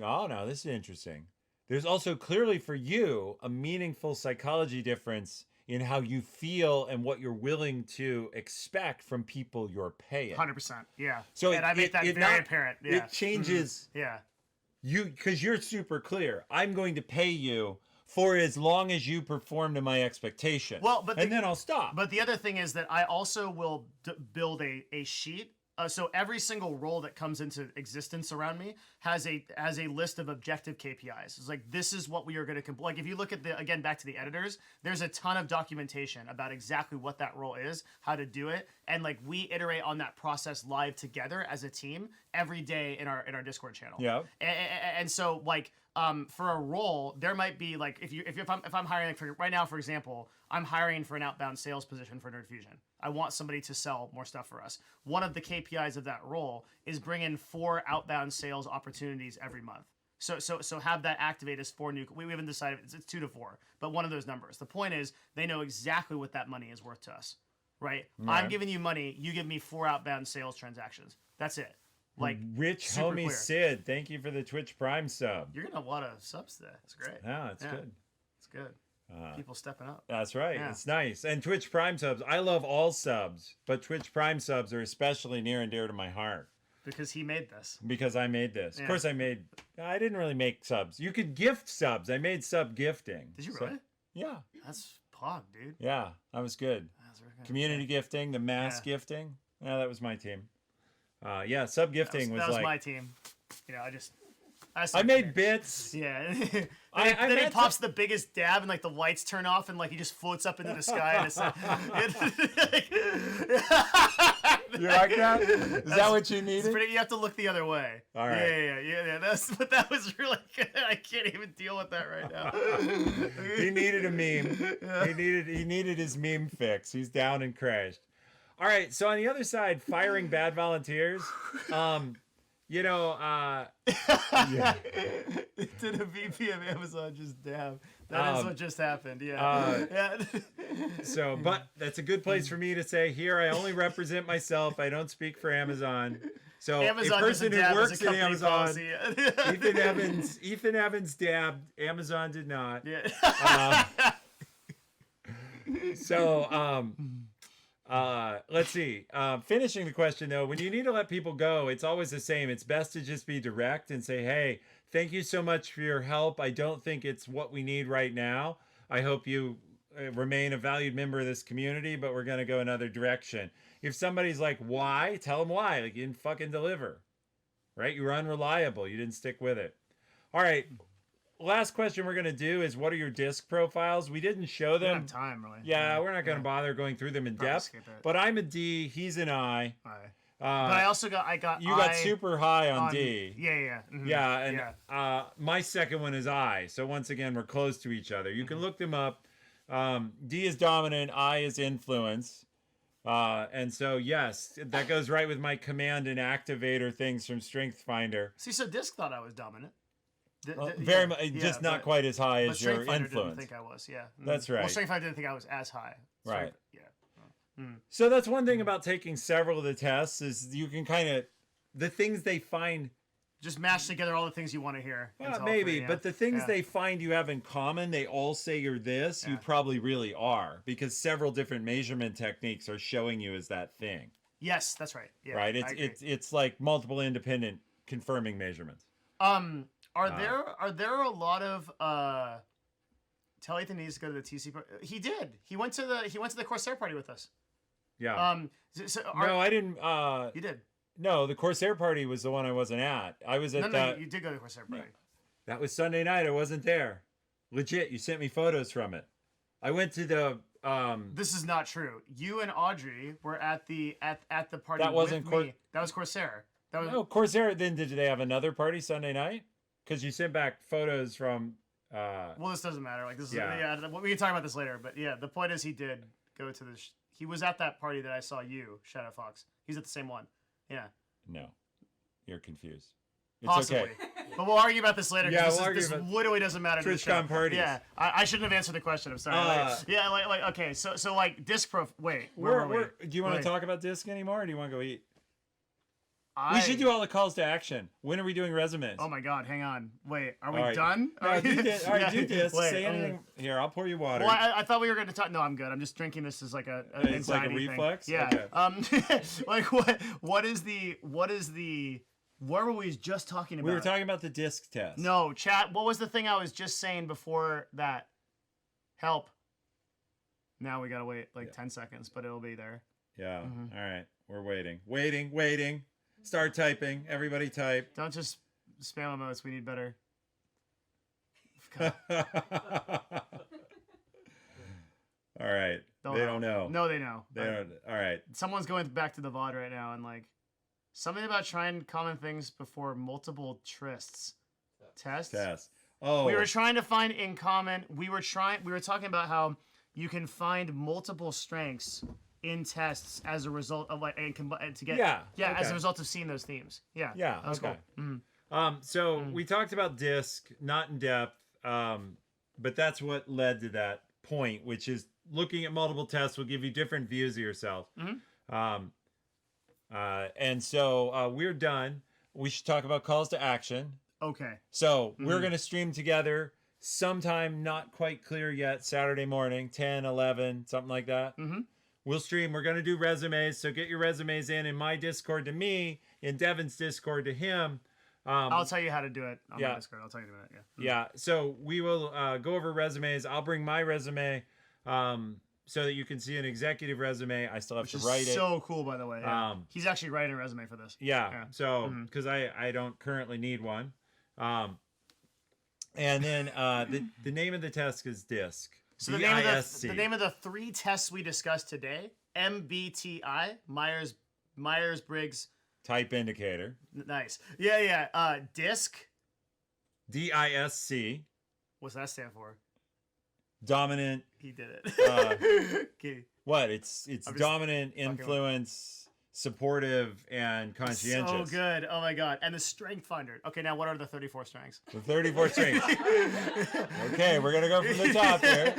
Oh no, this is interesting. There's also clearly for you a meaningful psychology difference in how you feel and what you're willing to expect from people you're paying. 100%. Yeah. So I make that very apparent. Yeah. It changes. Yeah. Because you're super clear. I'm going to pay you for as long as you perform to my expectation. Well, but and then I'll stop. But the other thing is that I also will build a sheet. So every single role that comes into existence around me has a list of objective KPIs. It's like, this is what we are going to like if you look at again back to the editors, there's a ton of documentation about exactly what that role is, how to do it, and like we iterate on that process live together as a team every day in our Discord channel. Yeah. And so like for a role, there might be like if I'm hiring like right now, for example, I'm hiring for an outbound sales position for Nerd Fusion. I want somebody to sell more stuff for us. One of the KPIs of that role is bring in 4 outbound sales opportunities every month. So have that activate as 4 new. We haven't decided it's 2 to 4, but one of those numbers. The point is they know exactly what that money is worth to us, right? I'm giving you money. You give me 4 outbound sales transactions. That's it. Like Rich super homie clear. Sid, thank you for the Twitch Prime sub. You're getting a lot of subs today. It's great. Yeah, it's good. It's good. People stepping up. That's right. Yeah. It's nice. And Twitch Prime subs, I love all subs, but Twitch Prime subs are especially near and dear to my heart. Because he made this. Because I made this. Yeah. Of course I didn't really make subs. You could gift subs. I made sub gifting. Did you So- really? Yeah. That's pog, dude. Yeah. I was good. That's really good. Community gifting, the mass gifting. Yeah, that was my team. Sub gifting That was like my team. You know, I made bits. Yeah. I then he meant pops the biggest dab and like the lights turn off and like he just floats up into the sky and it's You like that? Is that what you needed? you have to look the other way. All right. Yeah. But that was really good. I can't even deal with that right now. He needed a meme. He needed his meme fix. He's down and crashed. All right, so on the other side, firing bad volunteers. You know, Did a VP of Amazon just dab? That is what just happened. Yeah. So, but that's a good place for me to say, here I only represent myself. I don't speak for Amazon. So Amazon a person doesn't who dab as works a at company Amazon, policy. Ethan Evans dabbed. Amazon did not. Yeah. Let's see. Finishing the question though, when you need to let people go, it's always the same. It's best to just be direct and say, hey, thank you so much for your help. I don't think it's what we need right now. I hope you remain a valued member of this community, but we're going to go another direction. If somebody's like, why? Tell them why. Like, you didn't fucking deliver, right? You were unreliable. You didn't stick with it. All right. Last question we're going to do is, what are your disc profiles? We didn't show We don't them. have time, really. Yeah, we're not going to bother going through them in Probably depth. skip it. But I'm a D. He's an I. But I also got You got super high on D. Yeah. Mhm. Yeah, and my second one is I. So once again, we're close to each other. You can look them up. D is dominant, I is influence. And so, yes, that goes right with my command and activator things from Strengthfinder. See, so Disc thought I was dominant. Very much, just not quite as high as your Strengthfinder influence. didn't think I was, yeah. That's right. Well, Strengthfinder didn't think I was as high. Right. Yeah. So that's one thing about taking several of the tests is you can kind of, the things they find. Just mash together all the things you want to hear. Well, maybe, but the things they find you have in common, they all say you're this, you probably really are, because several different measurement techniques are showing you as that thing. Yes, that's right. Yeah, right? It's like multiple independent confirming measurements. Are there a lot of tell Ethan needs to go to the TC party? He did. He went to the Corsair party with us. Yeah. No, I didn't. You did. No, the Corsair party was the one I wasn't at. I was at No, you did go to the Corsair party. That was Sunday night. I wasn't there. Legit, you sent me photos from it. I went to the. This is not true. You and Audrey were at the party. That wasn't with me. That was Corsair. That was no Corsair. Then did they have another party Sunday night? Because you sent back photos from. Well, this doesn't matter. Like this is we can talk about this later. But yeah, the point is he did go to the. He was at that party that I saw you, Shadow Fox. He's at the same one. Yeah. No, you're confused. It's Possibly. okay. But we'll argue about this later. Yeah, this literally doesn't matter. TwitchCon parties. Yeah, I shouldn't have answered the question. I'm sorry. Okay. So like disc prof. Wait, where were we? Do you want to talk about disc anymore, or do you want to go eat? We We should do all the calls to action. When are we doing resumes? Oh my God, hang on. Wait, are we All right. done? All right, do this. Wait, Say anything. Here, I'll pour you water. Well, I thought we were going to talk. No, I'm good. I'm just drinking this as like an It's like a anxiety reflex? thing. Yeah. Okay. Like what is the What were we just talking about? We were talking about the disc test. No, chat. What was the thing I was just saying before that? Help. Now we gotta wait like 10 seconds, but it'll be there. Yeah. All right. We're waiting. Waiting. Start typing. Everybody type. Don't just spam emotes. We need better. All right. They don't know. No, they know. They don't. All right. Someone's going back to the VOD right now and like something about trying common things before multiple trysts. Tests. Oh. We were trying to find in common. We were talking about how you can find multiple strengths in tests as a result of like to get as a result of seeing those themes. Yeah. Yeah. That was Okay. Cool. So we talked about disc, not in depth, but that's what led to that point, which is looking at multiple tests will give you different views of yourself. And so we're done. We should talk about calls to action. Okay. So we're going to stream together sometime, not quite clear yet, Saturday morning, 10, 11, something like that. We'll stream. We're going to do resumes. So get your resumes in my Discord to me, in Devin's Discord to him. I'll tell you how to do it on my Discord. I'll tell you in a minute. Yeah. So we will go over resumes. I'll bring my resume so that you can see an executive resume. I still have to write it. So cool, by the way. Yeah. He's actually writing a resume for this. Yeah. So because I don't currently need one. And then the name of the test is DISC. So the name of the 3 tests we discussed today: MBTI, Myers Briggs Type Indicator. Nice. Yeah. DISC. DISC. What's that stand for? Dominant. He did it. Okay. What? It's dominant, influence, supportive, and conscientious. So good. Oh my god. And the Strengthfinder. Okay, now what are the 34 strengths? The 34 strengths. Okay, we're gonna go from the top here.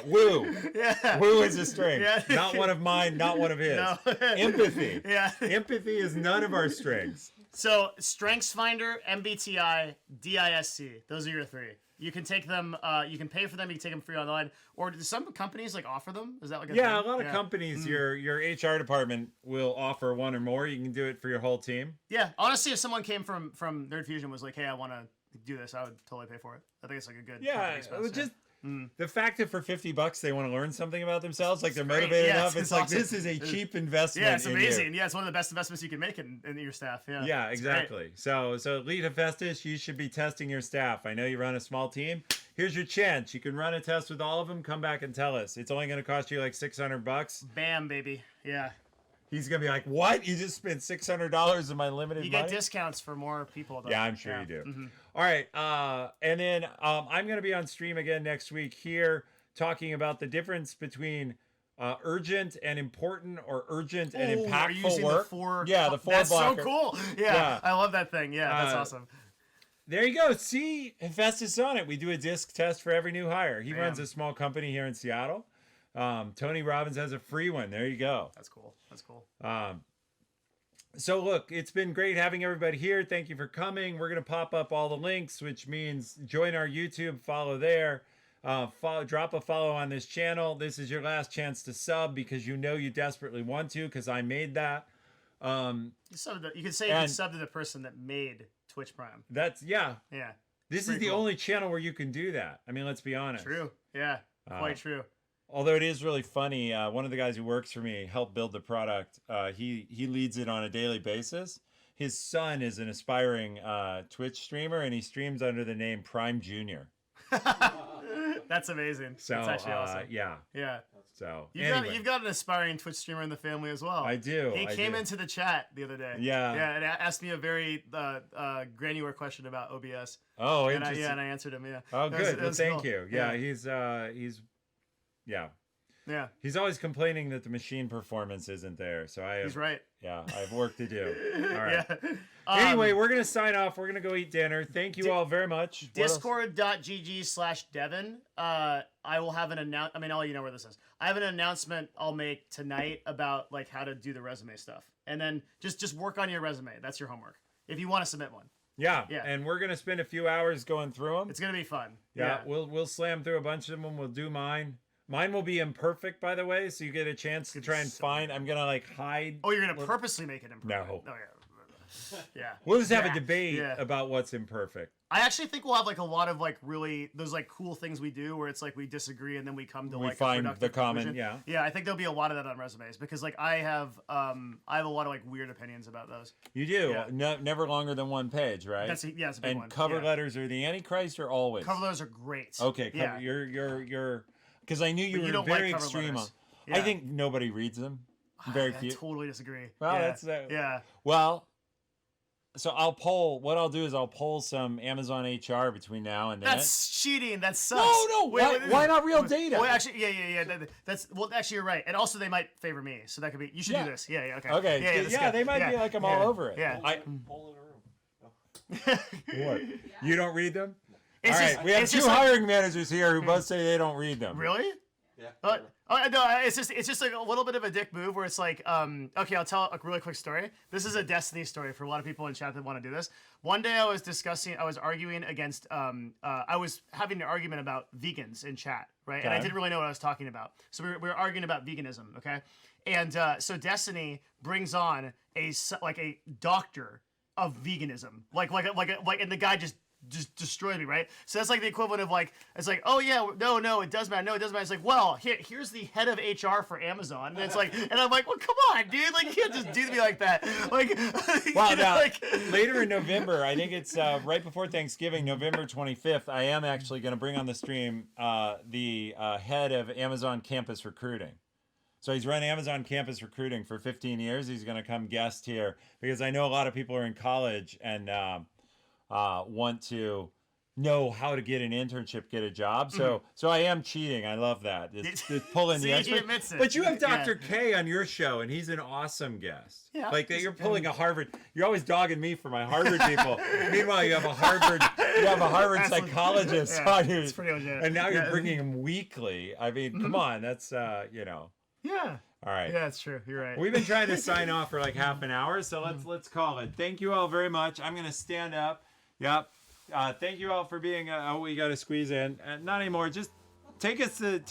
Woo. Yeah. Woo is a strength. Yeah. Not one of mine, not one of his. No. Empathy. Yeah. Empathy is none of our strengths. So Strengthfinder, MBTI, DISC. Those are your 3. You can take them. You can pay for them. You can take them free online. Or do some companies like offer them? Is that like a thing? A lot of companies, your HR department will offer one or more. You can do it for your whole team. Yeah, honestly, if someone came from Nerd Fusion was like, "Hey, I want to do this," I would totally pay for it. I think it's like a good company expense, just the fact that for $50 they want to learn something about themselves, like they're great. motivated Yeah, enough. It's like awesome. this is a cheap investment. Yeah, it's in amazing. you. Yeah, it's one of the best investments you can make in your staff. Yeah. Yeah, exactly. So Lead Hephaestus, you should be testing your staff. I know you run a small team. Here's your chance. You can run a test with all of them. Come back and tell us. It's only going to cost you like $600. Bam, baby. Yeah. He's going to be like, what? You just spent $600 of my limited You money? get discounts for more people, though. Yeah, I'm sure you do. All right. And then I'm going to be on stream again next week here talking about the difference between urgent and important or urgent and impactful are you using work. The 4 yeah, the 4 That's blocker. so cool. Yeah, I love that thing. Yeah, that's awesome. There you go. See, Hephaestus on it. We do a disc test for every new hire. He runs a small company here in Seattle. Tony Robbins has a free one. There you go. That's cool. So look, it's been great having everybody here. Thank you for coming. We're going to pop up all the links, which means join our YouTube, follow there. Drop a follow on this channel. This is your last chance to sub because you know you desperately want to because I made that. You can say you can sub to the person that made Twitch Prime. That's, yeah. Yeah. This is the only channel where you can do that. I mean, let's be honest. True. Yeah. Quite true. Although it is really funny, one of the guys who works for me helped build the product. He leads it on a daily basis. His son is an aspiring Twitch streamer, and he streams under the name Prime Junior. That's amazing. So, that's actually awesome. Yeah. So you've got an aspiring Twitch streamer in the family as well. I do. He came into the chat the other day. Yeah. Yeah, and asked me a very granular question about OBS. Oh, and interesting. and I answered him. Yeah. Oh, good. Well, thank cool. you. Yeah, he's Yeah. He's always complaining that the machine performance isn't there. So he's right. Yeah, I have work to do. All right. Yeah. Anyway, we're going to sign off. We're going to go eat dinner. Thank you all very much. Discord.gg/Devin. I will have an announcement. I mean, all you know where this is. I have an announcement I'll make tonight about like how to do the resume stuff. And then just work on your resume. That's your homework. If you want to submit one. Yeah. And we're going to spend a few hours going through them. It's going to be fun. Yeah. We'll slam through a bunch of them. We'll do mine. Mine will be imperfect, by the way, so you get a chance to try and find. I'm gonna like hide. Oh, you're gonna purposely make it imperfect. No. Oh yeah. Yeah. We'll just have a Yeah. debate Yeah. about what's imperfect. I actually think we'll have like a lot of like really those like cool things we do where it's like we disagree and then we come to We like a find productive the common, conclusion. yeah. I think there'll be a lot of that on resumes because like I have a lot of like weird opinions about those. You do. Yeah. No, never longer than one page, right? That's a big and one. cover Yeah. letters are the Antichrist or always? Cover letters are great. Okay, Yeah. you're because I knew you But you were don't very like cover extreme on. letters. I Yeah. think nobody reads them. Very I few. totally disagree. Well, yeah. that's yeah. Well, so I'll poll. What I'll do is I'll poll some Amazon HR between now and then. That's cheating. That sucks. No. Why not real data? Well, actually, yeah. That's well. Actually, you're right. And also, they might favor me, so that could be. You should Yeah. do this. Yeah. Okay. Okay. Yeah. That's good. They might be like I'm all over it. Yeah. Poll in a room. What? You don't read them? It's All just- right. We have it's two just like- hiring managers here who both say they don't read them. Really? Yeah. No, it's just like a little bit of a dick move where it's like, okay, I'll tell a really quick story. This is a Destiny story for a lot of people in chat that want to do this. One day I was arguing against, I was having an argument about vegans in chat, right? And I Okay. didn't really know what I was talking about. So we were arguing about veganism, okay? And so Destiny brings on a doctor of veganism, and the guy just destroyed me, right? So that's like the equivalent of like, it's like, oh yeah, no, it does matter. No, it doesn't matter. It's like, well, here's the head of HR for Amazon. And it's like, and I'm like, well, come on, dude. Like, you can't just do to me like that. Like, Well, you know, now, like, later in November, I think it's right before Thanksgiving, November 25th, I am actually going to bring on the stream the head of Amazon Campus Recruiting. So he's run Amazon Campus Recruiting for 15 years. He's going to come guest here because I know a lot of people are in college and want to know how to get an internship, get a job. So I am cheating. I love that. It's pulling See, the he expert. admits it. But you have Yeah. Dr. K on your show, and he's an awesome guest. Yeah, like he's- you're pulling a Harvard. You're always dogging me for my Harvard people. Meanwhile, you have a Harvard. You have a Harvard That's legit. psychologist Yeah, on you, it's pretty legit. and now you're Yeah. bringing him weekly. I mean, come on, that's Yeah. All right. Yeah, it's true. You're right. We've been trying to sign off for like half an hour, so let's call it. Thank you all very much. I'm gonna stand up. Yep. Thank you all for being. We got to squeeze in. Not anymore. Just take us to.